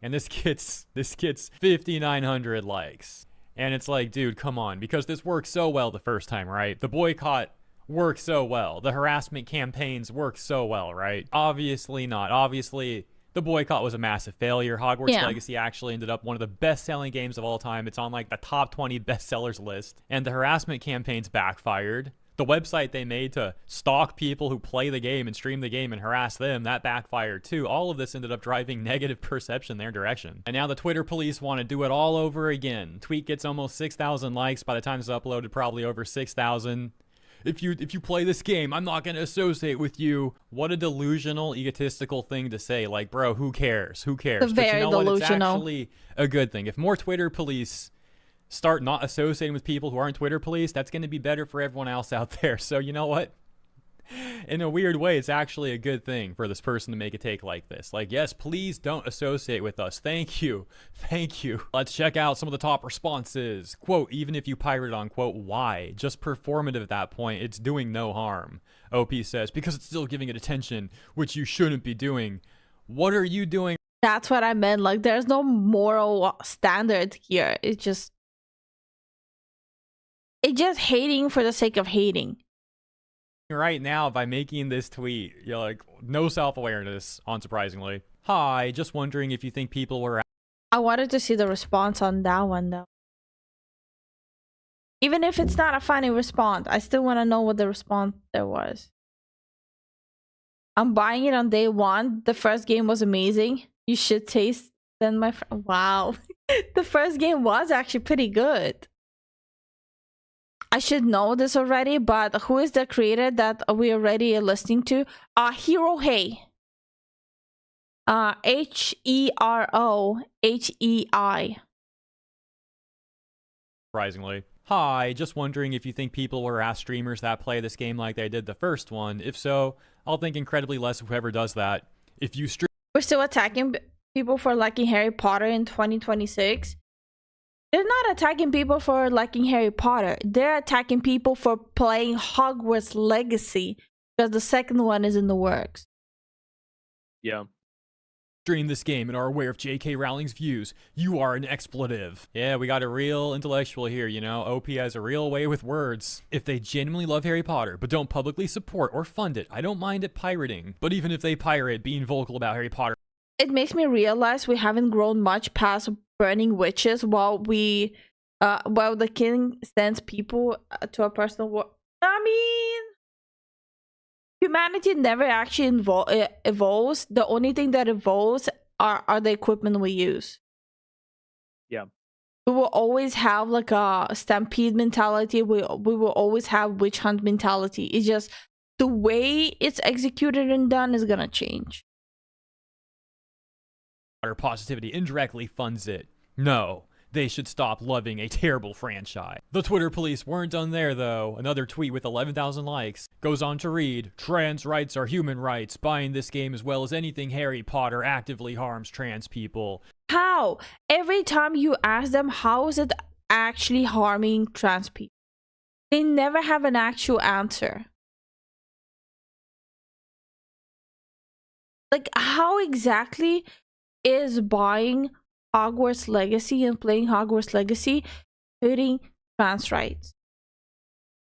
And this gets 5,900 likes. And it's like, dude, come on, because this worked so well the first time, right? The boycott worked so well. The harassment campaigns worked so well, right? Obviously not. Obviously, the boycott was a massive failure. Hogwarts Legacy actually ended up one of the best-selling games of all time. It's on like the top 20 bestsellers list. And the harassment campaigns backfired. The website they made to stalk people who play the game and stream the game and harass them, that backfired too. All of this ended up driving negative perception their direction. And now the Twitter police want to do it all over again. Tweet gets almost 6,000 likes. By the time it's uploaded, probably over 6,000. If you play this game, I'm not going to associate with you. What a delusional, egotistical thing to say. Like, bro, who cares? Who cares? It's very delusional. It's actually a good thing. If more Twitter police start not associating with people who aren't Twitter police, that's going to be better for everyone else out there. So you know what? In a weird way, it's actually a good thing for this person to make a take like this. Like, yes, please don't associate with us. Thank you. Thank you. Let's check out some of the top responses. Quote, even if you pirate on, quote, why? Just performative at that point. It's doing no harm. OP says, because it's still giving it attention, which you shouldn't be doing. What are you doing? That's what I meant. Like, there's no moral standard here. It's just hating for the sake of hating. Right now, by making this tweet, you're like, no self-awareness, unsurprisingly. Hi, just wondering if you think people were... I wanted to see the response on that one, though. Even if it's not a funny response, I still want to know what the response there was. I'm buying it on day one. The first game was amazing. You should taste then my friend. Wow. The first game was actually pretty good. I should know this already, but who is the creator that we already are listening to? Hero Hey. Herohei. Surprisingly. Hi, just wondering if you think people will ask streamers that play this game like they did the first one. If so, I'll think incredibly less of whoever does that. If you stream... We're still attacking people for liking Harry Potter in 2026. They're not attacking people for liking Harry Potter. They're attacking people for playing Hogwarts Legacy because the second one is in the works. Yeah. Stream this game and are aware of J.K. Rowling's views. You are an expletive. Yeah, we got a real intellectual here, you know. OP has a real way with words. If they genuinely love Harry Potter but don't publicly support or fund it, I don't mind it pirating. But even if they pirate, being vocal about Harry Potter... It makes me realize we haven't grown much past burning witches while the king sends people to a personal war. I mean, humanity never actually evolves. The only thing that evolves are the equipment we use. Yeah. We will always have like a stampede mentality. We will always have witch hunt mentality. It's just the way it's executed and done is gonna change. Positivity indirectly funds it. No, they should stop loving a terrible franchise. The Twitter police weren't done there, though. Another tweet with 11,000 likes goes on to read, trans rights are human rights. Buying this game as well as anything Harry Potter actively harms trans people. How? Every time you ask them, how is it actually harming trans people? They never have an actual answer. Like, how exactly is buying Hogwarts Legacy and playing Hogwarts Legacy hurting trans rights?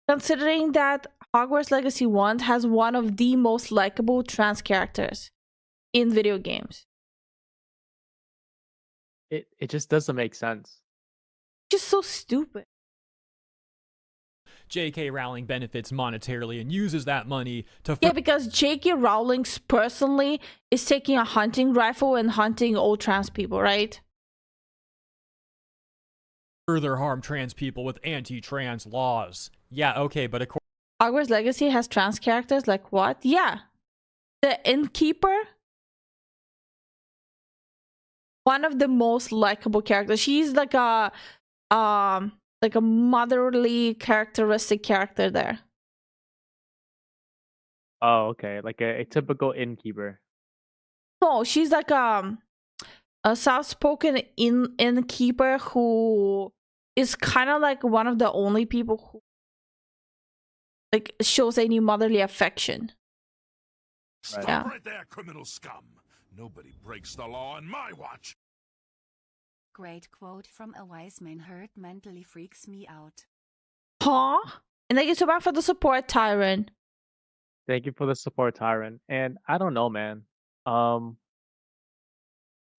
Considering that Hogwarts Legacy 1 has one of the most likable trans characters in video games. It just doesn't make sense. Just so stupid. J.K. Rowling benefits monetarily and uses that money to... Yeah, because J.K. Rowling personally is taking a hunting rifle and hunting all trans people, right? Further harm trans people with anti-trans laws. Yeah, okay, but according... Hogwarts Legacy has trans characters? Like what? Yeah. The Innkeeper? One of the most likable characters. She's like a motherly characteristic character there. Oh, okay. Like a typical innkeeper. No, she's like a soft-spoken innkeeper who is kind of like one of the only people who like shows any motherly affection. Right. Yeah. Right there, criminal scum. Nobody breaks the law on my watch. Great quote from a wise man. Hurt mentally freaks me out. Huh? And thank you so much for the support, Tyron. Thank you for the support, Tyron. And I don't know, man.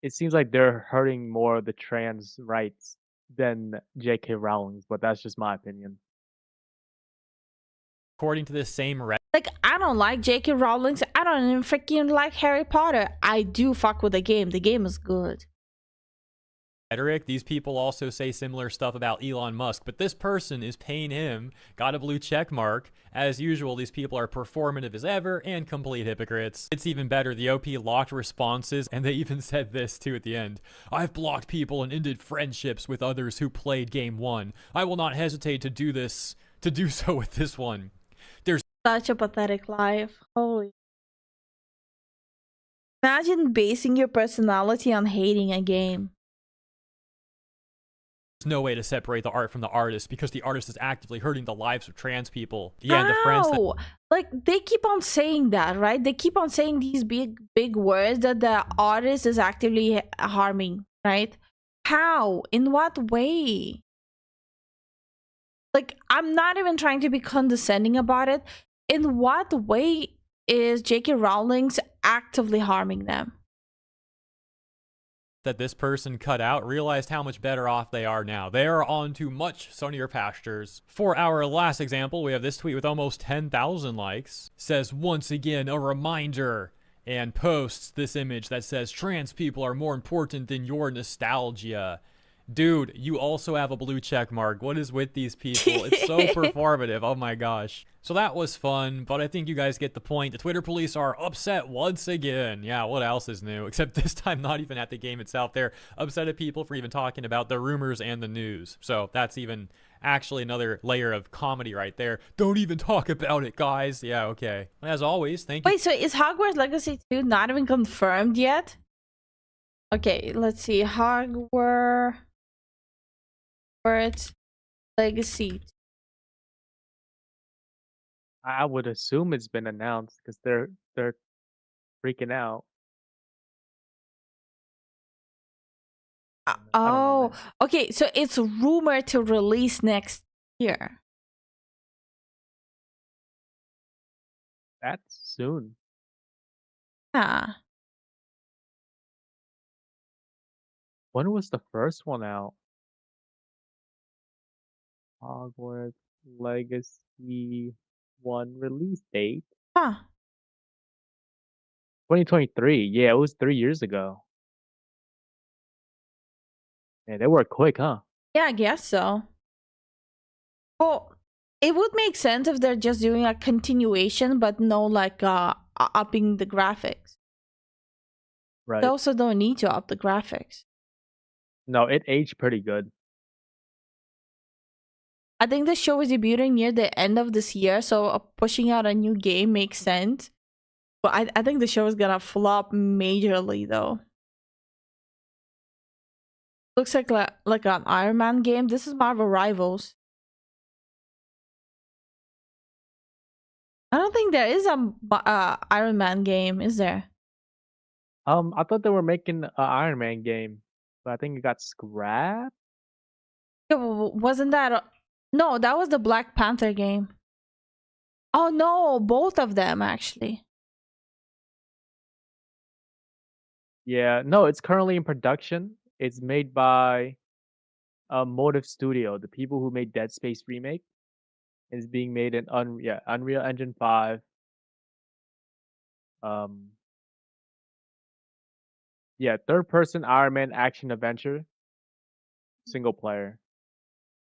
It seems like they're hurting more the trans rights than J.K. Rowling's, but that's just my opinion. According to this same Like, I don't like J.K. Rowling's. I don't even freaking like Harry Potter. I do fuck with the game. The game is good. rhetoric, these people also say similar stuff about Elon Musk, but this person is paying him, got a blue check mark. As usual, these people are performative as ever and complete hypocrites. It's even better, the OP locked responses, and they even said this too at the end. I've blocked people and ended friendships with others who played game 1. I will not hesitate to do so with this one. There's such a pathetic life. Holy. Imagine basing your personality on hating a game. no way to separate the art from the artist because the artist is actively hurting the lives of trans people. Yeah, and the friends that like they keep on saying that, right? They keep on saying these big words that the artist is actively harming, right? How? In what way? Like, I'm not even trying to be condescending about it. In what way is J.K. Rowling's actively harming them? that this person cut out realized how much better off they are now. They are on to much sunnier pastures. For our last example, we have this tweet with almost 10,000 likes. Says, once again, a reminder, and posts this image that says, trans people are more important than your nostalgia. Dude, you also have a blue check mark. What is with these people? It's so performative. Oh my gosh. So that was fun, but I think you guys get the point. The Twitter police are upset once again. Yeah, what else is new? Except this time, not even at the game itself. They're upset at people for even talking about the rumors and the news. So that's even actually another layer of comedy right there. Don't even talk about it, guys. Yeah, okay. As always, thank you. Wait, so is Hogwarts Legacy 2 not even confirmed yet? Okay, let's see. Hogwarts Legacy. I would assume it's been announced because they're freaking out. Oh, okay. So it's rumored to release next year. That's soon. Yeah. When was the first one out? Hogwarts Legacy 1 release date? Huh. 2023. Yeah, it was 3 years ago. Yeah, they were quick, huh? Yeah, I guess so. Well, it would make sense if they're just doing a continuation, but no, like, upping the graphics. Right. They also don't need to up the graphics. No, it aged pretty good. I think the show is debuting near the end of this year, so pushing out a new game makes sense. But I think the show is gonna flop majorly, though. Looks like an Iron Man game. This is Marvel Rivals. I don't think there is a Iron Man game, is there? I thought they were making an Iron Man game, but I think it got scrapped. Yeah, wasn't that? No, that was the Black Panther game. Oh no, both of them actually. Yeah, no, it's currently in production. It's made by Motive Studio, the people who made Dead Space remake. It's being made in Unreal Engine 5. Yeah, third-person Iron Man action adventure, single player.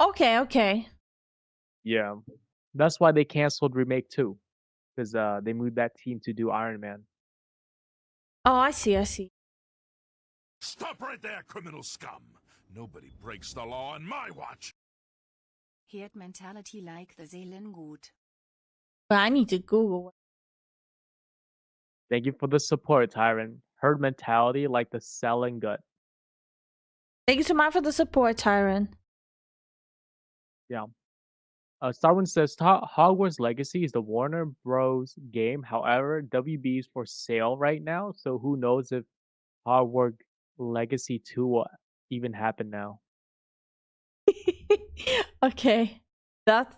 Okay, okay. Yeah, that's why they canceled Remake 2, because they moved that team to do Iron Man. Oh, I see, I see. Stop right there, criminal scum. Nobody breaks the law on my watch. Herd mentality like the Seelen gut. But I need to Google it. Thank you for the support, Tyron. Herd mentality like the selling gut. Thank you so much for the support, Tyron. Yeah. Starwin says Hogwarts Legacy is the Warner Bros. Game. However, WB is for sale right now, so who knows if Hogwarts Legacy 2 will even happen now. Okay. That's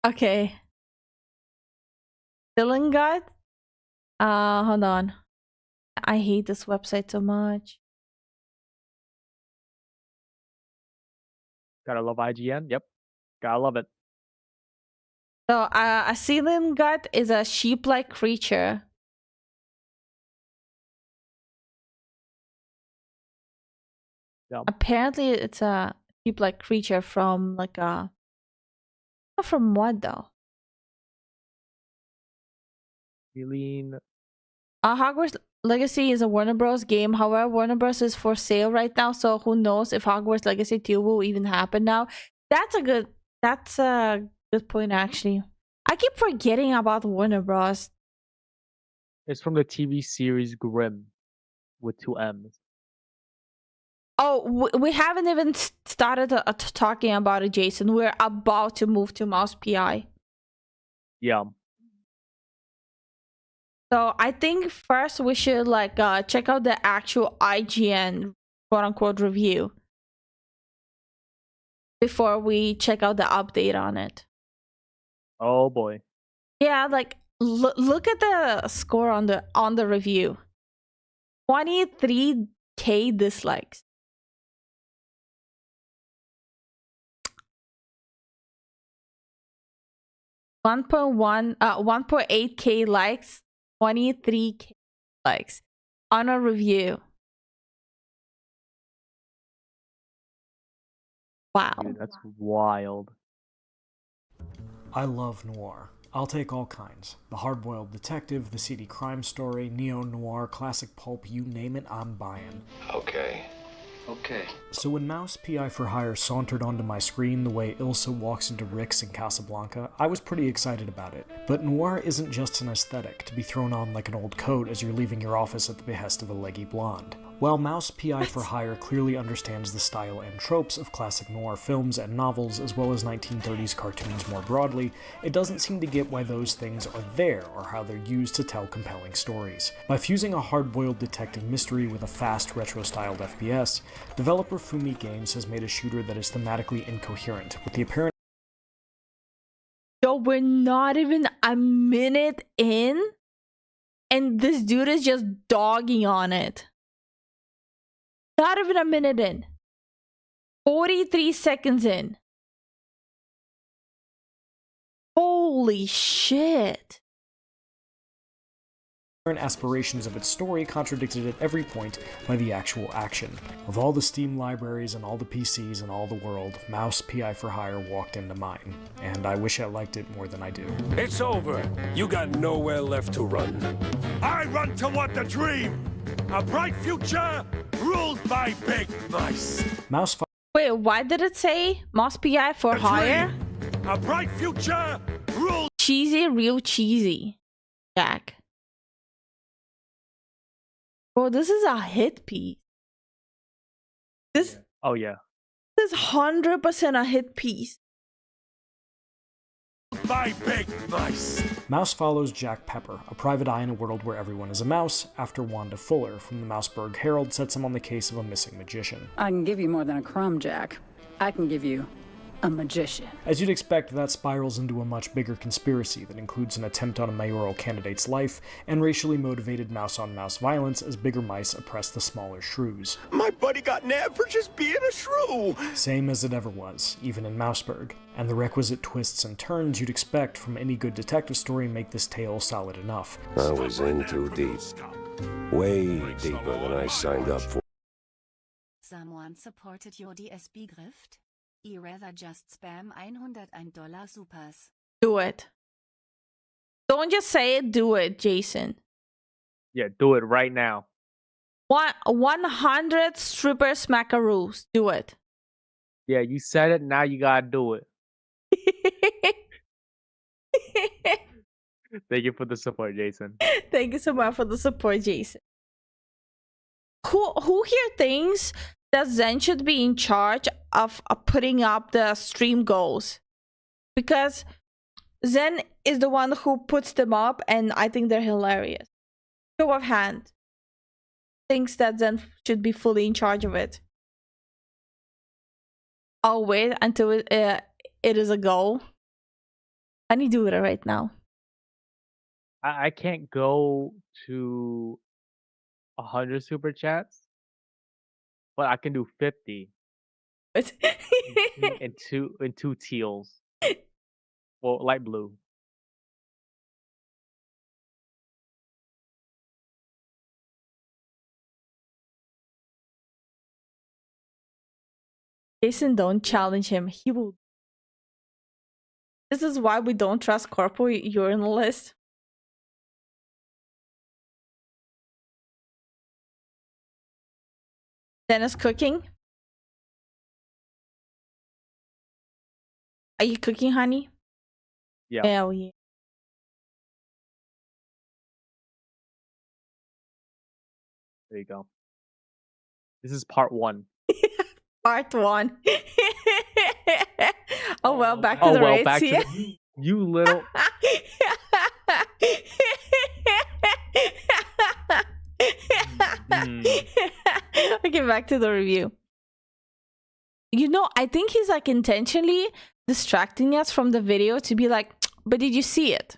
okay. Dylan got hold on. I hate this website so much. Gotta love IGN. Yep. Gotta love it. So a ceiling gut is a sheep-like creature. Yep. Apparently it's a sheep-like creature from like a from what though? Eileen. Hogwarts Legacy is a Warner Bros. Game. However, Warner Bros. Is for sale right now, so who knows if Hogwarts Legacy 2 will even happen now. That's a good point actually. I keep forgetting about Warner Bros. It's from the TV series Grimm with 2 M's. Oh, we haven't even started talking about it, Jason. We're about to move to Mouse PI. Yeah. So I think first we should like check out the actual IGN quote-unquote review before we check out the update on it. Oh boy. Yeah, like look at the score on the review. 23K dislikes. $1.8K likes, 23K likes on a review. Wow. Dude, that's wild. I love noir. I'll take all kinds. The hard-boiled detective, the seedy crime story, neo-noir, classic pulp, you name it, I'm buying. Okay. So when Mouse PI for Hire sauntered onto my screen the way Ilsa walks into Rick's in Casablanca, I was pretty excited about it. But noir isn't just an aesthetic to be thrown on like an old coat as you're leaving your office at the behest of a leggy blonde. While Mouse PI for Hire clearly understands the style and tropes of classic noir films and novels as well as 1930s cartoons more broadly, it doesn't seem to get why those things are there or how they're used to tell compelling stories. By fusing a hard-boiled detective mystery with a fast, retro-styled FPS, developer Fumi Games has made a shooter that is thematically incoherent, with the apparent Yo, we're not even a minute in, and this dude is just dogging on it. Not even a minute in. 43 seconds in. Holy shit. aspirations of its story contradicted at every point by the actual action. Of all the Steam libraries and all the PCs in all the world, Mouse PI for Hire walked into mine, and I wish I liked it more than I do. It's over. You got nowhere left to run. I run toward the dream. A bright future ruled by big mice. Wait, why did it say Mouse PI for Hire? A bright future ruled. Cheesy, real cheesy. Jack. Bro, this is a hit piece. This yeah. This is 100% a hit piece. By big mice. Mouse follows Jack Pepper, a private eye in a world where everyone is a mouse, after Wanda Fuller from the Mouseburg Herald sets him on the case of a missing magician. I can give you more than a crumb, Jack. I can give you a magician. As you'd expect, that spirals into a much bigger conspiracy that includes an attempt on a mayoral candidate's life and racially motivated mouse-on-mouse violence as bigger mice oppress the smaller shrews. My buddy got nabbed for just being a shrew. Same as it ever was, even in Mouseburg, and the requisite twists and turns you'd expect from any good detective story make this tale solid enough. I was in too deep. Way deeper than I signed up for. Someone supported your DSB grift? I rather just spam $101 supers. Do it. Don't just say it, do it, Jason. Yeah, do it right now. 100 stripper smackaroos. Do it. Yeah, you said it, now you gotta do it. Thank you for the support, Jason. Thank you so much for the support, Jason. Who here thinks that Zen should be in charge of putting up the stream goals? because Zen is the one who puts them up, and I think they're hilarious. Show of hand. Thinks that Zen should be fully in charge of it. I'll wait until it is a goal. I need to do it right now. I can't go to 100 super chats, but I can do 50. and two teals. Well, light blue. Jason, don't challenge him. He will. This is why we don't trust corporal urinalists. Dennis cooking. Are you cooking, honey? Yeah. Hell yeah. There you go. This is part 1. Part 1. Oh well, back to the rates. Back here. to you little. Okay, back to the review. You know, I think he's like intentionally distracting us from the video to be like, but did you see it?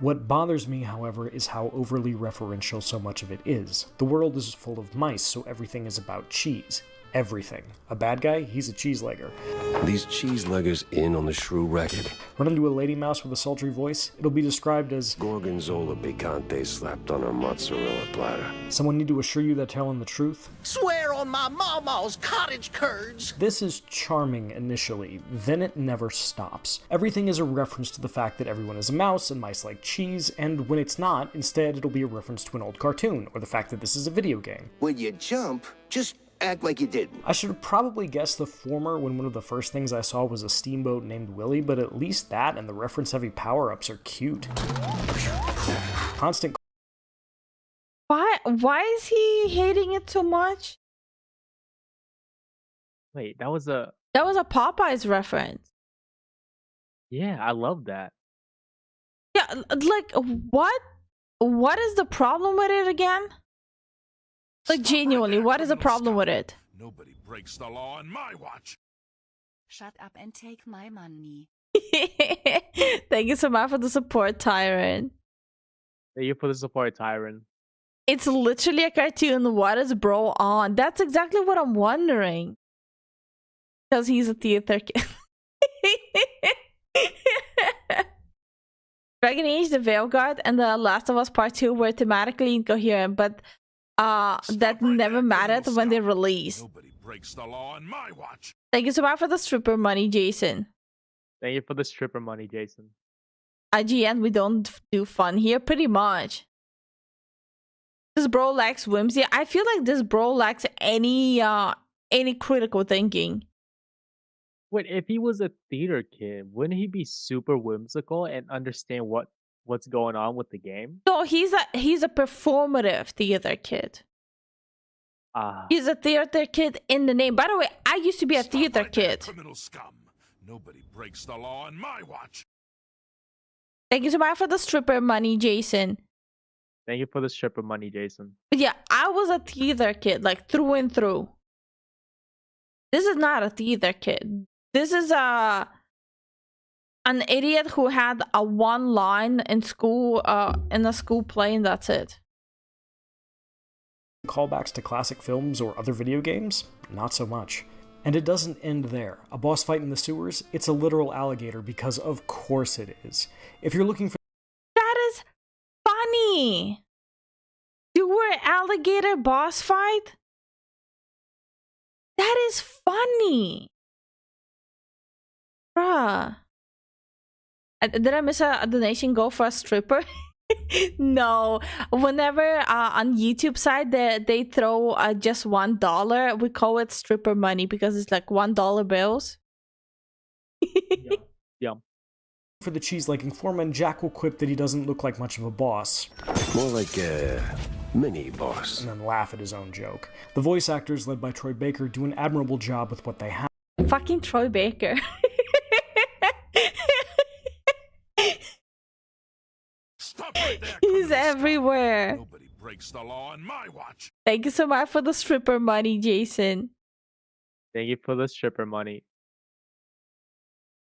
What bothers me, however, is how overly referential so much of it is. The world is full of mice, so everything is about cheese. Everything. A bad guy? He's a cheese-legger. These cheese-leggers in on the shrew racket. Run into a lady mouse with a sultry voice? It'll be described as Gorgonzola picante slapped on a mozzarella platter. someone need to assure you they're telling the truth. Swear on my mama's cottage curds. This is charming initially, then it never stops. Everything is a reference to the fact that everyone is a mouse and mice like cheese, and when it's not, instead it'll be a reference to an old cartoon, or the fact that this is a video game. When you jump, just act like you didn't. I should have probably guessed the former when one of the first things I saw was a steamboat named Willie, but at least that and the reference-heavy power-ups are cute. Constant. Why is he hating it so much? Wait, that was a Popeyes reference. Yeah, I love that. Yeah, like what is the problem with it again? Like genuinely, what is the problem with it? Nobody breaks the law on my watch. Shut up and take my money. Thank you so much for the support, Tyron. Thank you for the support, Tyron. It's literally a cartoon. What is bro on? That's exactly what I'm wondering. Because he's a theater kid. Dragon Age, The Veil Guard, and The Last of Us Part 2 were thematically incoherent, but that never mattered when they released. Nobody breaks the law on my watch. Thank you so much for the stripper money, Jason. Thank you for the stripper money, Jason. IGN, we don't do fun here, pretty much. This bro lacks whimsy. I feel like this bro lacks any critical thinking. Wait, if he was a theater kid, wouldn't he be super whimsical and understand what's going on with the game? So he's a performative theater kid. He's a theater kid in the name. By the way, I used to be a theater kid. Criminal scum. Nobody breaks the law on my watch. Thank you so much for the stripper money, Jason. Thank you for the stripper money, Jason. But yeah, I was a theater kid, like through and through. This is not a theater kid. This is an idiot who had a one line in school, in a school play, and that's it. Callbacks to classic films or other video games? Not so much. And it doesn't end there. A boss fight in the sewers? It's a literal alligator because of course it is. If you're looking for... That is funny! Sewer alligator boss fight? That is funny! Bruh. Did I miss a donation go for a stripper? No. Whenever on YouTube side they throw just $1, we call it stripper money because it's like $1 bills. Yeah. For the cheese-legging foreman, Jack will quip that he doesn't look like much of a boss. More like a mini-boss. And then laugh at his own joke. The voice actors, led by Troy Baker, do an admirable job with what they have. Fucking Troy Baker. He's everywhere. Nobody breaks the law on my watch. Thank you so much for the stripper money, Jason. Thank you for the stripper money.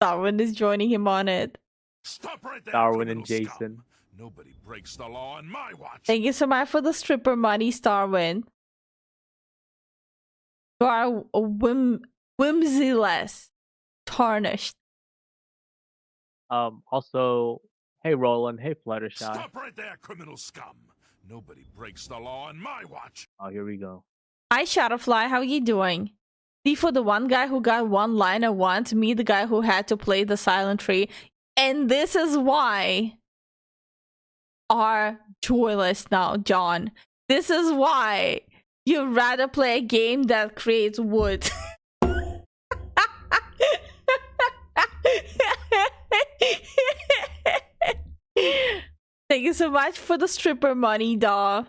Darwin is joining him on it. Stop right there, Darwin and criminal Jason. scum. Nobody breaks the law on my watch. Thank you so much for the stripper money, Starwin. You are a whimsyless, tarnished. Also, hey Roland, hey Fluttershy. Stop right there, criminal scum. Nobody breaks the law on my watch. Oh, here we go. Hi, Shadowfly. How you doing? Defo, the one guy who got one liner once, me, the guy who had to play the silent tree. And this is why are joyless now, John. This is why you'd rather play a game that creates wood. Thank you so much for the stripper money, dawg.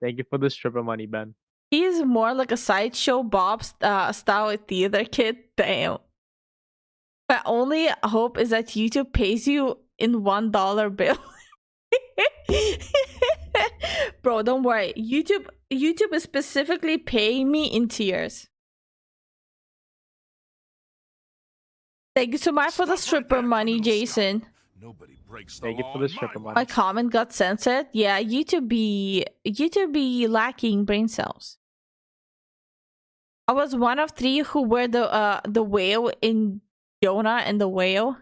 Thank you for the stripper money, Ben. He's more like a sideshow Bob style theater kid. Damn. My only hope is that YouTube pays you in $1 bill. Bro, don't worry. YouTube is specifically paying me in tears. Thank you so much for the stripper money, Jason. Thank you for the stripper money. My comment got censored. Yeah, YouTube be lacking brain cells. I was one of 3 who were the whale in Jonah and the Whale.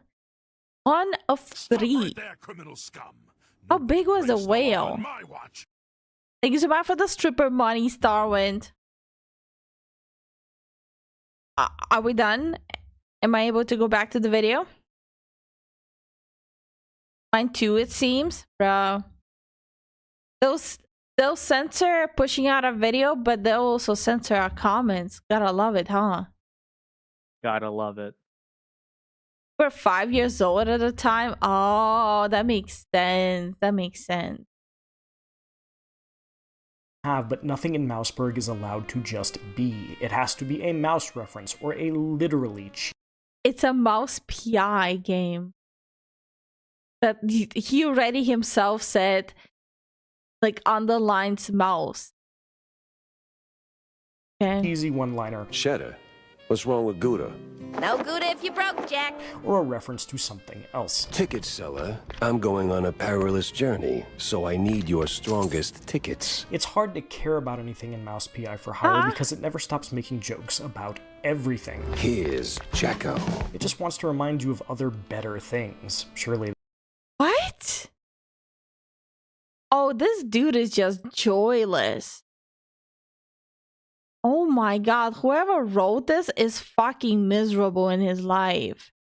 One of 3. How big was the whale? Thank you so much for the stripper money, Starwind. Are we done? Am I able to go back to the video? Mine too, it seems. Bro. They'll censor pushing out a video, but they'll also censor our comments. Gotta love it, huh? Gotta love it. We're 5 years old at the time. Oh, that makes sense. That makes sense. But nothing in Mouseburg is allowed to just be. It has to be a mouse reference or a literally cheat. It's a mouse PI game. That he already himself said, like, underlines mouse. Okay. Easy one-liner. Cheddar, what's wrong with Gouda? No good if you broke, Jack. Or a reference to something else. Ticket seller, I'm going on a perilous journey, so I need your strongest tickets. It's hard to care about anything in Mouse PI for Hire because it never stops making jokes about everything. Here's Jacko. It just wants to remind you of other better things. Surely. What? Oh, this dude is just joyless. Oh my god, whoever wrote this is fucking miserable in his life.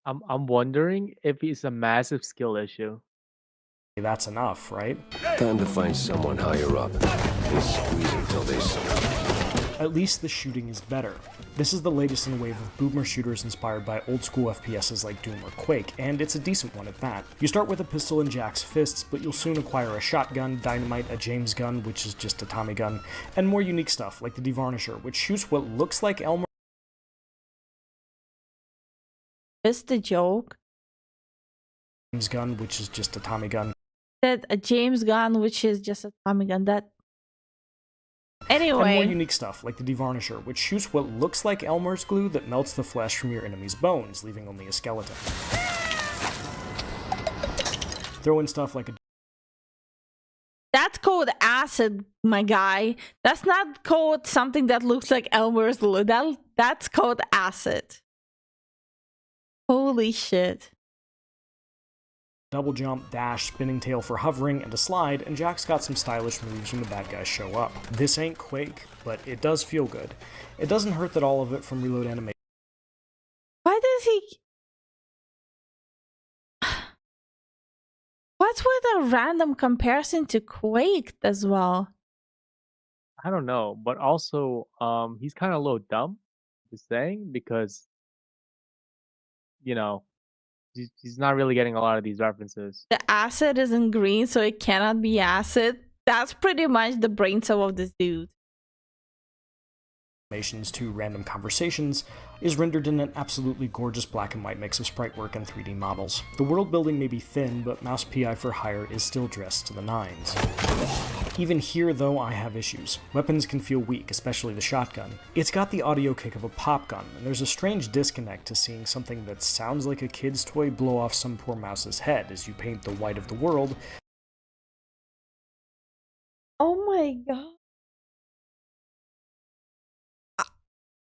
I'm wondering if it's a massive skill issue. That's enough, right? Time to find someone higher up and squeeze until they suck. At least the shooting is better. This is the latest in a wave of boomer shooters inspired by old school FPSs like Doom or Quake, and it's a decent one at that. You start with a pistol in Jack's fists, but you'll soon acquire a shotgun, dynamite, a James gun, which is just a Tommy gun, and more unique stuff like the Devarnisher, which shoots what looks like Elmer. Is the joke? James gun, which is just a Tommy gun. That a James gun, which is just a Tommy gun. That. Anyway. And more unique stuff, like the Devarnisher, which shoots what looks like Elmer's glue that melts the flesh from your enemy's bones, leaving only a skeleton. Throw in stuff like a... That's called acid, my guy. That's not called something that looks like Elmer's glue. That's called acid. Holy shit. Double jump, dash, spinning tail for hovering, and a slide, and Jack's got some stylish moves when the bad guys show up. This ain't Quake, but it does feel good. It doesn't hurt that all of it from reload animation. Why does he... What's with a random comparison to Quake as well? I don't know, but also he's kind of a little dumb, just saying, because you know, he's not really getting a lot of these references. The acid isn't green, so it cannot be acid. That's pretty much the brain cell of this dude. to random conversations, is rendered in an absolutely gorgeous black and white mix of sprite work and 3D models. The world building may be thin, but Mouse PI for Hire is still dressed to the nines. Even here, though, I have issues. Weapons can feel weak, especially the shotgun. It's got the audio kick of a pop gun, and there's a strange disconnect to seeing something that sounds like a kid's toy blow off some poor mouse's head as you paint the white of the world. Oh my god.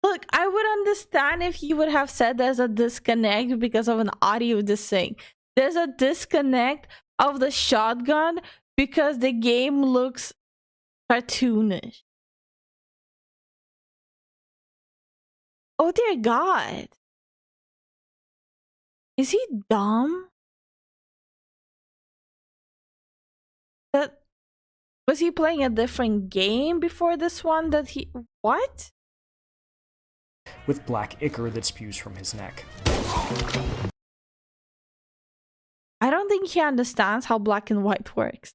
Look, I would understand if he would have said there's a disconnect because of an audio dissync. There's a disconnect of the shotgun because the game looks cartoonish. Oh dear god. Is he dumb? Was he playing a different game before this one that he... What? With black ichor that spews from his neck. I don't think he understands how black and white works.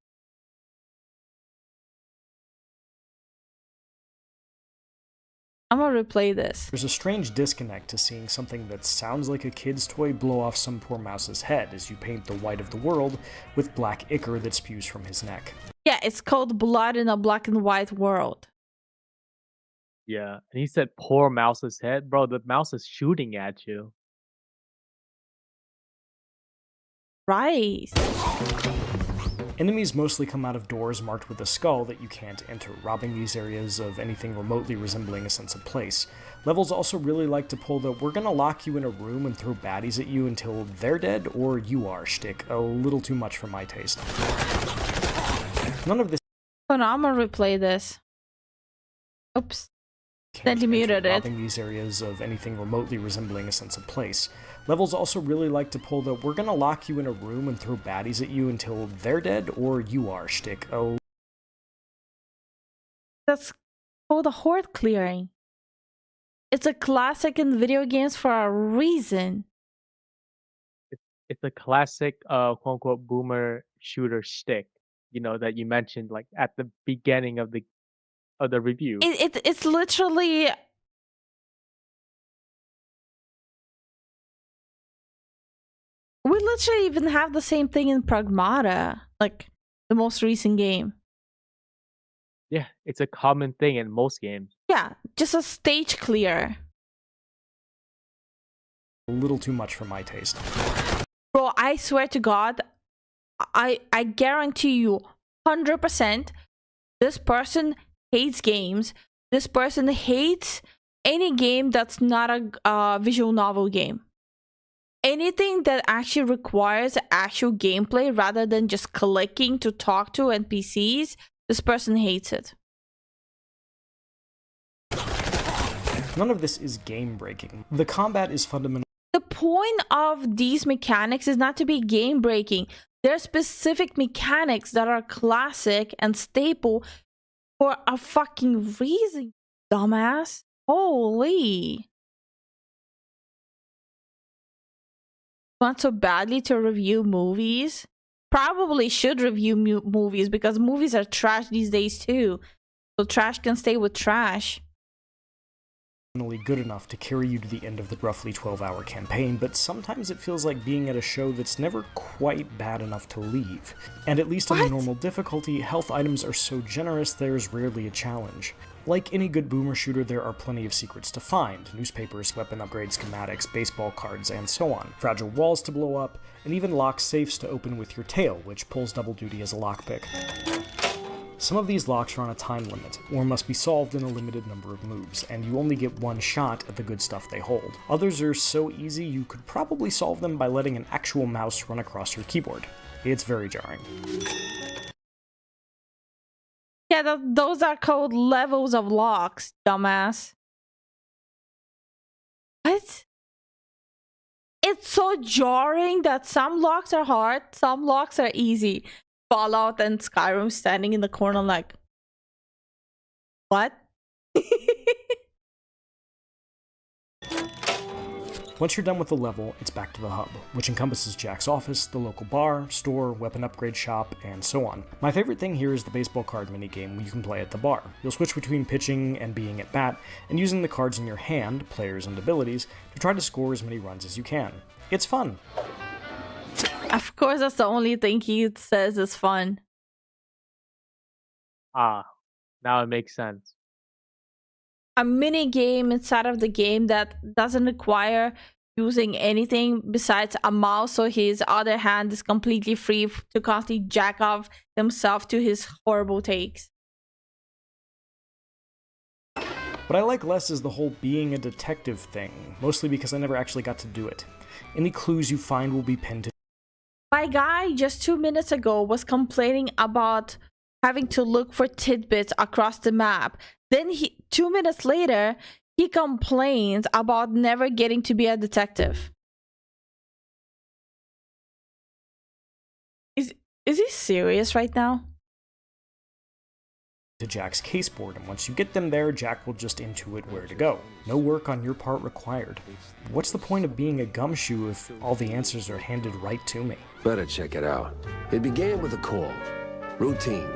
I'm gonna replay this. There's a strange disconnect to seeing something that sounds like a kid's toy blow off some poor mouse's head as you paint the white of the world with black ichor that spews from his neck. Yeah, it's called Blood in a Black and White World. Yeah, and he said poor mouse's head. Bro, the mouse is shooting at you. Right. Enemies mostly come out of doors marked with a skull that you can't enter, robbing these areas of anything remotely resembling a sense of place. Levels also really like to pull the "we're gonna lock you in a room and throw baddies at you until they're dead or you are" shtick a little too much for my taste. None of this. Oh no, I'm gonna replay this. Oops. Then he muted it. Robbing these areas of anything remotely resembling a sense of place. Levels also really like to pull the "we're gonna lock you in a room and throw baddies at you until they're dead or you are" shtick. Oh, that's called a horde clearing. It's a classic in video games for a reason. It's a classic, quote unquote, boomer shooter shtick. You know, that you mentioned like at the beginning of the review. It's literally. We literally even have the same thing in Pragmata, like the most recent game. Yeah, it's a common thing in most games. Yeah, just a stage clear. a little too much for my taste. Bro, I swear to God, I guarantee you 100% this person hates games. This person hates any game that's not a visual novel game. Anything that actually requires actual gameplay rather than just clicking to talk to NPCs, this person hates it. None of this is game breaking. The combat is fundamental. The point of these mechanics is not to be game breaking. There are specific mechanics that are classic and staple for a fucking reason, dumbass. Holy. Want so badly to review movies? Probably should review movies because movies are trash these days too. So trash can stay with trash. Good enough to carry you to the end of the roughly 12-hour campaign, but sometimes it feels like being at a show that's never quite bad enough to leave. And at least on the normal difficulty, health items are so generous there's rarely a challenge. Like any good boomer shooter, there are plenty of secrets to find: newspapers, weapon upgrade schematics, baseball cards, and so on. Fragile walls to blow up, and even locked safes to open with your tail, which pulls double duty as a lockpick. Some of these locks are on a time limit, or must be solved in a limited number of moves, and you only get one shot at the good stuff they hold. Others are so easy you could probably solve them by letting an actual mouse run across your keyboard. It's very jarring. Yeah, those are called levels of locks, dumbass. What? It's so jarring that some locks are hard, some locks are easy. Fallout and Skyrim standing in the corner like, what? Once you're done with the level, it's back to the hub, which encompasses Jack's office, the local bar, store, weapon upgrade shop, and so on. My favorite thing here is the baseball card minigame you can play at the bar. You'll switch between pitching and being at bat, and using the cards in your hand, players and abilities, to try to score as many runs as you can. It's fun. Of course, that's the only thing he says is fun. Ah, now it makes sense. A mini game inside of the game that doesn't require using anything besides a mouse, so his other hand is completely free to constantly jack off himself to his horrible takes. What I like less is the whole being a detective thing, mostly because I never actually got to do it. Any clues you find will be pinned to... My guy just 2 minutes ago was complaining about having to look for tidbits across the map. Then 2 minutes later, he complains about never getting to be a detective. Is he serious right now? To Jack's caseboard, and once you get them there, Jack will just intuit where to go. No work on your part required. What's the point of being a gumshoe if all the answers are handed right to me? Better check it out. It began with a call. Routine.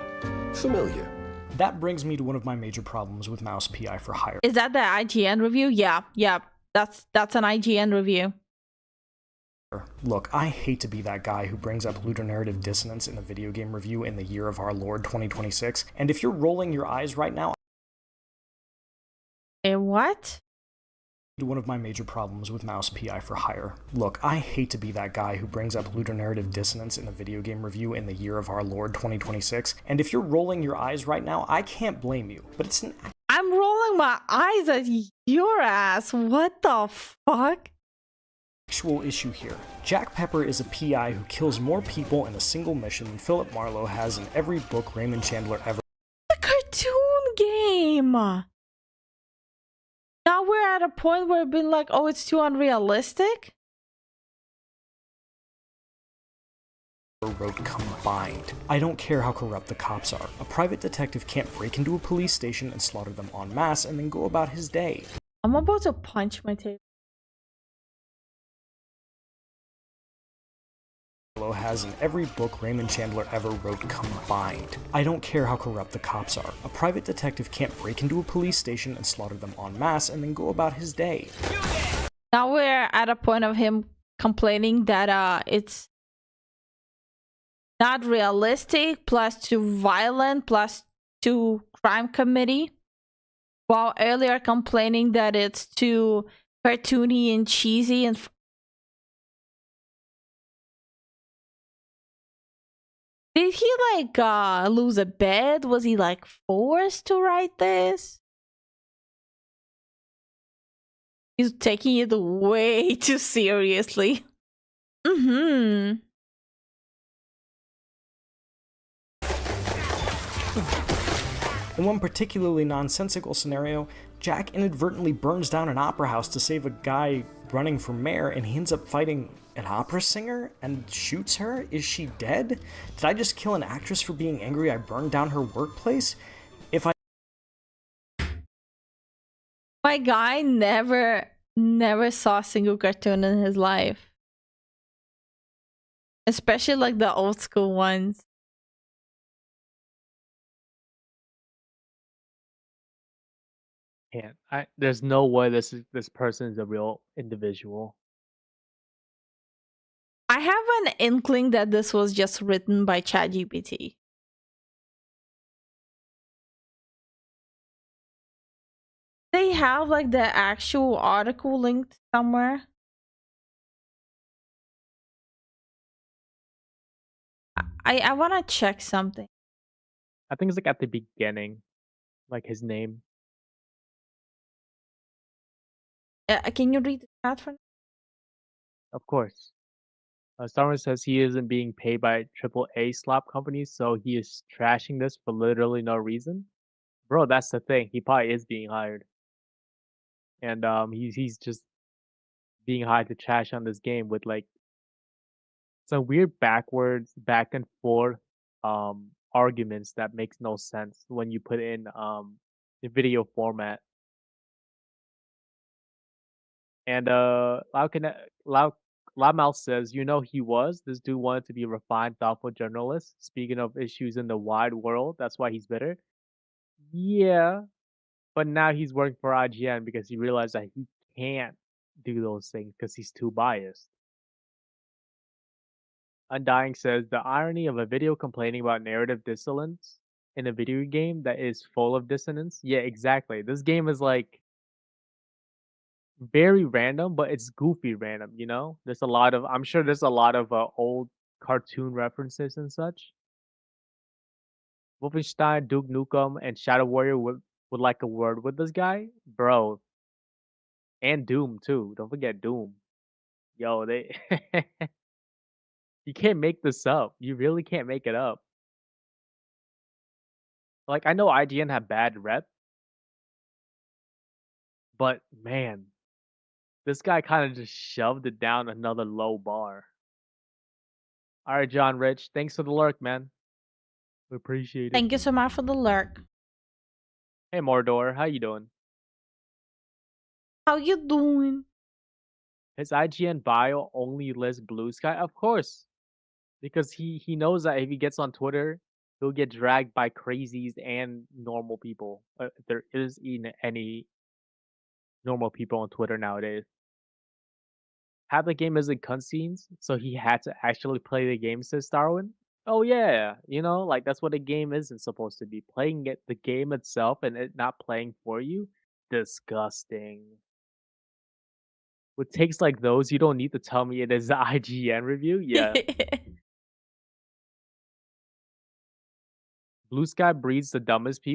Familiar. That brings me to one of my major problems with Mouse PI for Hire. Is that the IGN review? Yeah, that's an IGN review. Look, I hate to be that guy who brings up ludonarrative dissonance in a video game review in the year of our Lord 2026, and if you're rolling your eyes right now... What? One of my major problems with Mouse PI for Hire. Look, I hate to be that guy who brings up ludonarrative dissonance in a video game review in the year of our Lord 2026, and if you're rolling your eyes right now, I can't blame you, but it's an... I'm rolling my eyes at your ass. What the fuck? Actual issue here. Jack Pepper is a PI who kills more people in a single mission than Philip Marlowe has in every book Raymond Chandler ever. A cartoon game. Now we're at a point where we've been like, oh, it's too unrealistic. Wrote combined. I don't care how corrupt the cops are. A private detective can't break into a police station and slaughter them en masse and then go about his day. I'm about to punch my table. Has in every book Raymond Chandler ever wrote combined. I don't care how corrupt the cops are. A private detective can't break into a police station and slaughter them en masse and then go about his day. Now we're at a point of him complaining that it's not realistic, plus too violent, plus too crime committee, while earlier complaining that it's too cartoony and cheesy and did he like lose a bet? Was he like forced to write this? He's taking it way too seriously. In one particularly nonsensical scenario, Jack inadvertently burns down an opera house to save a guy running for mayor, and he ends up fighting an opera singer and shoots her. Is she dead? Did I just kill an actress for being angry I burned down her workplace? My guy never saw a single cartoon in his life. Especially like the old school ones. There's no way this person is a real individual. I have an inkling that this was just written by ChatGPT. They have like the actual article linked somewhere. I want to check something. I think it's like at the beginning, like his name. Can you read the chat for me? Of course. Starman says he isn't being paid by AAA slop companies, so he is trashing this for literally no reason. Bro, that's the thing. He probably is being hired, and he's just being hired to trash on this game with like some weird backwards, back and forth arguments that makes no sense when you put in the video format. And Loudmouth says, he was. This dude wanted to be a refined, thoughtful journalist. Speaking of issues in the wide world, that's why he's bitter. Yeah, but now he's working for IGN because he realized that he can't do those things because he's too biased. Undying says the irony of a video complaining about narrative dissonance in a video game that is full of dissonance. Yeah, exactly. This game is like very random, but it's goofy random, There's a lot of I'm sure there's a lot of old cartoon references and such. Wolfenstein, Duke Nukem, and Shadow Warrior would like a word with this guy, bro. And Doom too. Don't forget Doom. Yo, they you can't make this up. You really can't make it up. Like I know IGN had bad rep, but man, this guy kind of just shoved it down another low bar. All right, John Rich, thanks for the lurk, man. We appreciate it. Thank you so much for the lurk. Hey, Mordor, how you doing? How you doing? His IGN bio only lists Blue Sky, of course, because he knows that if he gets on Twitter, he'll get dragged by crazies and normal people. If there is even any normal people on Twitter nowadays. Half the game isn't cutscenes, so he had to actually play the game, says Darwin. Oh yeah, like that's what a game isn't supposed to be. Playing the game itself and it not playing for you, disgusting. With takes like those, you don't need to tell me it is an IGN review. Yeah. Blue Sky breeds the dumbest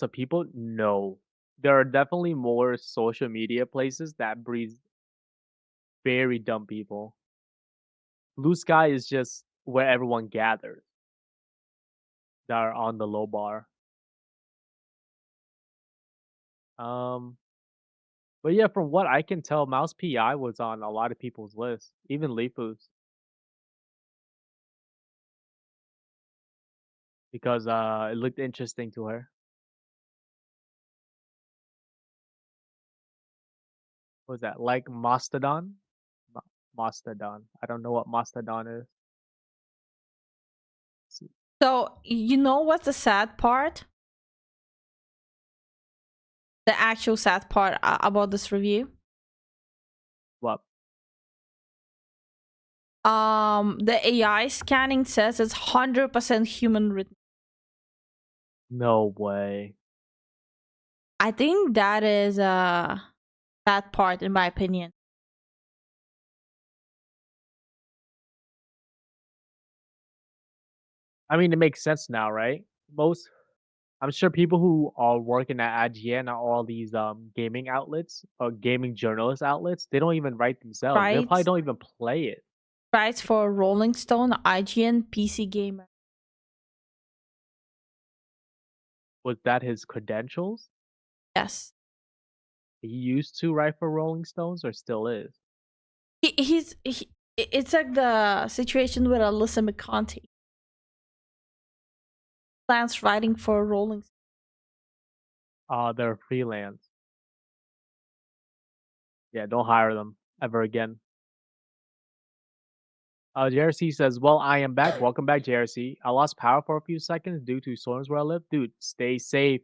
of people? No. There are definitely more social media places that breed very dumb people. Blue Sky is just where everyone gathers that are on the low bar. But yeah, from what I can tell, Mouse PI was on a lot of people's list, even Lifu's. Because it looked interesting to her. What was that? Like Mastodon? Mastodon. I don't know what Mastodon is. So, you know what's the sad part? The actual sad part about this review? What? The AI scanning says it's 100% human written. No way. I think that is that part, in my opinion. I mean, it makes sense now, right? I'm sure people who are working at IGN or all these gaming outlets or gaming journalist outlets, they don't even write themselves. They probably Right? don't even play it. Writes for Rolling Stone, IGN, PC Gamer. Was that his credentials? Yes. He used to write for Rolling Stones or still is? It's like the situation with Alyssa McConaughey. Plans writing for Rolling Stone. They're freelance. Yeah, don't hire them ever again. JRC says, well, I am back. Welcome back, JRC. I lost power for a few seconds due to storms where I live. Dude, stay safe.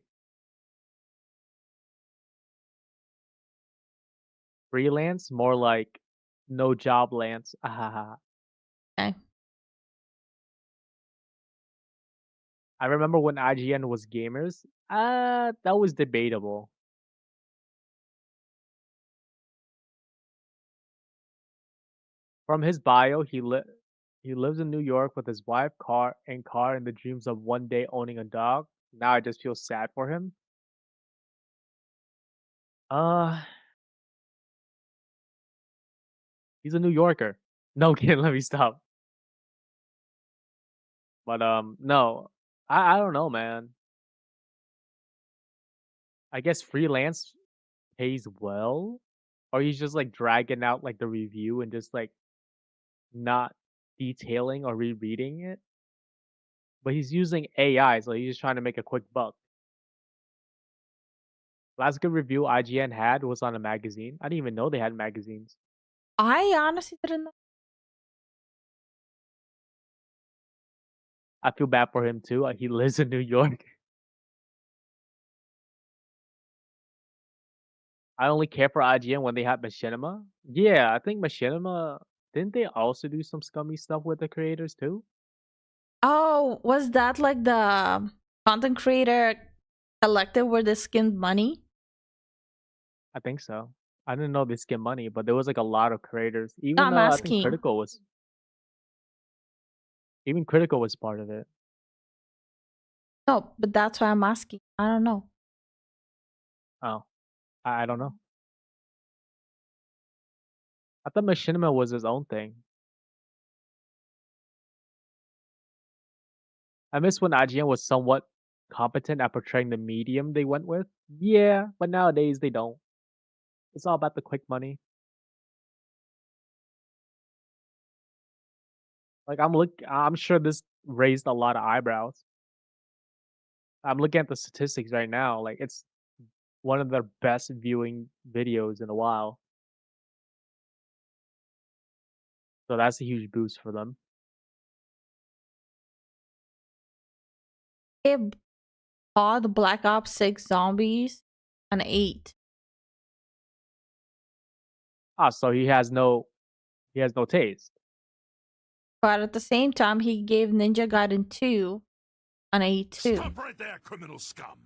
Freelance? More like no job lance. Okay. I remember when IGN was gamers. That was debatable. From his bio, he lives in New York with his wife, car, and the dreams of one day owning a dog. Now I just feel sad for him. He's a New Yorker. No kidding, let me stop. But no. I don't know, man. I guess freelance pays well. Or he's just like dragging out like the review and just like not detailing or rereading it. But he's using AI, so he's just trying to make a quick buck. Last good review IGN had was on a magazine. I didn't even know they had magazines. I honestly didn't know. I feel bad for him too. He lives in New York. I only care for IGN when they have Machinima. Yeah, I think Machinima, didn't they also do some scummy stuff with the creators too? Oh, was that like the content creator collective where they skimmed money? I think so. I didn't know they skimmed money, but there was like a lot of creators. No, Even I'm I think asking. Critical was part of it. No, but that's why I'm asking. I don't know. Oh, I don't know. I thought Machinima was his own thing. I miss when IGN was somewhat competent at portraying the medium they went with. Yeah, but nowadays they don't. It's all about the quick money. Like I'm sure this raised a lot of eyebrows. I'm looking at the statistics right now. Like it's one of their best viewing videos in a while. So that's a huge boost for them. They bought Black Ops 6 Zombies and 8. Ah, so he has no taste. But at the same time, he gave Ninja Gaiden 2 an 8 too. Stop right there, criminal scum.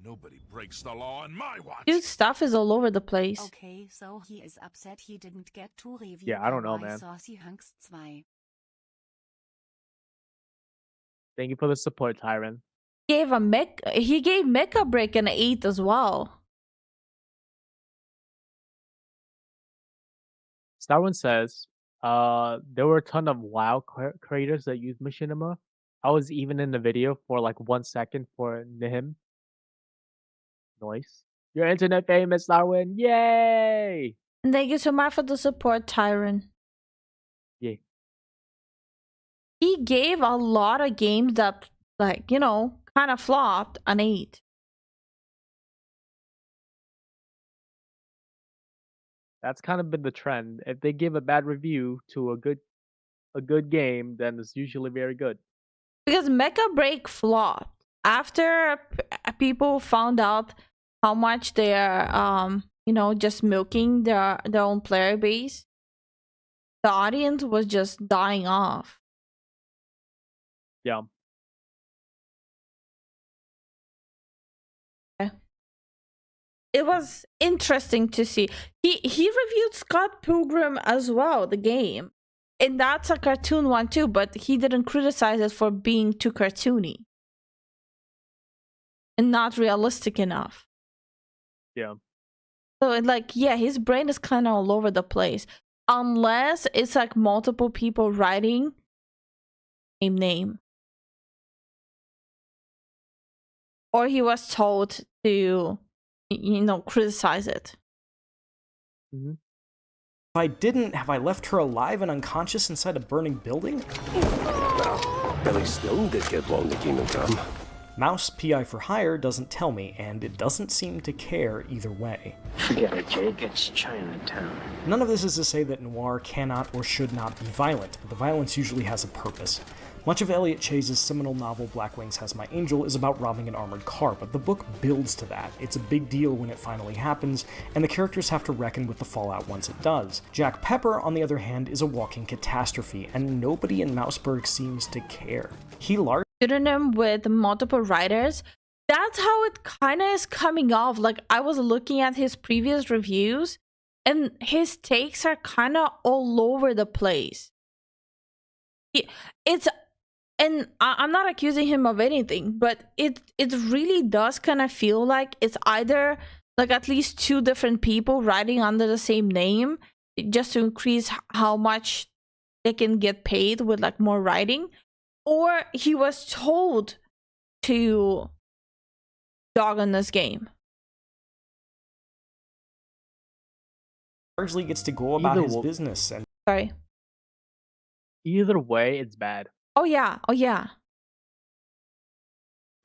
Nobody breaks the law on my watch. Dude's stuff is all over the place. Okay, so he is upset he didn't get to review Yeah, I don't know, Kawaii man. Saucy Hunks 2. Thank you for the support, Tyron. He gave Mecha Break an 8 as well. Starwin says, there were a ton of WoW creators that used Machinima. I was even in the video for like 1 second for Nihim. Nice. You're internet famous, Darwin. Yay! And thank you so much for the support, Tyron. Yay. He gave a lot of games that, like, you know, kind of flopped an 8. That's kind of been the trend. If they give a bad review to a good game, then it's usually very good. Because Mecha Break flopped after people found out how much they're you know, just milking their own player base. The audience was just dying off. Yeah. It was interesting to see. He reviewed Scott Pilgrim as well, the game. And that's a cartoon one too, but he didn't criticize it for being too cartoony. And not realistic enough. Yeah. So like, yeah, his brain is kind of all over the place. Unless it's like multiple people writing same name. Or he was told to, you know, criticize it. If I didn't, have I left her alive and unconscious inside a burning building? Well, Billy still did get blown to Kingdom Come. Mouse PI for Hire doesn't tell me, and it doesn't seem to care either way. Forget it, Jake. It's Chinatown. None of this is to say that noir cannot or should not be violent, but the violence usually has a purpose. Much of Elliot Chase's seminal novel Black Wings Has My Angel is about robbing an armored car, but the book builds to that. It's a big deal when it finally happens, and the characters have to reckon with the fallout once it does. Jack Pepper, on the other hand, is a walking catastrophe, and nobody in Mouseburg seems to care. He largely Pseudonym with multiple writers. That's how it kind of is coming off. Like, I was looking at his previous reviews, and his takes are kind of all over the place. And I'm not accusing him of anything, but it really does kind of feel like it's either like at least 2 different people writing under the same name just to increase how much they can get paid with like more writing, or he was told to dog on this game. largely gets to go about his business and Sorry. Either way, it's bad. Oh yeah.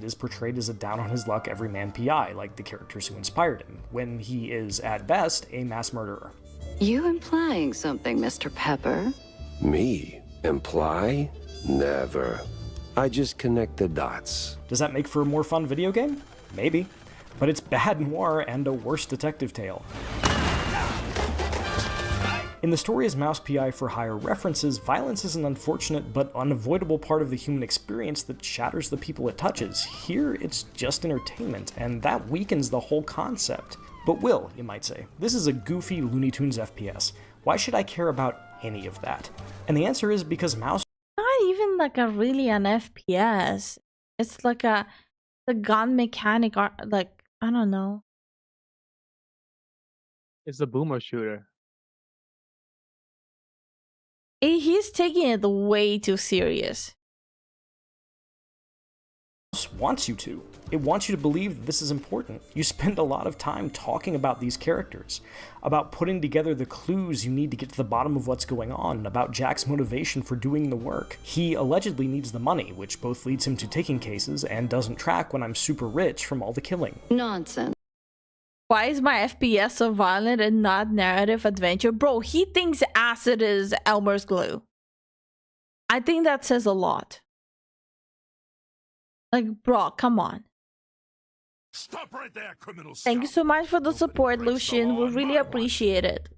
is portrayed as a down-on-his-luck everyman PI, like the characters who inspired him, when he is, at best, a mass murderer. You implying something, Mr. Pepper? Me? Imply? Never. I just connect the dots. Does that make for a more fun video game? Maybe. But it's bad noir and a worse detective tale. In the story as Mouse PI for Hire references, violence is an unfortunate but unavoidable part of the human experience that shatters the people it touches. Here, it's just entertainment, and that weakens the whole concept. But Will, you might say, this is a goofy Looney Tunes FPS. Why should I care about any of that? And the answer is because Mouse... Not even like a really an FPS. It's like the gun mechanic, like, I don't know. It's a boomer shooter. He's taking it way too serious. Wants you to. It wants you to believe that this is important. You spend a lot of time talking about these characters, about putting together the clues you need to get to the bottom of what's going on, about Jack's motivation for doing the work. He allegedly needs the money, which both leads him to taking cases and doesn't track when I'm super rich from all the killing. Nonsense. Why is my FPS so violent and not narrative adventure? Bro, he thinks acid is Elmer's glue. I think that says a lot. Like, bro, come on. Stop right there, criminal. Thank you so much for the support, Lucian. We really appreciate it.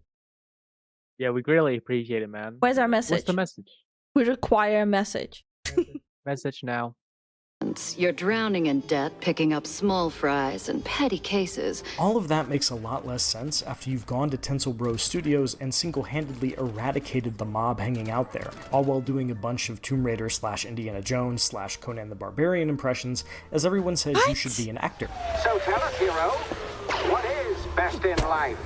Yeah, we greatly appreciate it, man. Where's our message? What's the message? We require a message. Message now. You're drowning in debt, picking up small fries and petty cases. All of that makes a lot less sense after you've gone to Tinsel Bros Studios and single-handedly eradicated the mob hanging out there, all while doing a bunch of Tomb Raider / Indiana Jones / Conan the Barbarian impressions, as everyone says you should be an actor. So tell us, hero, what is best in life?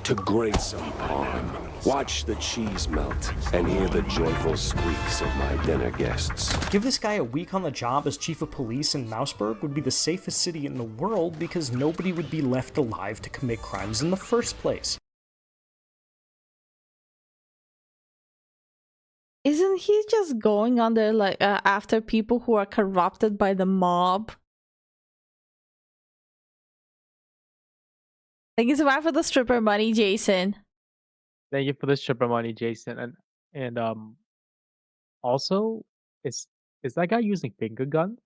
To grate some parm, watch the cheese melt, and hear the joyful squeaks of my dinner guests. Give this guy a week on the job as chief of police in Mouseburg would be the safest city in the world because nobody would be left alive to commit crimes in the first place. Isn't he just going on there like after people who are corrupted by the mob? Thank you so much for the stripper money, Jason. Thank you for the stripper money, Jason. And also, is that guy using finger gun?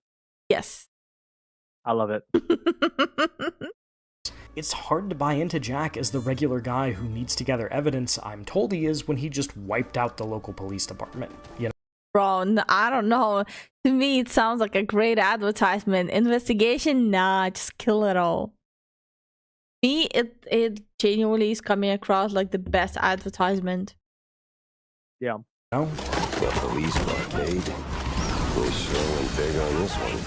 Yes. I love it. It's hard to buy into Jack as the regular guy who needs to gather evidence. I'm told he is when he just wiped out the local police department. You know? Bro, I don't know. To me, it sounds like a great advertisement. Investigation? Nah, just kill it all. Me, it genuinely is coming across like the best advertisement. Yeah. No? The police arcade. We're showing big on this one.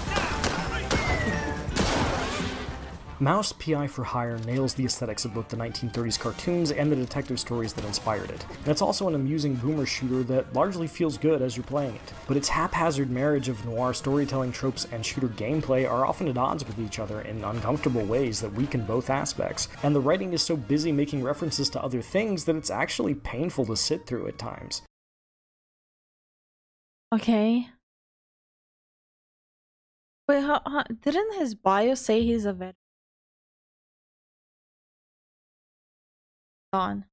Mouse PI for Hire nails the aesthetics of both the 1930s cartoons and the detective stories that inspired it. And it's also an amusing boomer shooter that largely feels good as you're playing it. But its haphazard marriage of noir storytelling tropes and shooter gameplay are often at odds with each other in uncomfortable ways that weaken both aspects. And the writing is so busy making references to other things that it's actually painful to sit through at times. Okay. Wait, didn't his bio say he's a vet? On.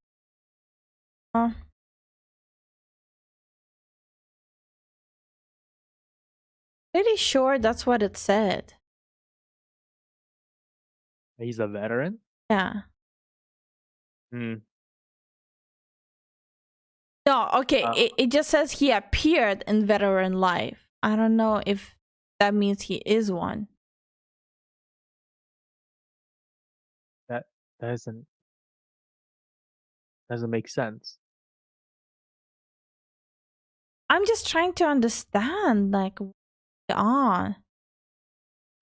Pretty sure that's what it said. He's a veteran? Yeah. Hmm. No, okay. It just says he appeared in Veteran Life. I don't know if that means he is one. That doesn't make sense. I'm just trying to understand, like, what's going on.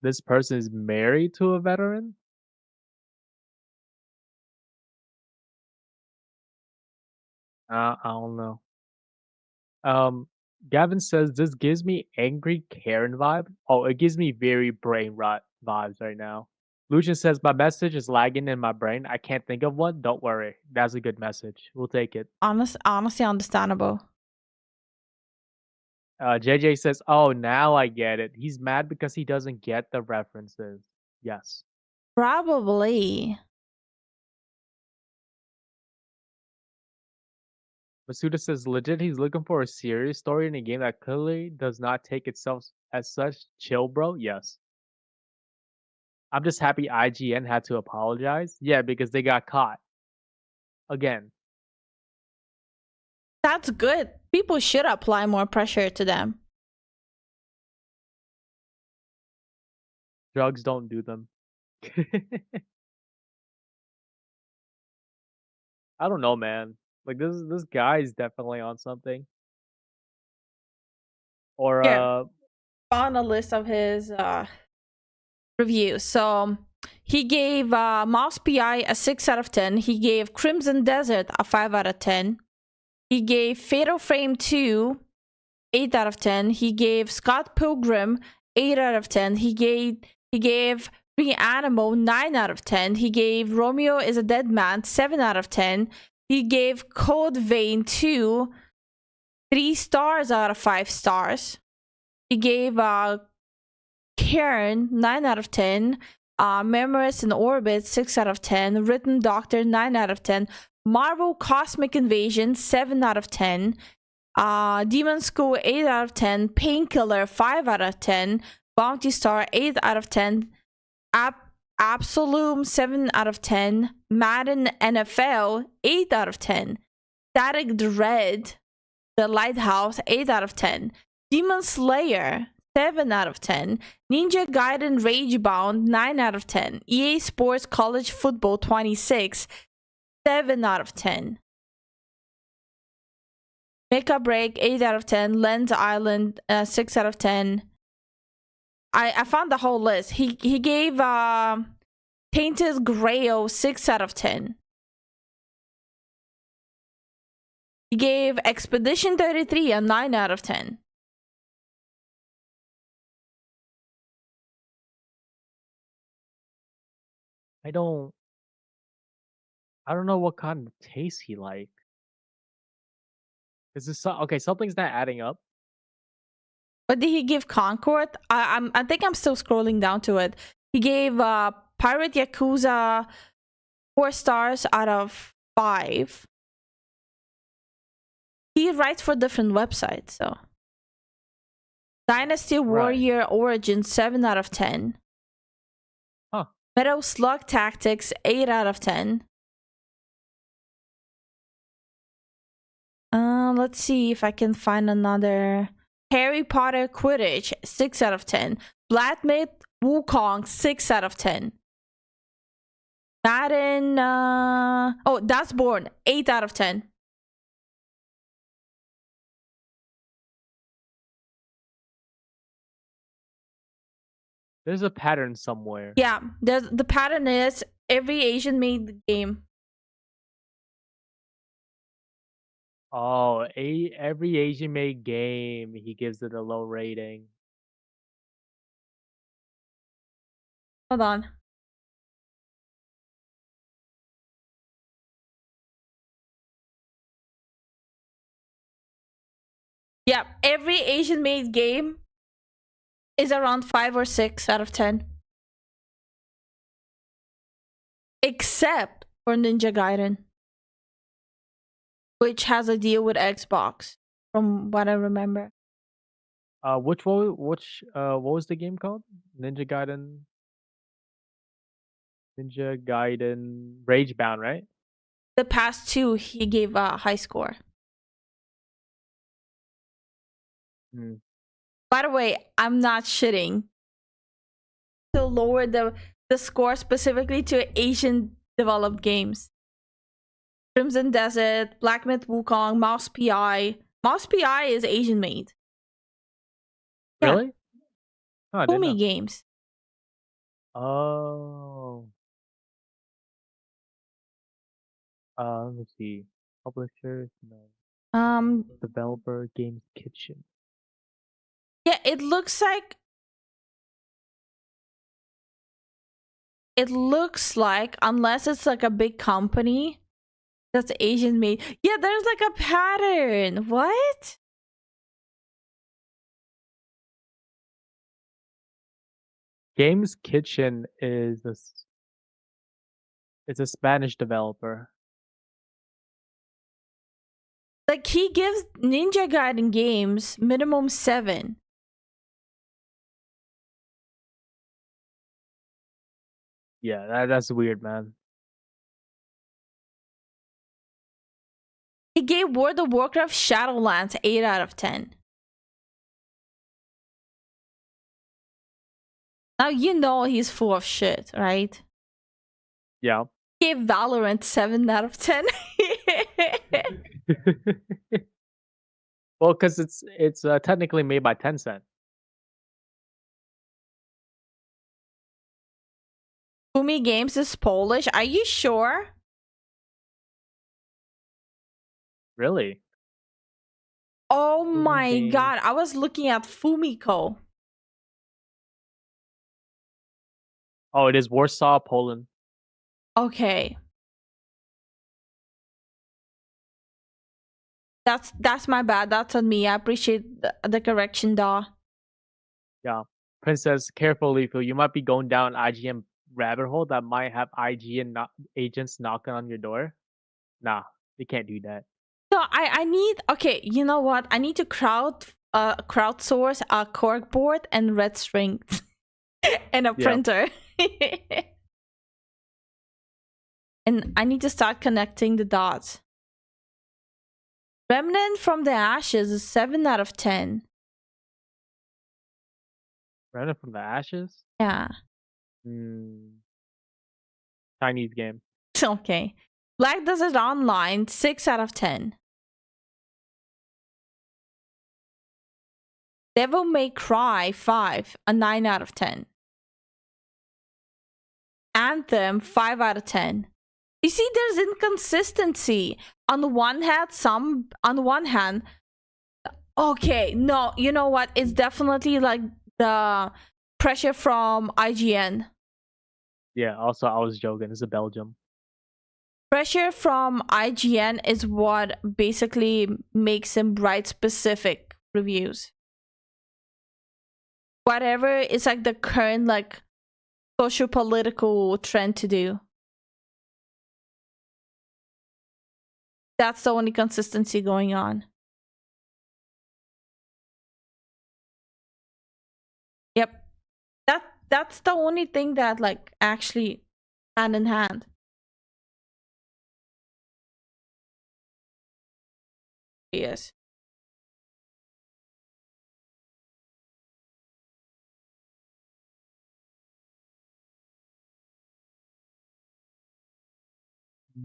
This person is married to a veteran? I don't know. Gavin says this gives me angry Karen vibe. Oh, it gives me very brain rot vibes right now. Lucian says my message is lagging in my brain. I can't think of one. Don't worry. That's a good message. We'll take it. Honestly understandable. JJ says, "Oh, now I get it. He's mad because he doesn't get the references." Yes. Probably. Masuda says, "Legit, he's looking for a serious story in a game that clearly does not take itself as such. Chill, bro." Yes. I'm just happy IGN had to apologize. Yeah, because they got caught. Again. That's good. People should apply more pressure to them. Drugs don't do them. I don't know, man. Like this guy is definitely on something. Or Yeah. On a list of his reviews. So he gave Mouse PI a 6 out of 10. He gave Crimson Desert a 5 out of 10. He gave Fatal Frame 2 8 out of 10. He gave Scott Pilgrim 8 out of 10. He gave Reanimo 9 out of 10. He gave Romeo is a Dead Man 7 out of 10. He gave Code Vein 2 3 stars out of 5 stars. He gave Karen 9 out of 10. Memories in Orbit 6 out of 10. Written Doctor 9 out of 10. Marvel Cosmic Invasion 7 out of 10. Demon School 8 out of 10. Painkiller 5 out of 10. Bounty Star 8 out of 10. Absolute 7 out of 10. Madden NFL 8 out of 10. Static Dread The Lighthouse 8 out of 10. Demon Slayer 7 out of 10. Ninja Gaiden Ragebound 9 out of 10. EA Sports College Football 26 7 out of 10. Mecha Break 8 out of 10. Lens Island 6 out of 10. I found the whole list. He gave Tainted Grail 6 out of 10. He gave Expedition 33 a 9 out of 10. I don't know what kind of taste he like. Is this okay? Something's not adding up. What did he give Concord? I think I'm still scrolling down to it. He gave Pirate Yakuza 4 stars out of 5. He writes for different websites, so. Dynasty Warrior Origin 7 out of 10. Huh. Metal Slug Tactics 8 out of 10. Let's see if I can find another. Harry Potter Quidditch 6 out of 10. Black Myth Wukong 6 out of 10. Madden That's Born 8 out of 10. There's a pattern somewhere. Yeah, the pattern is every Asian made game. Oh, every Asian made game, he gives it a low rating. Hold on. Yeah, every Asian made game is around 5 or 6 out of 10. Except for Ninja Gaiden, which has a deal with Xbox, from what I remember. What was the game called? Ninja Gaiden Ragebound, right? The past 2 he gave a high score. By the way, I'm not shitting. To lower the score specifically to Asian developed games. Crimson Desert, Black Myth Wukong, Mouse PI. Mouse PI is Asian made. Really? Oh, I didn't know. Fumi Games. Oh. Let me see. Publishers, no. Developer, Games Kitchen. Yeah, it looks like unless it's like a big company that's Asian made. Yeah, there's like a pattern. What? Games Kitchen is it's a Spanish developer. Like, he gives Ninja Gaiden games minimum 7. Yeah, that's weird, man. He gave World of Warcraft Shadowlands 8 out of 10. Now you know he's full of shit, right? Yeah. He gave Valorant 7 out of 10. Well, because it's technically made by Tencent. Fumi Games is Polish. Are you sure? Really? Oh my Games. god, I was looking at Fumiko. Oh, it is Warsaw, Poland. Okay. That's my bad. That's on me. I appreciate the correction, Daw. Yeah. Princess, careful, Lifu. You might be going down IGN rabbit hole that might have IGN agents knocking on your door. Nah, you can't do that. So I need, okay, you know what? I need to crowdsource a corkboard and red strings and a printer. And I need to start connecting the dots. Remnant from the Ashes is 7 out of 10. Remnant from the Ashes? Yeah. Chinese game. Okay. Black Desert Online, 6 out of 10. Devil May Cry 5, a 9 out of 10. Anthem, 5 out of 10. You see, there's inconsistency. On the one hand, okay, no, you know what? It's definitely like the pressure from IGN. Yeah, also I was joking. It's a Belgium. Pressure from IGN is what basically makes him write specific reviews. Whatever is like the current like socio-political trend to do. That's the only consistency going on. Yep. That's the only thing that like actually hand in hand. Yes.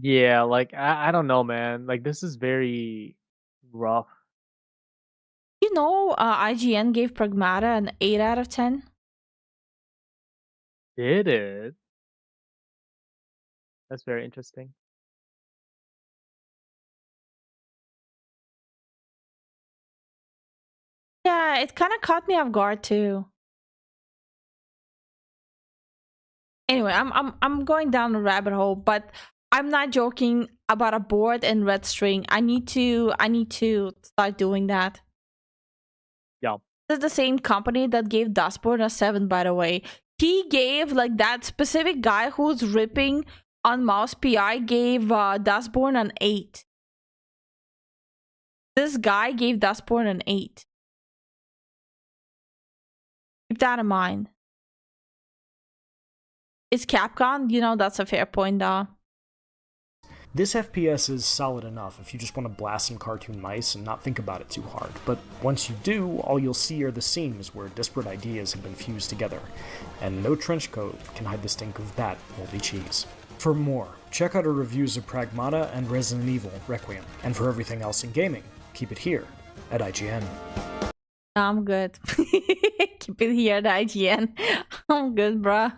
Yeah, like I don't know, man. Like this is very rough. You know, IGN gave Pragmata an 8 out of 10. Did it? That's very interesting. Yeah, it kind of caught me off guard too. Anyway, I'm going down a rabbit hole, but I'm not joking about a board and red string. I need to start doing that. Yeah. This is the same company that gave Dustborn a 7, by the way. He gave, like, that specific guy who's ripping on Mouse PI gave Dustborn an 8. This guy gave Dustborn an 8. Keep that in mind. It's Capcom, you know, that's a fair point, though. This FPS is solid enough if you just want to blast some cartoon mice and not think about it too hard, but once you do, all you'll see are the seams where disparate ideas have been fused together, and no trench coat can hide the stink of that moldy cheese. For more, check out our reviews of Pragmata and Resident Evil Requiem, and for everything else in gaming, keep it here at IGN. I'm good. Keep it here at IGN. I'm good, bruh.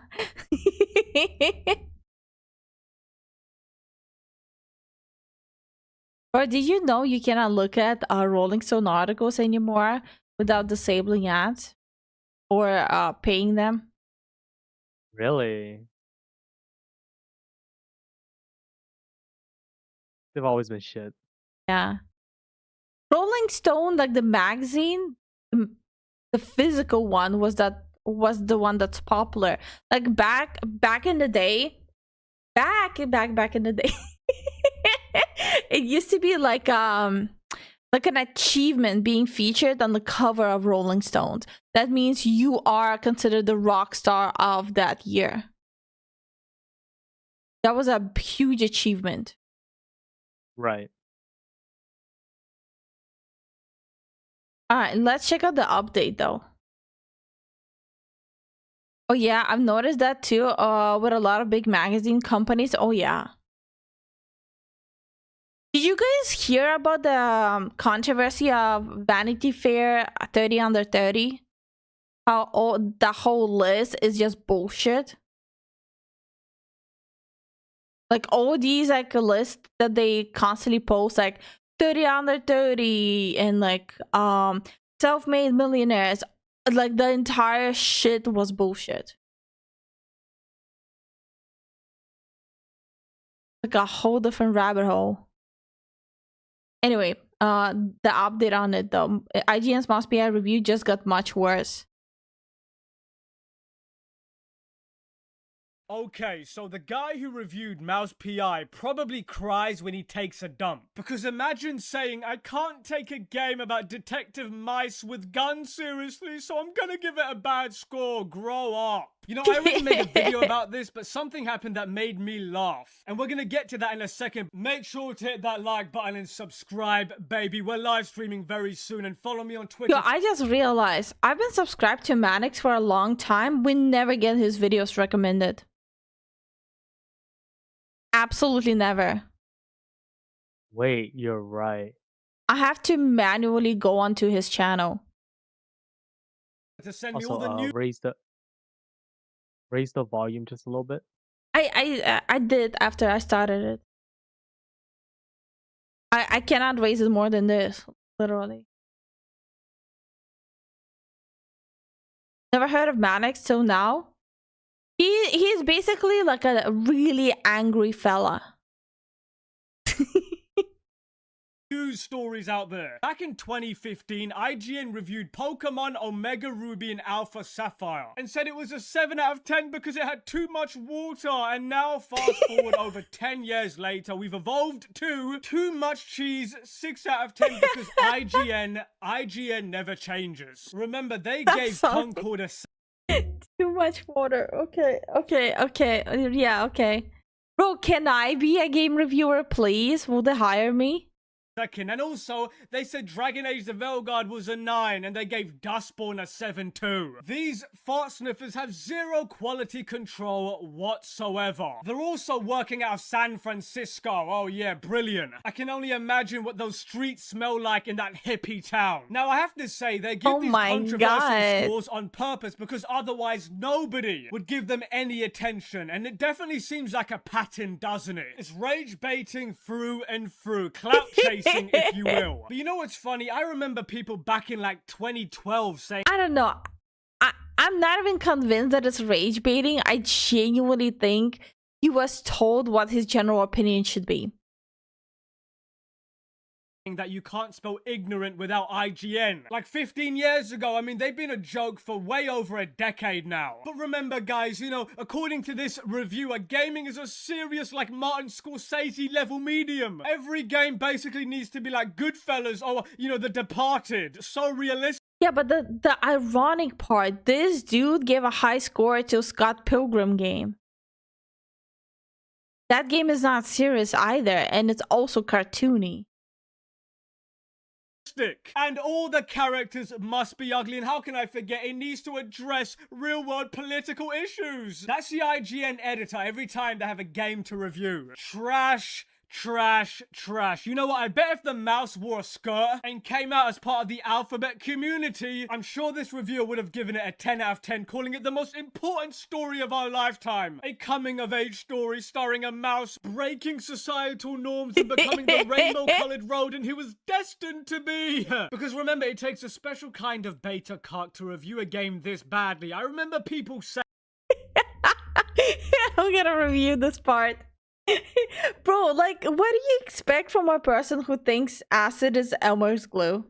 Or did you know you cannot look at Rolling Stone articles anymore without disabling ads or paying them? Really? They've always been shit. Yeah. Rolling Stone, like the magazine, the physical one was that was the one that's popular. Like back in the day, back in the day, it used to be like an achievement being featured on the cover of Rolling Stones. That means you are considered the rock star of that year. That was a huge achievement. Right. All right, let's check out the update though. Oh yeah, I've noticed that too, with a lot of big magazine companies. Oh yeah. Did you guys hear about the controversy of Vanity Fair 30 under 30? How the whole list is just bullshit. Like all these like lists that they constantly post, like 30 under 30 and like self-made millionaires, like the entire shit was bullshit. Like a whole different rabbit hole. Anyway, the update on it though. IGN's Mouse PI review just got much worse. Okay, so the guy who reviewed Mouse PI probably cries when he takes a dump. Because imagine saying, I can't take a game about detective mice with guns seriously, so I'm gonna give it a bad score. Grow up. You know, I already made a video about this, but something happened that made me laugh. And we're gonna get to that in a second. Make sure to hit that like button and subscribe, baby. We're live streaming very soon, and follow me on Twitter. Yo, I just realized I've been subscribed to Mannix for a long time. We never get his videos recommended. Absolutely never. Wait, you're right. I have to manually go onto his channel. To send me Also, all the new raise the volume just a little bit. I did after I started it. I cannot raise it more than this, literally. Never heard of Mannix till now. He's basically like a really angry fella. news stories out there. Back in 2015, IGN reviewed Pokemon Omega Ruby and Alpha Sapphire and said it was a 7 out of 10 because it had too much water. And now, fast forward over 10 years later, we've evolved to too much cheese, 6 out of 10 because IGN never changes. Remember, they gave Concord a too much water. Okay. Yeah, okay. Bro, can I be a game reviewer, please? Will they hire me? second. And also, they said Dragon Age the Veilguard was a 9, and they gave Dustborn a 7 too. These fart sniffers have zero quality control whatsoever. They're also working out of San Francisco. Oh yeah, brilliant. I can only imagine what those streets smell like in that hippie town. Now, I have to say, they give these controversial scores on purpose because otherwise nobody would give them any attention. And it definitely seems like a pattern, doesn't it? It's rage baiting through and through. Clout chasing, if you will. But you know what's funny? I remember people back in like 2012 saying, I don't know. I'm not even convinced that it's rage baiting. I genuinely think he was told what his general opinion should be. That you can't spell ignorant without IGN. Like 15 years ago, I mean, they've been a joke for way over a decade now. But remember, guys, you know, according to this reviewer, gaming is a serious, like, Martin Scorsese level medium. Every game basically needs to be like Goodfellas or, you know, The Departed. So realistic. Yeah, but the ironic part, this dude gave a high score to Scott Pilgrim game. That game is not serious either, and it's also cartoony. And all the characters must be ugly, and how can I forget, it needs to address real-world political issues. That's the IGN editor every time they have a game to review. Trash. Trash, trash. You know what? I bet if the mouse wore a skirt and came out as part of the alphabet community, I'm sure this reviewer would have given it a 10 out of 10, calling it the most important story of our lifetime. A coming-of-age story starring a mouse breaking societal norms and becoming the rainbow-colored rodent he was destined to be. Because remember, it takes a special kind of beta cuck to review a game this badly. I remember people saying... I'm gonna review this part. Bro, like, what do you expect from a person who thinks acid is Elmer's glue?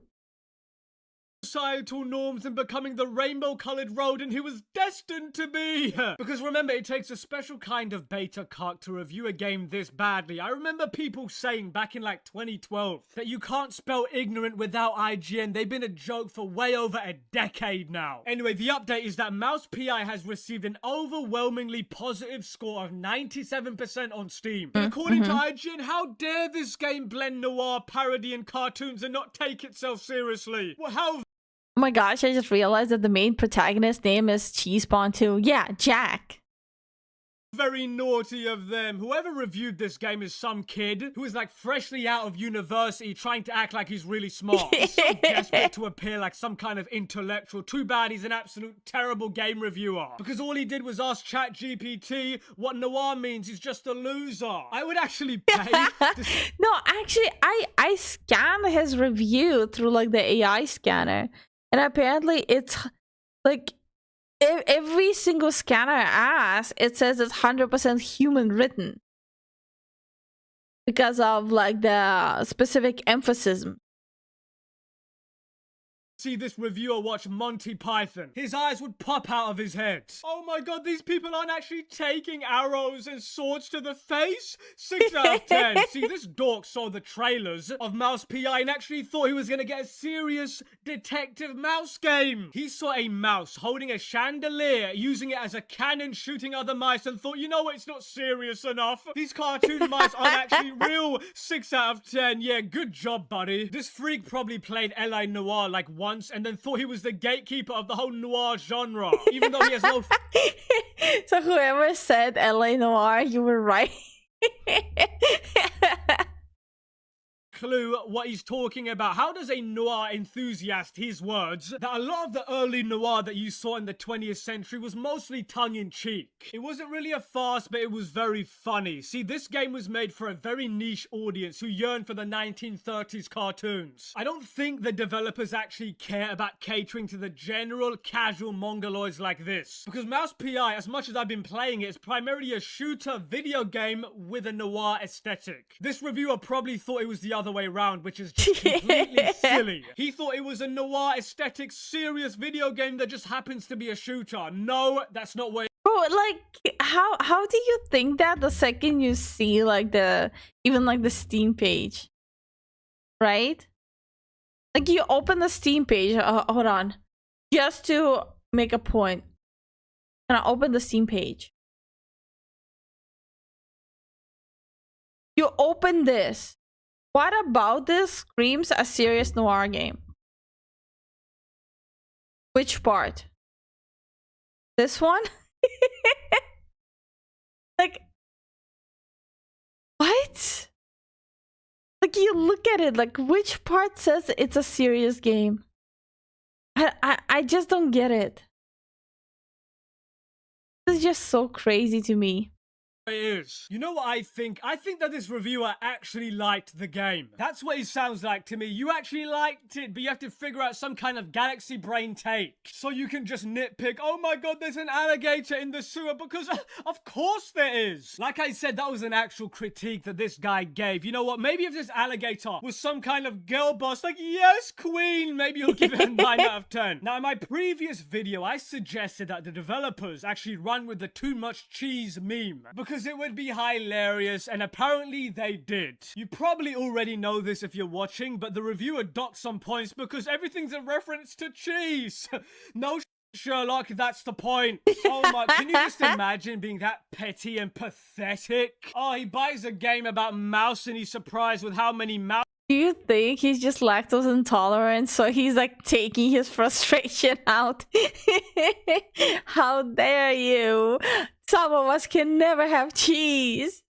societal norms and becoming the rainbow-colored rodent he was destined to be. Because remember, it takes a special kind of beta cuck to review a game this badly. I remember people saying back in like 2012 that you can't spell ignorant without IGN. They've been a joke for way over a decade now. Anyway, the update is that Mouse PI has received an overwhelmingly positive score of 97% on Steam. But according to IGN, how dare this game blend noir, parody, and cartoons and not take itself seriously? Well, how Oh my gosh, I just realized that the main protagonist's name is Cheesebon too. Yeah, Jack. very naughty of them. Whoever reviewed this game is some kid who is like freshly out of university trying to act like he's really smart. He's so desperate to appear like some kind of intellectual. Too bad he's an absolute terrible game reviewer. Because all he did was ask ChatGPT what noir means. He's just a loser. I would actually pay No, actually, I scanned his review through like the AI scanner. And apparently it's like every single scanner I ask, it says it's 100% human written because of like the specific emphasis. See this reviewer watch Monty Python, his eyes would pop out of his head. Oh my god, these people aren't actually taking arrows and swords to the face? 6 out of 10. See, this dork saw the trailers of Mouse PI and actually thought he was gonna get a serious detective mouse game. He saw a mouse holding a chandelier, using it as a cannon, shooting other mice, and thought, you know what, it's not serious enough. These cartoon mice aren't actually real. 6 out of 10. Yeah, good job, buddy. This freak probably played L.A. Noire like once and then thought he was the gatekeeper of the whole noir genre, even though he has no So whoever said LA Noire, you were right. clue what he's talking about. How does a noir enthusiast, his words, that a lot of the early noir that you saw in the 20th century was mostly tongue-in-cheek. It wasn't really a farce, but it was very funny. See, this game was made for a very niche audience who yearned for the 1930s cartoons. I don't think the developers actually care about catering to the general casual mongoloids like this. Because Mouse PI, as much as I've been playing it, is primarily a shooter video game with a noir aesthetic. This reviewer probably thought it was the other way around, which is just completely silly. He thought it was a noir aesthetic serious video game that just happens to be a shooter. No, that's not what. Bro, like how do you think that the second you see like the even like the Steam page, right? Like you open the Steam page, hold on, just to make a point, and I open the Steam page. You open this. What about this screams a serious noir game? Which part? This one? Like, what? Like, you look at it, like, which part says it's a serious game? I just don't get it. This is just so crazy to me. It is. You know what I think? I think that this reviewer actually liked the game. That's what it sounds like to me. You actually liked it, but you have to figure out some kind of galaxy brain take. So you can just nitpick, oh my god, there's an alligator in the sewer, because of course there is. Like I said, that was an actual critique that this guy gave. You know what? Maybe if this alligator was some kind of girl boss, like, yes, queen, maybe you'll give it a 9 out of 10. Now, in my previous video, I suggested that the developers actually run with the too much cheese meme, because it would be hilarious, and apparently they did. You probably already know this if you're watching, but the reviewer docked some points because everything's a reference to cheese. No Sherlock, that's the point. Oh my, can you just imagine being that petty and pathetic? Oh, he buys a game about mouse and he's surprised with how many mouse. Do you think he's just lactose intolerant, so he's like taking his frustration out? How dare you? Some of us can never have cheese.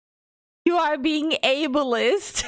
You are being ableist.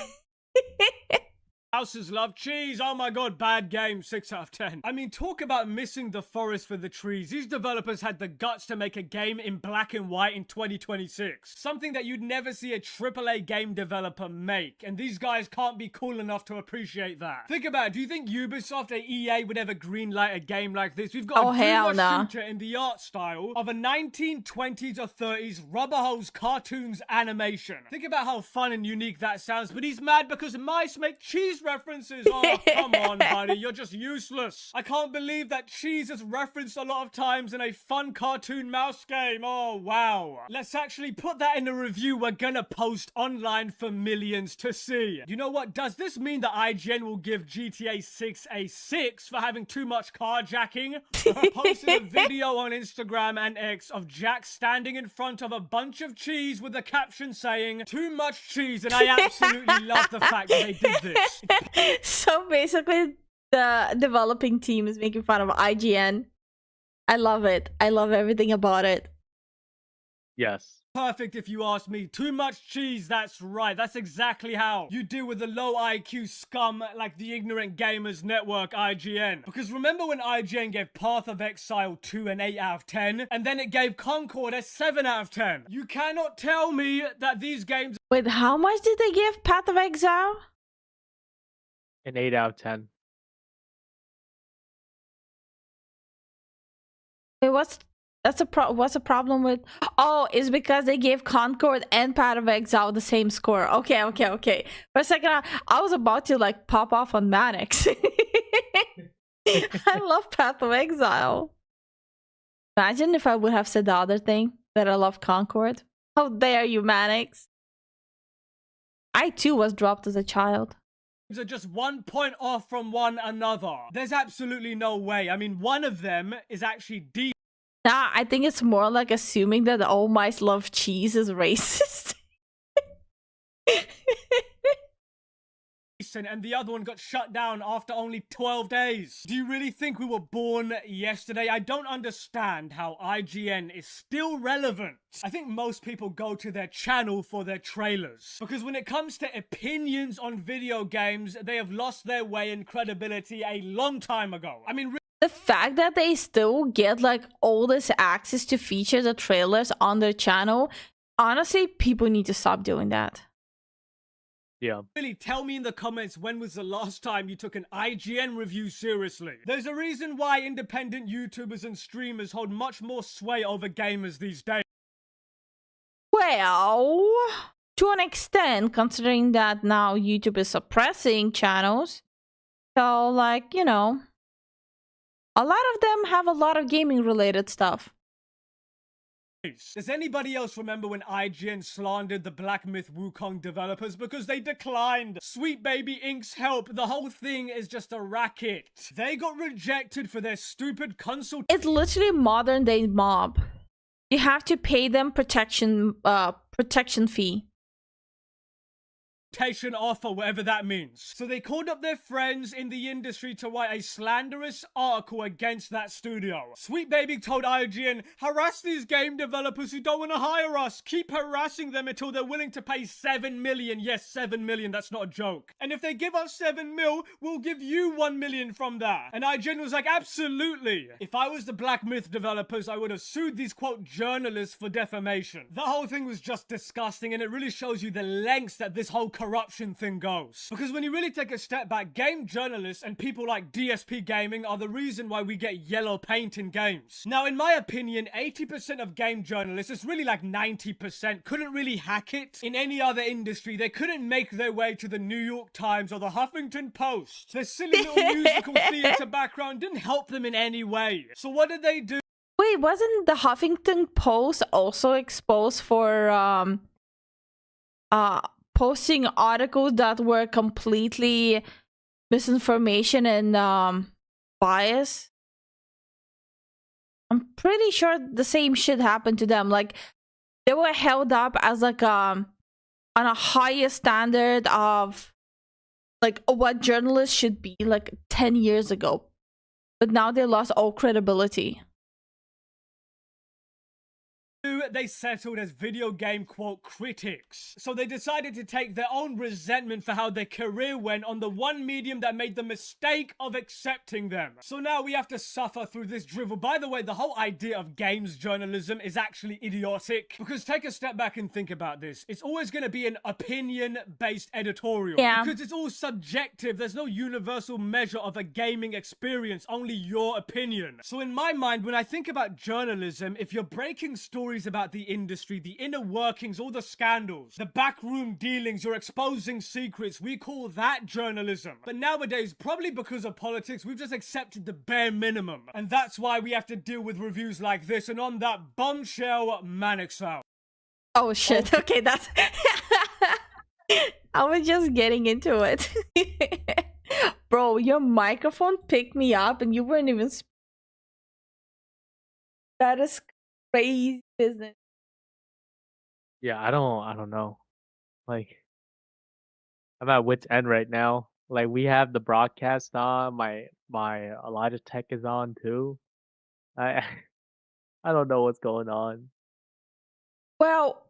Houses love cheese. Oh my god, bad game. 6 out of 10. I mean, talk about missing the forest for the trees. These developers had the guts to make a game in black and white in 2026. Something that you'd never see a AAA game developer make. And these guys can't be cool enough to appreciate that. Think about it. Do you think Ubisoft or EA would ever greenlight a game like this? We've got a Doom shooter in the art style of a 1920s or 30s rubber hose cartoons animation. Think about how fun and unique that sounds. But he's mad because mice make cheese references. Oh, come on, buddy. You're just useless. I can't believe that cheese is referenced a lot of times in a fun cartoon mouse game. Oh, wow. Let's actually put that in a review we're gonna post online for millions to see. You know what? Does this mean that IGN will give GTA 6 a 6 for having too much carjacking? I posted a video on Instagram and X of Jack standing in front of a bunch of cheese with the caption saying, "Too much cheese," and I absolutely love the fact that they did this. So basically, the developing team is making fun of IGN. I love it. I love everything about it. Yes. Perfect if you ask me. Too much cheese, that's right. That's exactly how you deal with the low IQ scum like the Ignorant Gamers Network, IGN. Because remember when IGN gave Path of Exile 2 an 8 out of 10, and then it gave Concord a 7 out of 10? You cannot tell me that these games... Wait, how much did they give Path of Exile? An 8 out of 10. Wait, what's the problem with... Oh, it's because they gave Concord and Path of Exile the same score. Okay. For a second, I was about to like pop off on Mannix. I love Path of Exile. Imagine if I would have said the other thing, that I love Concord. How dare you, Mannix? I too was dropped as a child. Are just 1 point off from one another. There's absolutely no way. I mean, one of them is actually deep. Nah, I think it's more like assuming that all mice love cheese is racist. And the other one got shut down after only 12 days. Do you really think we were born yesterday? I don't understand how IGN is still relevant. I think most people go to their channel for their trailers. Because when it comes to opinions on video games, they have lost their way and credibility a long time ago. I mean, the fact that they still get like all this access to feature the trailers on their channel, honestly, people need to stop doing that. Yeah. Really, tell me in the comments when was the last time you took an IGN review seriously. There's a reason why independent YouTubers and streamers hold much more sway over gamers these days. Well, to an extent, considering that now YouTube is suppressing channels. So, like, you know, a lot of them have a lot of gaming related stuff. Does anybody else remember when IGN slandered the Black Myth Wukong developers because they declined Sweet Baby Inc.'s help? The whole thing is just a racket. They got rejected for their stupid console. It's literally modern day mob. You have to pay them protection fee. Offer, whatever that means. So they called up their friends in the industry to write a slanderous article against that studio. Sweet Baby told IGN, harass these game developers who don't want to hire us. Keep harassing them until they're willing to pay 7 million. Yes, 7 million, that's not a joke. And if they give us 7 mil, we'll give you 1 million from that. And IGN was like, absolutely. If I was the Black Myth developers, I would have sued these, quote, journalists for defamation. The whole thing was just disgusting, and it really shows you the lengths that this whole corruption thing goes. Because when you really take a step back, game journalists and people like DSP Gaming are the reason why we get yellow paint in games. Now, in my opinion, 80% of game journalists, it's really like 90%, couldn't really hack it. In any other industry, they couldn't make their way to the New York Times or the Huffington Post. Their silly little musical theater background didn't help them in any way. So what did they do? Wait, wasn't the Huffington Post also exposed for posting articles that were completely misinformation and bias? I'm pretty sure the same shit happened to them. Like, they were held up as like on a higher standard of like what journalists should be like 10 years ago, but now they lost all credibility. They settled as video game, quote, critics. So they decided to take their own resentment for how their career went on the one medium that made the mistake of accepting them. So now we have to suffer through this drivel. By the way, the whole idea of games journalism is actually idiotic. Because take a step back and think about this. It's always going to be an opinion-based editorial. Yeah. Because it's all subjective. There's no universal measure of a gaming experience, only your opinion. So in my mind, when I think about journalism, if you're breaking stories about about the industry, the inner workings, all the scandals, the backroom dealings, you're exposing secrets. We call that journalism. But nowadays, probably because of politics, we've just accepted the bare minimum. And that's why we have to deal with reviews like this. And on that bombshell, Manix out. Oh shit, okay, that's... I was just getting into it. Bro, your microphone picked me up and you weren't even... That is crazy business. Yeah, I don't know. Like, I'm at wit's end right now. Like, we have the broadcast on. My Elijah Tech is on too. I I don't know what's going on. Well,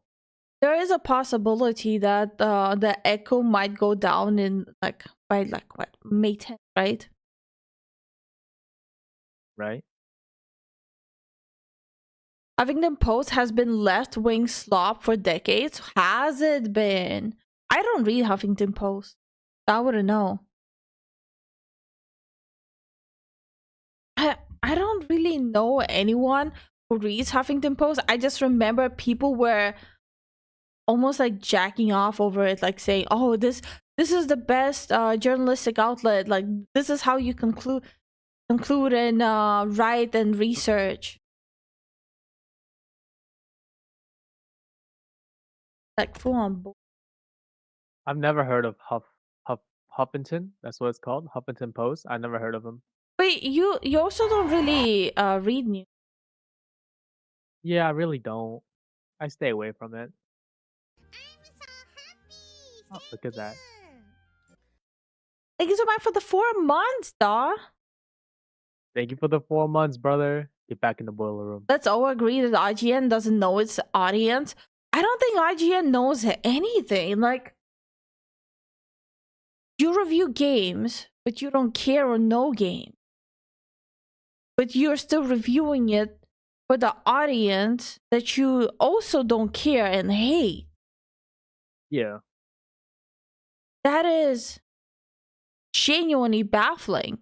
there is a possibility that the echo might go down in like by like what, May 10th, right? Right? Huffington Post has been left-wing slop for decades. Has it been? I don't read Huffington Post. I wouldn't know. I don't really know anyone who reads Huffington Post. I just remember people were almost like jacking off over it, like saying, "Oh, this is the best journalistic outlet. Like this is how you conclude and write and research." Like full on bull. I've never heard of Huffington. That's what it's called, Huffington Post. I never heard of him. Wait, you also don't really read news. Yeah, I really don't. I stay away from it. Oh, look at that. Thank you so much for the 4 months, dawg. Thank you for the 4 months, brother. Get back in the boiler room. Let's all agree that IGN doesn't know its audience. I don't think IGN knows anything. Like, you review games, but you don't care or know game. But you're still reviewing it for the audience that you also don't care and hate. Yeah. That is genuinely baffling.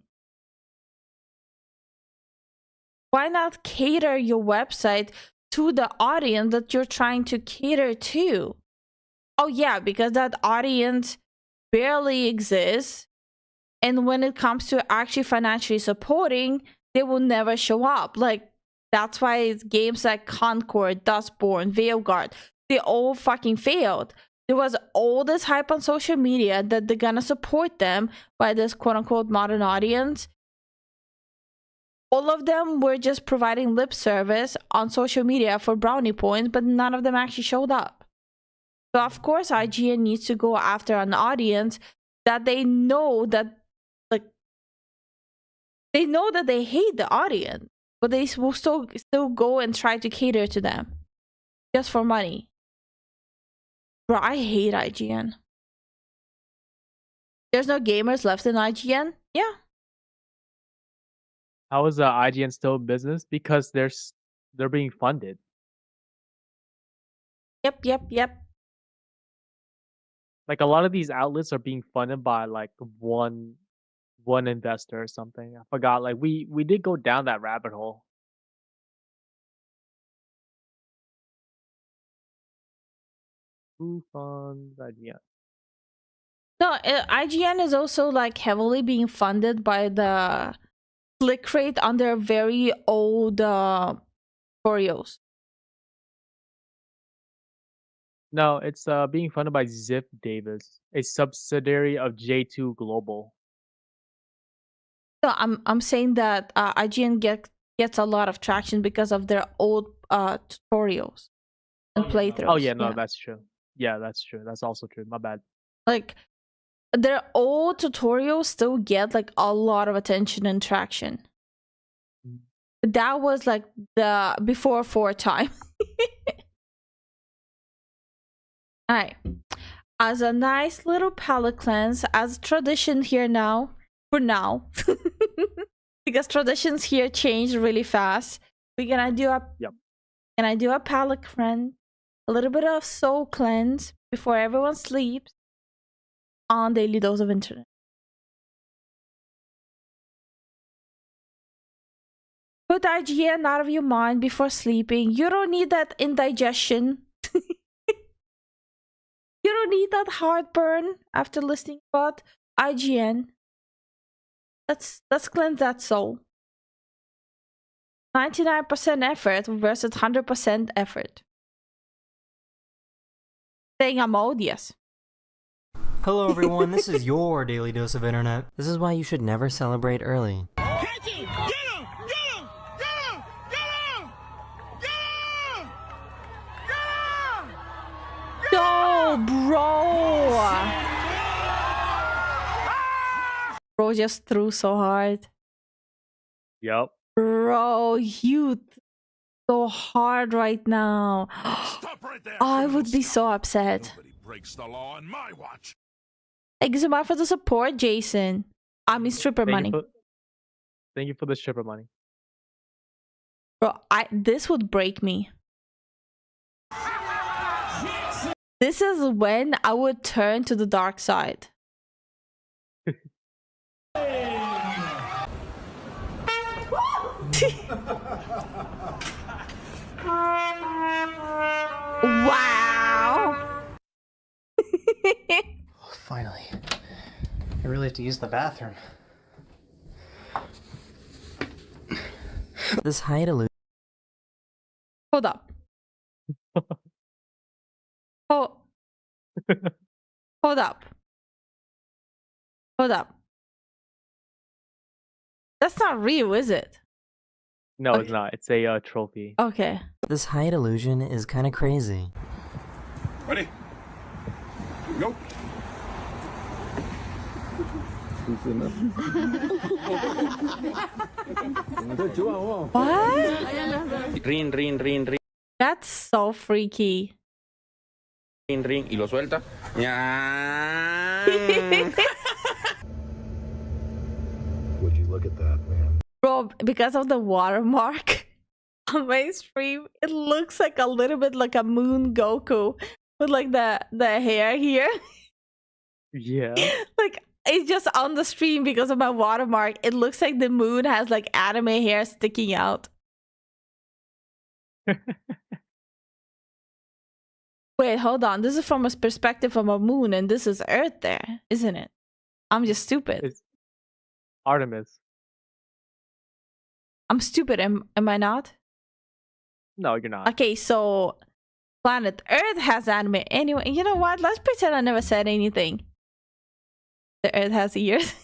Why not cater your website to the audience that you're trying to cater to? Oh yeah, because that audience barely exists. And when it comes to actually financially supporting, they will never show up. Like, that's why it's games like Concord, Dustborn, Veilguard, they all fucking failed. There was all this hype on social media that they're gonna support them by this quote-unquote modern audience. All of them were just providing lip service on social media for brownie points, but none of them actually showed up. So of course IGN needs to go after an audience that they know that, like, they know that they hate the audience, but they will still go and try to cater to them just for money. Bro, I hate IGN. There's no gamers left in IGN? Yeah. How is IGN still in business? Because they're being funded. Yep. Like, a lot of these outlets are being funded by like one investor or something. I forgot. Like, we did go down that rabbit hole. Who funds IGN? No, IGN is also like heavily being funded by the click rate on their very old tutorials. No, it's being funded by Ziff Davis, a subsidiary of J2 Global. So I'm saying that IGN gets a lot of traction because of their old tutorials and playthroughs. Oh yeah, no, that's true. Yeah, that's true. That's also true. My bad. Like, their old tutorials still get like a lot of attention and traction. That was like the before 4 time. Alright. As a nice little palate cleanse, as a tradition here now, for now, because traditions here change really fast, we're gonna do a palate cleanse, a little bit of soul cleanse before everyone sleeps on Daily Dose of Internet. Put IGN out of your mind before sleeping. You don't need that indigestion. You don't need that heartburn after listening about IGN. Let's cleanse that soul. 99% effort versus 100% effort. Saying I'm odious. Hello everyone, this is your daily dose of internet. This is why you should never celebrate early. Yo, bro! Bro just threw so hard. Yep. Bro, you so hard right now. I would be so upset. Breaks the law on my watch. Thank you so much for the support, Jason. I mean stripper money. Thank you for the stripper money. Bro, this would break me. This is when I would turn to the dark side. Wow. Finally. I really have to use the bathroom. This height illusion. Hold up. Oh. Hold up. Hold up. That's not real, is it? No, it's not. It's a trophy. Okay. This height illusion is kind of crazy. Ready? Go. What? Rin, rin, rin, rin. That's so freaky. Rin, rin, y lo suelta. Would you look at that, man? Bro, because of the watermark on my stream, it looks like a little bit like a Moon Goku with like the hair here. Yeah. Like it's just on the stream because of my watermark. It looks like the moon has like anime hair sticking out. Wait, hold on. This is from a perspective of a moon, and this is Earth there, isn't it? I'm just stupid. It's Artemis. I'm stupid, am I not? No, you're not. Okay, so planet Earth has anime. Anyway, you know what? Let's pretend I never said anything. The Earth has ears.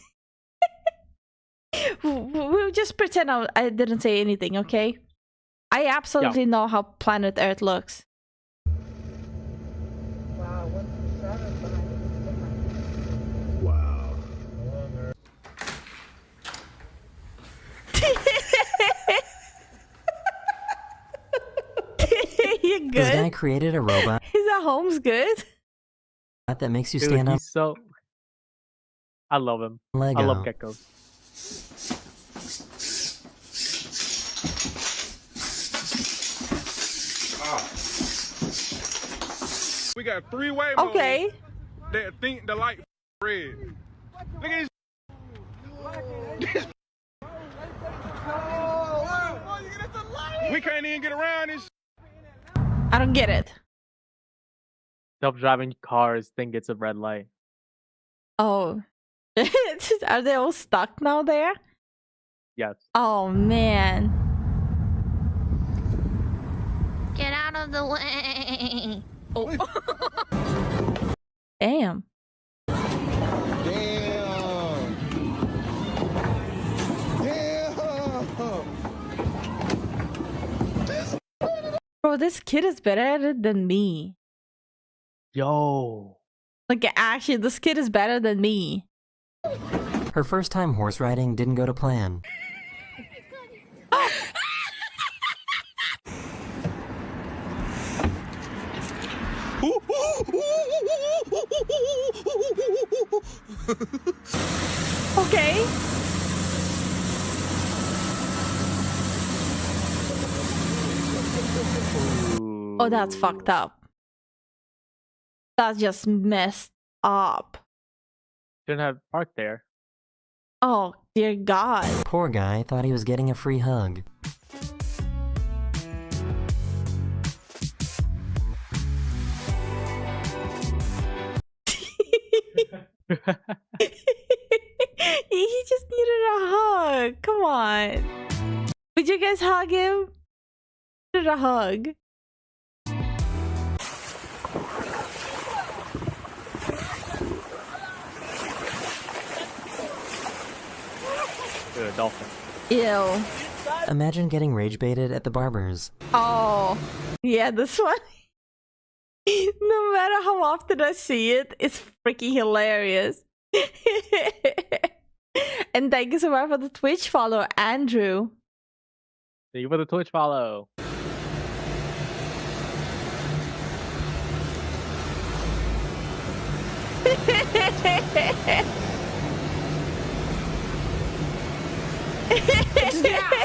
We'll just pretend I didn't say anything, okay? I absolutely know how planet Earth looks. Wow. You good? This guy created a robot Is that Holmes good? that makes you Dude, stand up. he's so... I love him. Lego. I love geckos. We got three-way mode. Okay. That think the light red. Look at this. We can't even get around this. I don't get it. Self-driving cars think it's a red light. Oh. Are they all stuck now there? Yes. Oh, man. Get out of the way. Oh. Damn. Bro, this kid is better at it than me. Yo. Like, actually, this kid is better than me. Her first time horse riding didn't go to plan. Okay. Oh, that's fucked up. That's just messed up. Shouldn't have parked there. Oh, dear God. Poor guy thought he was getting a free hug. He just needed a hug. Come on. Would you guys hug him? Needed a hug. Dolphin. Ew. Imagine getting rage baited at the barber's. Oh, yeah, this one. No matter how often I see it, it's freaking hilarious. And thank you so much for the Twitch follow, Andrew. Thank you for the Twitch follow.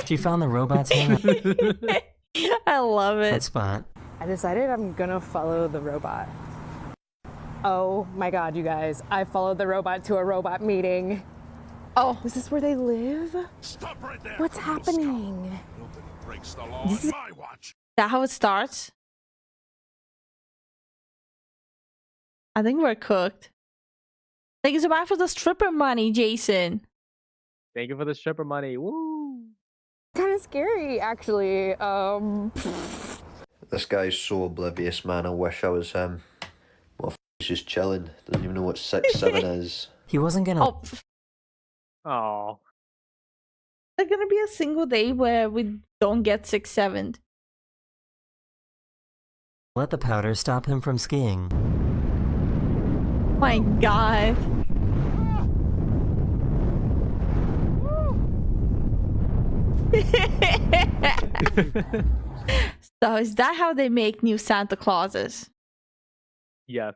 She found the robot's hand. I love it. That spot. I decided I'm gonna follow the robot. Oh my god, you guys. I followed the robot to a robot meeting. Oh. Is this where they live? Stop right there. What's happening? Breaks the law This on is my watch. that how it starts? I think we're cooked. Thank you so much for the stripper money, Jason. Thank you for the stripper money. Woo! Kind of scary, actually. This guy's so oblivious, man. I wish I was him. Well, he's just chilling. Doesn't even know what 6'7" is. He wasn't gonna. Oh. There's gonna be a single day where we don't get 6'7". Let the powder stop him from skiing. My god. So is that how they make new Santa Clauses? Yeah.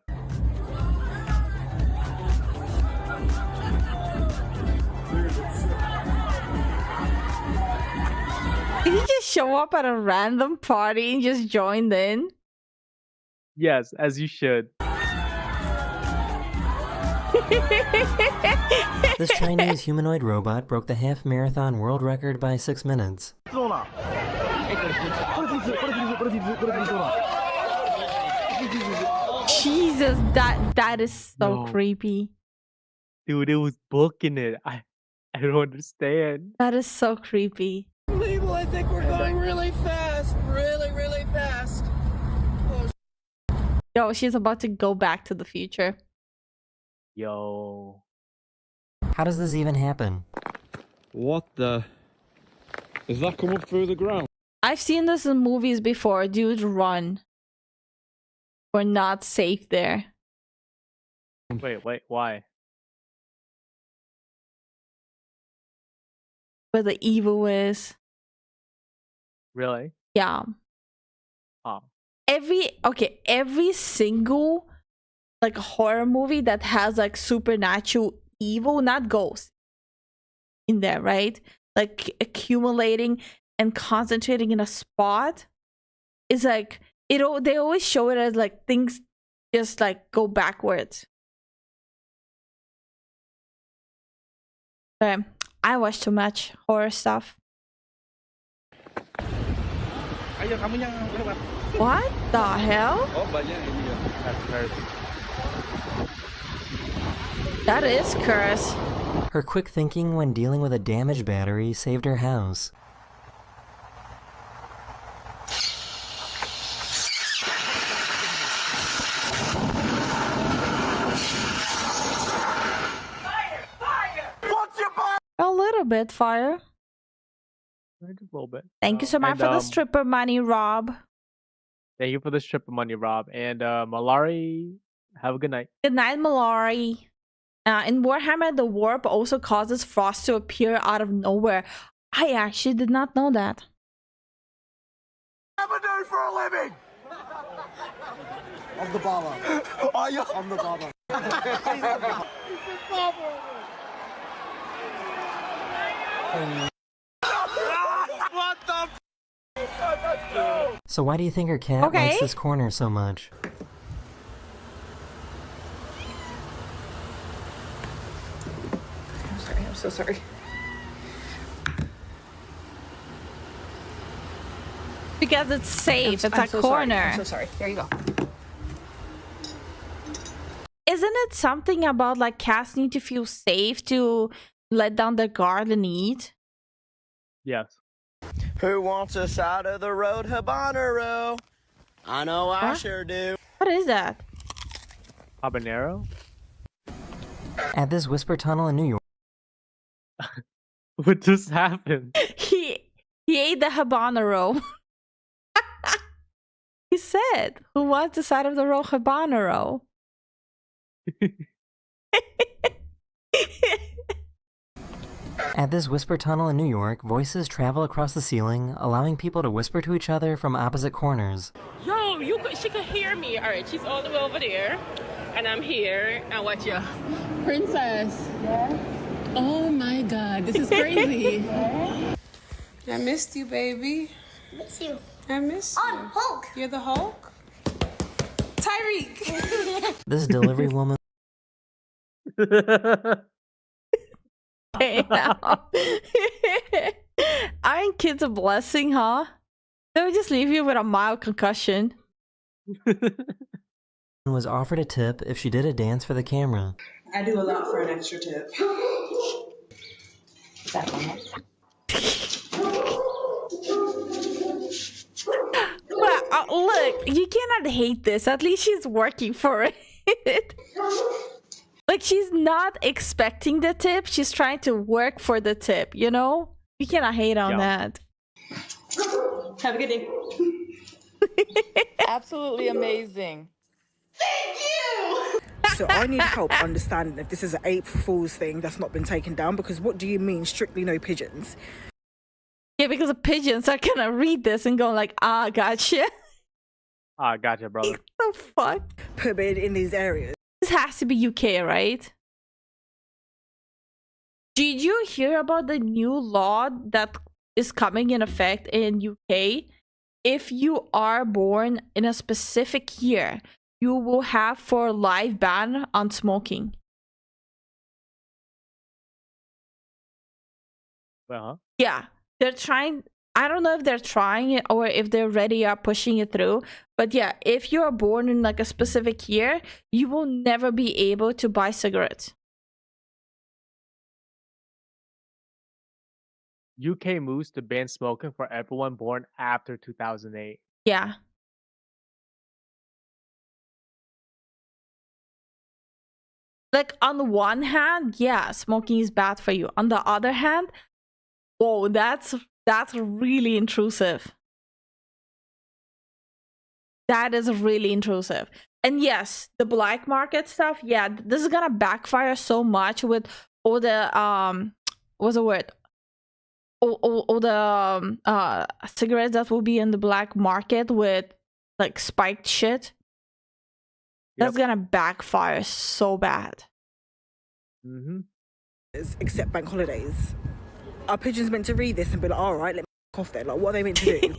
Did he just show up at a random party and just joined in? Yes, as you should. This Chinese humanoid robot broke the half marathon world record by 6 minutes. Jesus, that is so creepy. Dude, it was booking it. I don't understand. That is so creepy. Unbelievable, I think we're going really fast. Really, really fast. Yo, she's about to go back to the future. Yo. How does this even happen? What the? Is that come up through the ground? I've seen this in movies before. Dudes run. We're not safe there. Wait, why? Where the evil is. Really? Yeah. Oh. Every single like horror movie that has like supernatural evil, not ghosts, in there, right? Like accumulating and concentrating in a spot is like they always show it as like things just like go backwards. Okay, I watch too much horror stuff. What the hell? That is curse. Her quick thinking when dealing with a damaged battery saved her house. A little bit fire. Just a little bit. Thank you so much And, for the stripper money, Rob. Thank you for the stripper money, Rob. And Malari, have a good night. Good night, Malari. In Warhammer, the warp also causes frost to appear out of nowhere. I actually did not know that. What do I do for a living? I'm the barber. Are you? I'm the barber. What the? So why do you think her cat likes this corner so much? I'm so sorry. Because it's safe. It's I'm a so corner. Sorry. I'm so sorry. Here you go. Isn't it something about like cats need to feel safe to let down their guard and eat? Yes. Who wants a side of the road habanero? I know I sure do. What is that? Habanero? At this whisper tunnel in New York. What just happened? He ate the habanero. He said, "Who wants the side of the road habanero?" At this whisper tunnel in New York, voices travel across the ceiling, allowing people to whisper to each other from opposite corners. Yo, she could hear me. All right, she's all the way over there, and I'm here. And watch you, princess. Yeah. Oh my God, this is crazy. I missed you, baby. Miss you. I missed you. I'm Hulk. You're the Hulk? Tyreek. This delivery woman. Okay, now. Aren't kids a blessing, huh? They would just leave you with a mild concussion. Was offered a tip if she did a dance for the camera. I do a lot for an extra tip. Well, look, you cannot hate this. At least she's working for it. Like, she's not expecting the tip. She's trying to work for the tip, you know? You cannot hate on that. Have a good day. Absolutely amazing. Thank you! So I need help understanding if this is an April Fool's thing that's not been taken down, because what do you mean strictly no pigeons? Yeah, because the pigeons are gonna read this and go like, ah, gotcha. Ah, gotcha, brother. What the fuck? Permitted in these areas. This has to be UK, right? Did you hear about the new law that is coming in effect in UK? If you are born in a specific year, you will have for life ban on smoking. Yeah, they're trying. I don't know if they're trying it or if they already are pushing it through. But yeah, if you're born in like a specific year, you will never be able to buy cigarettes. UK moves to ban smoking for everyone born after 2008. Yeah. Like, on the one hand, yeah, smoking is bad for you. On the other hand, whoa, that's really intrusive. That is really intrusive. And yes, the black market stuff, yeah, this is gonna backfire so much with all the what's the word? All the cigarettes that will be in the black market with like spiked shit. That's gonna backfire so bad. Mm-hmm. Except bank holidays. Are pigeons meant to read this and be like, all right, let me off there? Like, what are they meant to do?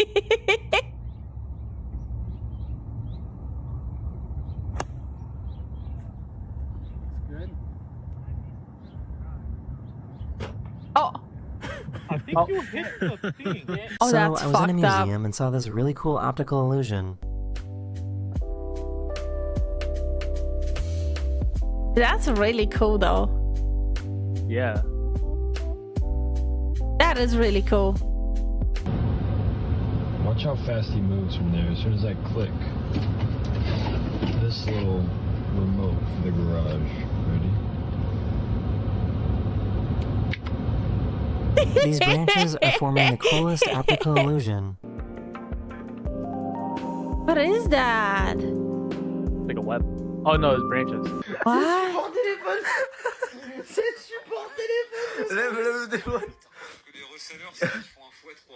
Oh. I think you hit the thing. Oh, so that's I was in a fucked up. museum and saw this really cool optical illusion. That's really cool, though. Yeah. That is really cool. Watch how fast he moves from there. As soon as I click this little remote for the garage. Ready? These branches are forming the coolest optical illusion. What is that? It's like a web. Oh no, it's branches. What?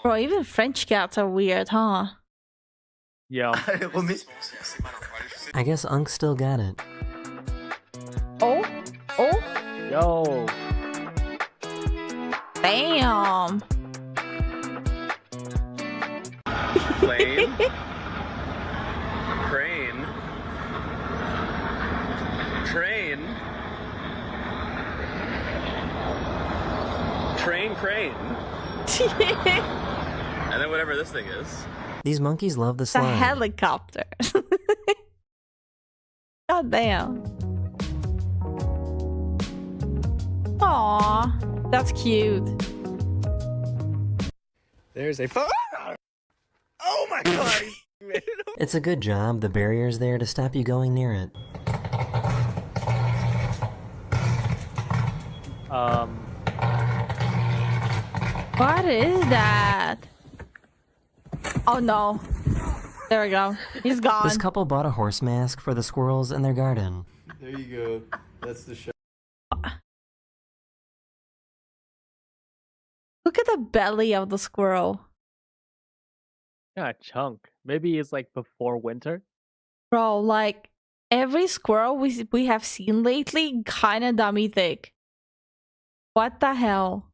Bro, even French cats are weird, huh? Yeah. I guess Unc still got it. Oh? Oh? Yo. Damn. Plane. Crane. Train. Train crane. And then whatever this thing is. These monkeys love the It's a slide. helicopter. God damn. Aw, that's cute. There's a Oh my god! It's a good job the barrier's there to stop you going near it. What is that? Oh no. There we go. He's gone. This couple bought a horse mask for the squirrels in their garden. There you go. That's the show. Look at the belly of the squirrel. Yeah, a chunk. Maybe it's like before winter. Bro, like every squirrel we have seen lately kind of dummy thick. What the hell?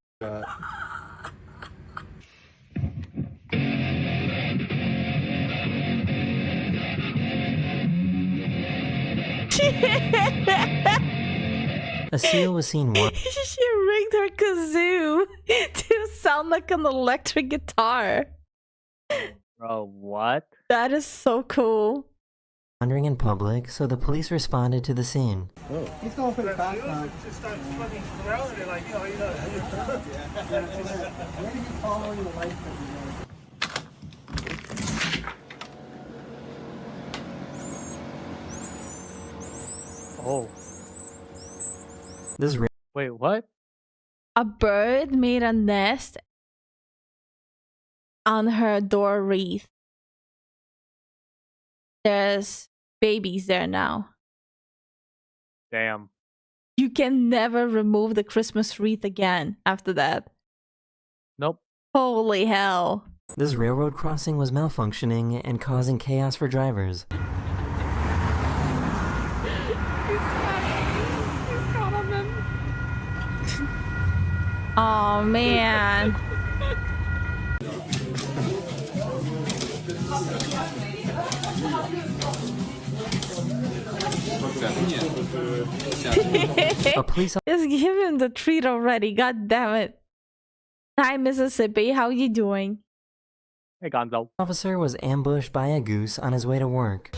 A seal was seen She rigged her kazoo to sound like an electric guitar. Bro, what? That is so cool. wandering in public, so the police responded to the scene. He's going for the background. Oh. This Wait, what? A bird made a nest on her door wreath. There's babies there now. Damn. You can never remove the Christmas wreath again after that. Nope. Holy hell. This railroad crossing was malfunctioning and causing chaos for drivers. Oh man. A police Just give him the treat already, god damn it. Hi Mississippi, how you doing? Hey Gonzo. officer was ambushed by a goose on his way to work.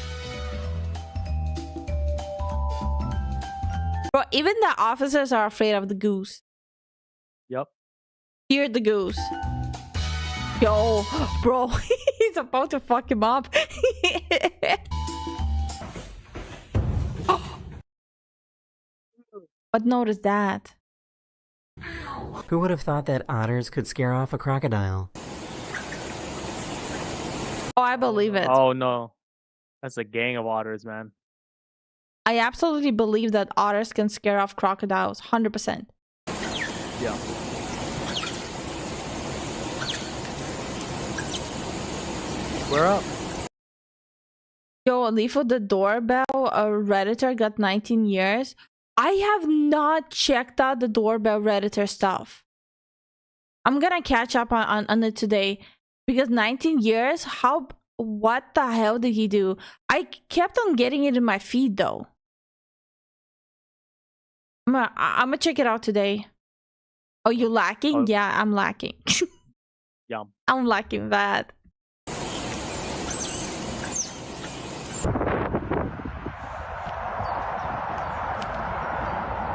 Bro, even the officers are afraid of the goose. Yep. Hear the goose. Yo, bro, he's about to fuck him up. But notice that. Who would have thought that otters could scare off a crocodile? Oh, I believe it. Oh no. That's a gang of otters, man. I absolutely believe that otters can scare off crocodiles. 100%. Yeah. We're up. Yo, Lifu, the doorbell Redditor got 19 years. I have not checked out the doorbell Redditor stuff. I'm gonna catch up on it today. Because 19 years? What the hell did he do? I kept on getting it in my feed though. I'm gonna check it out today. Oh, you lacking? Oh. Yeah, I'm lacking. Yum. I'm lacking that.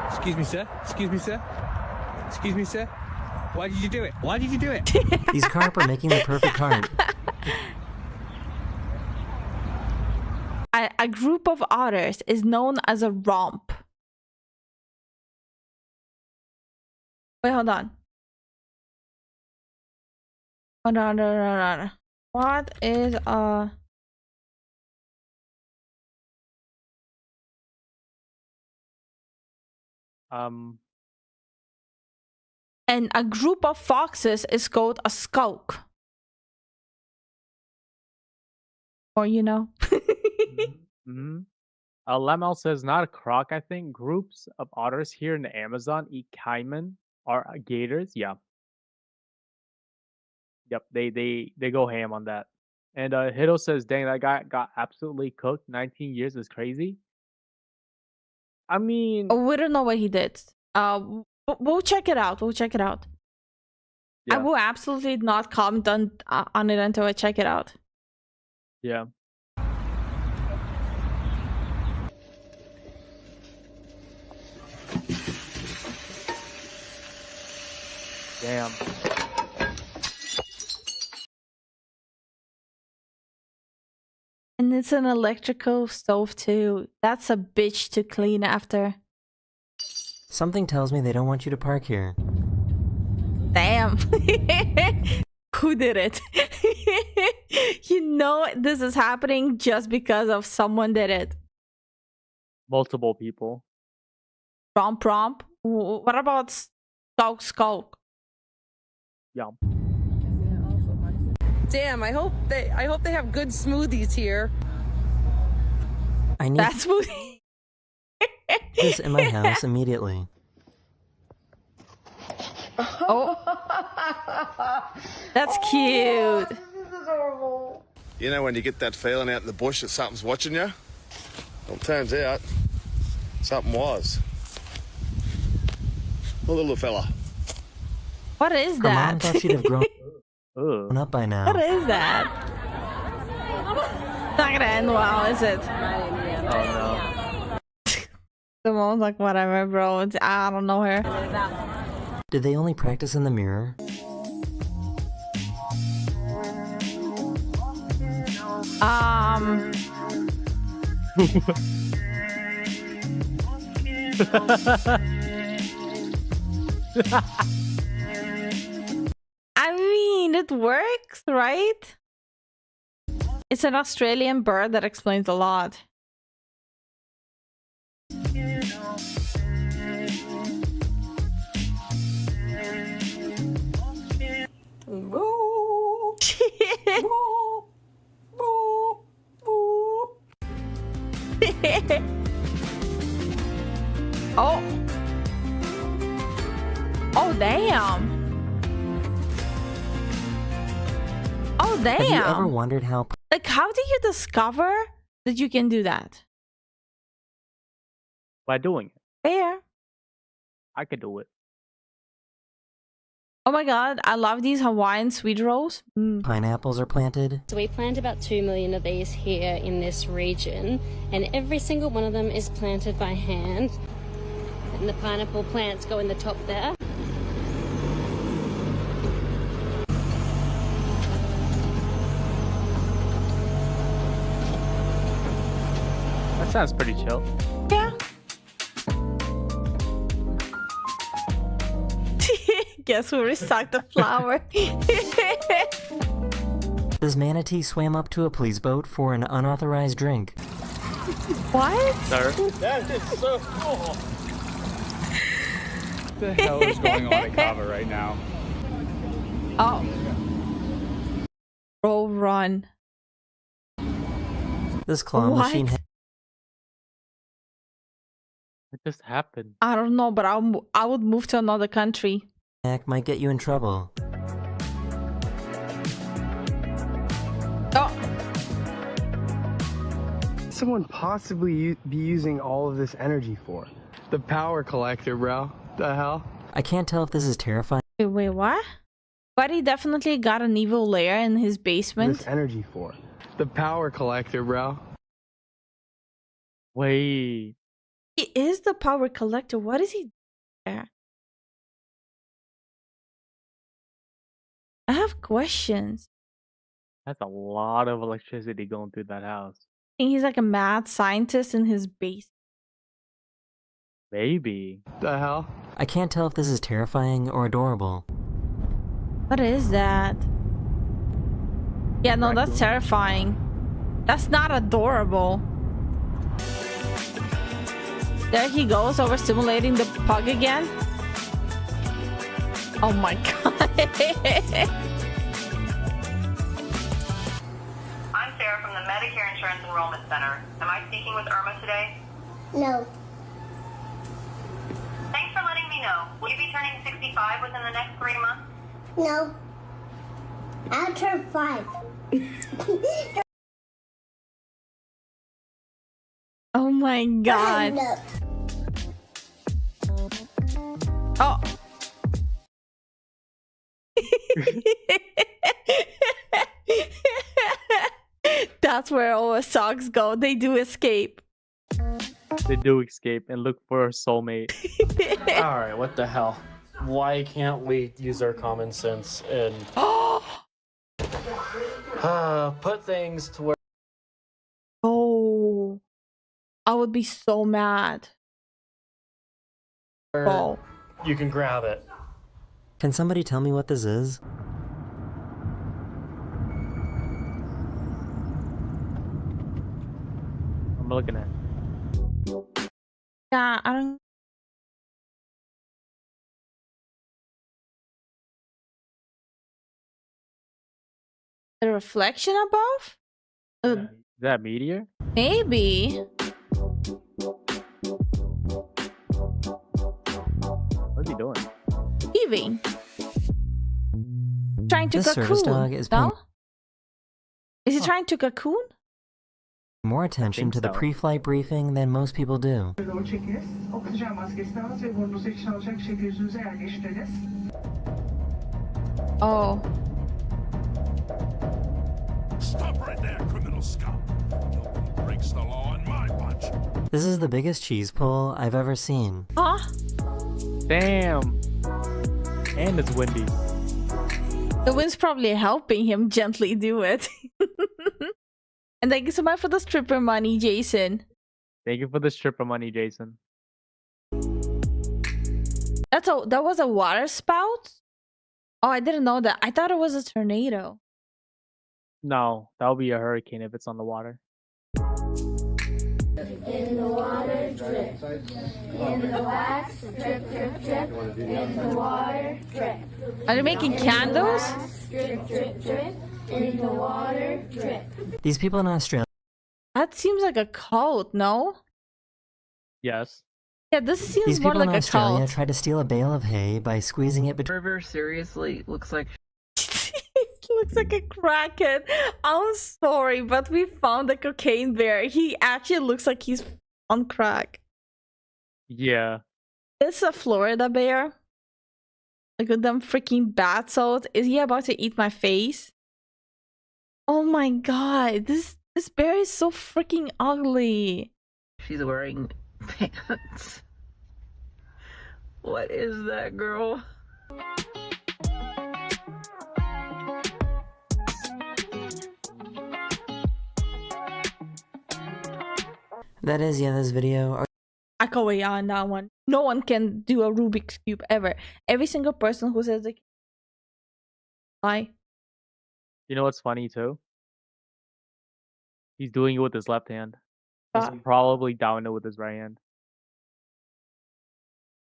Excuse me, sir. Excuse me, sir. Excuse me, sir. Why did you do it? Why did you do it? These carp are making the perfect cart. A group of otters is known as a romp. Wait, hold on. Hold on. What is a... And a group of foxes is called a skulk. Or, you know. Mm-hmm. Lemel says, not a croc, I think. Groups of otters here in the Amazon eat caiman or gators. Yeah. Yep, they go ham on that. And Hito says, dang, that guy got absolutely cooked. 19 years is crazy. I mean... We don't know what he did. We'll check it out. Yeah. I will absolutely not comment on it until I check it out. Yeah. Damn. And it's an electrical stove too. That's a bitch to clean after. Something tells me they don't want you to park here. Damn. Who did it? You know this is happening just because of someone did it. Multiple people. Prompt. What about Skulk? Yeah. Damn, I hope they have good smoothies here. I need That smoothie. this in my house immediately. Oh. That's cute. You know when you get that feeling out in the bush that something's watching you? Well, it turns out something was. A little fella. What is Her mom that? thought she'd have grown up by now. What is that? It's not gonna end well, is it? Oh no. The mom's like, whatever, bro. I don't know her. Did they only practice in the mirror? I mean, it works, right? It's an Australian bird that explains a lot. Oh. Oh, damn. Oh, damn. Have you ever wondered how... Like, how did you discover that you can do that? By doing it. Fair. I could do it. Oh my god, I love these Hawaiian sweet rolls. Pineapples are planted? So we plant about 2 million of these here in this region, and every single one of them is planted by hand. And the pineapple plants go in the top there. That sounds pretty chill. Yeah. Guess who restocked the flower? This manatee swam up to a police boat for an unauthorized drink. What? Sir? That is so cool. What the hell is going on at Kava right now? Oh. Roll run. This claw What? machine... What just happened? I don't know, but I would move to another country. might get you in trouble. Oh. Someone possibly be using all of this energy for? The power collector, bro. The hell? I can't tell if this is terrifying. Wait, what? But he definitely got an evil lair in his basement. This energy for? The power collector, bro. Wait. He is the power collector. What is he there? I have questions. That's a lot of electricity going through that house. I think he's like a mad scientist in his basement. Maybe. The hell? I can't tell if this is terrifying or adorable. What is that? Yeah, no, that's terrifying. That's not adorable. There he goes, overstimulating the pug again. Oh my god. I'm Sarah from the Medicare Insurance Enrollment Center. Am I speaking with Irma today? No. Thanks for letting me know. Will you be turning 65 within the next 3 months? No. I'll turn 5. Oh my god. No. Oh. That's where all the socks go. They do escape. They do escape and look for a soulmate. Alright, what the hell? Why can't we use our common sense and put things to where Oh, I would be so mad. Oh. you can grab it? Can somebody tell me what this is? I'm looking at. Yeah, I don't. The reflection above? Is that meteor? Maybe. What's he doing? Heaving. Trying to This service cocoon. dog is paying No? Is he trying to cocoon? more attention to the pre-flight briefing than most people do. Oh. Stop right there, criminal scum. Nobody breaks the law on my watch. This is the biggest cheese pull I've ever seen. Huh? Damn. And it's windy. The wind's probably helping him gently do it. And thank you so much for the stripper money, Jason. Thank you for the stripper money, Jason. That was a water spout? Oh, I didn't know that. I thought it was a tornado. No, that'll be a hurricane if it's on the water. In the water, drip. In the wax, drip, drip, drip. In the water, drip. Are they making candles? Drip, drip, drip. In the water, drip. These people in Australia. That seems like a cult, no? Yes. Yeah, this seems These more people like in a Australia cult. tried to steal a bale of hay by squeezing it between. River seriously looks like. Looks like a crackhead. I'm sorry, but we found a cocaine bear. He actually looks like he's on crack. Yeah. It's a Florida bear. Look at them freaking bath salts. Is he about to eat my face? Oh my god, this bear is so freaking ugly. She's wearing pants. What is that, girl? That is, yeah, this video. I go way on that one. No one can do a Rubik's Cube ever. Every single person who says like lie. You know what's funny too? He's doing it with his left hand. He's probably doing it with his right hand.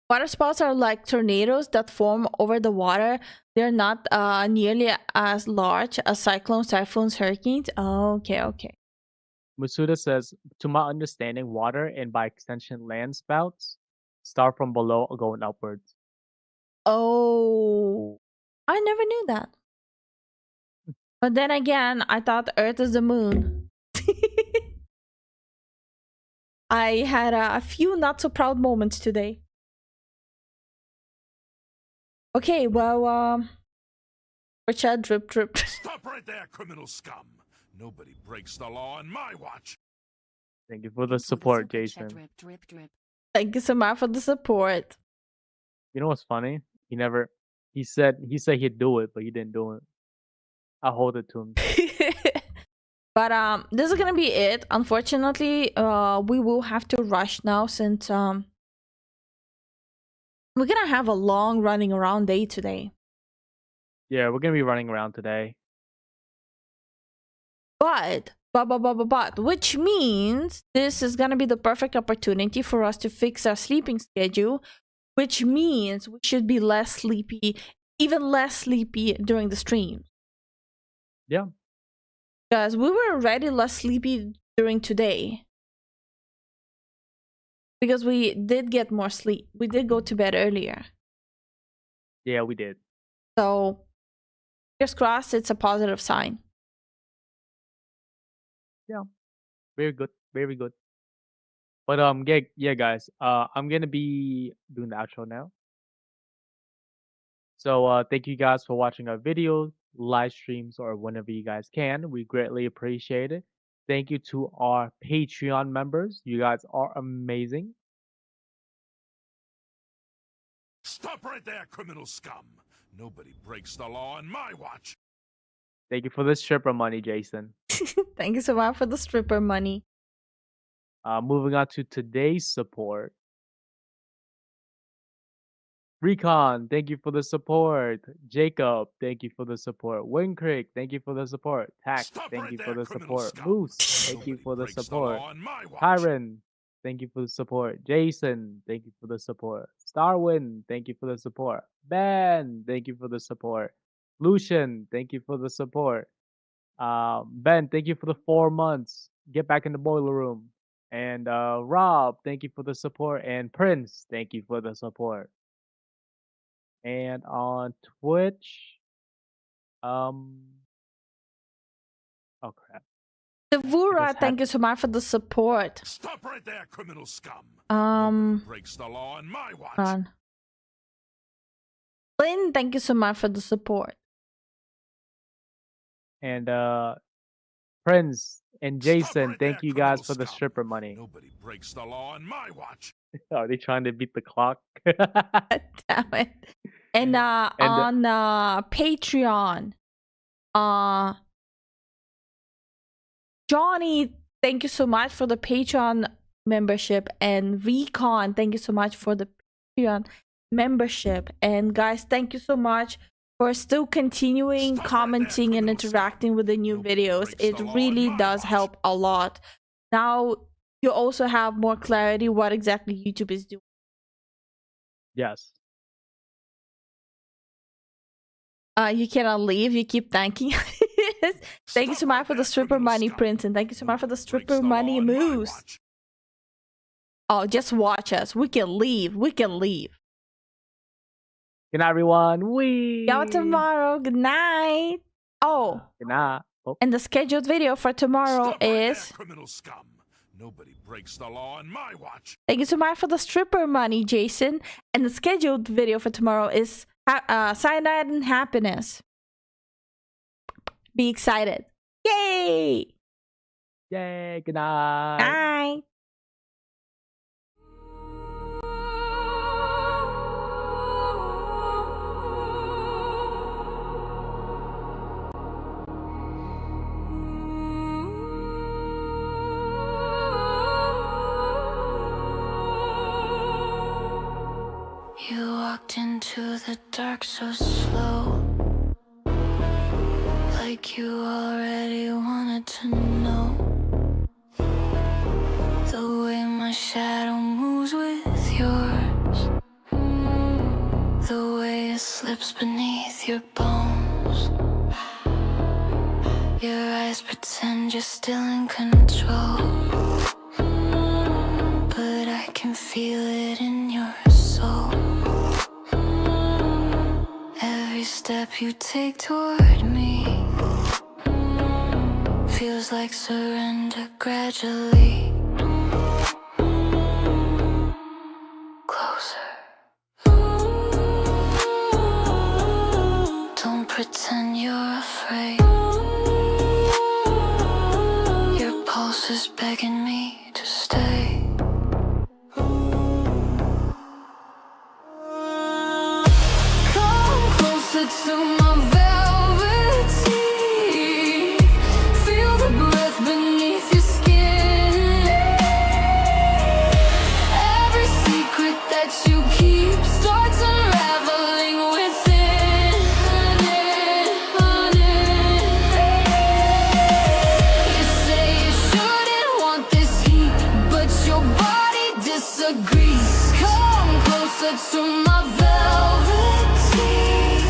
Water spouts are like tornadoes that form over the water. They're not nearly as large as cyclones, typhoons, hurricanes. Oh, okay. Masuda says, to my understanding, water and by extension land spouts start from below going upwards. Oh, I never knew that. But then again, I thought Earth is the moon. I had a few not so proud moments today. Okay, well, Richard, drip. Stop right there, criminal scum. Nobody breaks the law on my watch. Thank you for the support, Jason. Thank you so much for the support. You know what's funny? He said he'd do it, but he didn't do it. I'll hold it to him. But this is gonna be it. Unfortunately, we will have to rush now since we're gonna have a long running around day today. Yeah, we're gonna be running around today. But, which means this is gonna be the perfect opportunity for us to fix our sleeping schedule, which means we should be less sleepy, even less sleepy during the stream. Yeah. Because we were already less sleepy during today. Because we did get more sleep. We did go to bed earlier. Yeah, we did. So, fingers crossed, it's a positive sign. Yeah. Very good. Very good. But yeah, guys. I'm gonna be doing the outro now. So thank you guys for watching our videos, live streams, or whenever you guys can. We greatly appreciate it. Thank you to our Patreon members. You guys are amazing. Stop right there, criminal scum. Nobody breaks the law on my watch. Thank you for the stripper money, Jason. Thank you so much for the stripper money. Moving on to today's support. Recon, thank you for the support. Jacob, thank you for the support. Wincreek, thank you for the support. Tack, thank you for the support. Moose, thank you for the support. Tyron, thank you for the support. Jason, thank you for the support. Starwin, thank you for the support. Ben, thank you for the support. Lucian, thank you for the support. Ben, thank you for the 4 months. Get back in the boiler room. And Rob, thank you for the support. And Prince, thank you for the support. And on Twitch, oh crap. Devura, thank you so much for the support. Stop right there, criminal scum. Breaks the law on my watch. Ron. Lynn, thank you so much for the support. And Prince and Jason, thank you guys for the stripper money. Nobody breaks the law on my watch. Are they trying to beat the clock? Damn it. And on Patreon, Johnny, thank you so much for the Patreon membership, and Recon, thank you so much for the Patreon membership. And guys, thank you so much for still continuing commenting and interacting with the new videos. It really does help a lot. Now you also have more clarity what exactly YouTube is doing. Yes. You cannot leave. You keep thanking. Thank you so much for the stripper money, Prince, and thank you so much for the stripper money, Moose. Oh, just watch us. We can leave. We can leave. Good night, everyone. We. Y'all tomorrow. Good night. Oh. Good night. Oh. And the scheduled video for tomorrow is. Criminal scum. Nobody breaks the law on my watch. Thank you so much for the stripper money, Jason. And the scheduled video for tomorrow is Cyanide and Happiness. Be excited. Yay! Yay. Good night. Bye. You walked into the dark so slow, like you already wanted to know the way my shadow moves with yours, the way it slips beneath your bones. Your eyes pretend you're still in control, but I can feel it in your soul. Every step you take toward me feels like surrender gradually. Closer. Don't pretend you're afraid. Your pulse is begging me to stay. To my velvet teeth, feel the breath beneath your skin. Every secret that you keep starts unraveling within. You say you shouldn't want this heat, but your body disagrees. Come closer to my velvet teeth.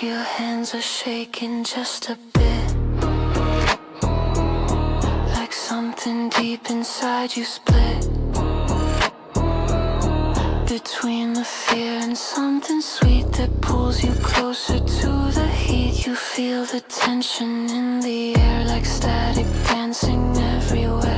Your hands are shaking just a bit, like something deep inside you split between the fear and something sweet that pulls you closer to the heat. You feel the tension in the air like static dancing everywhere.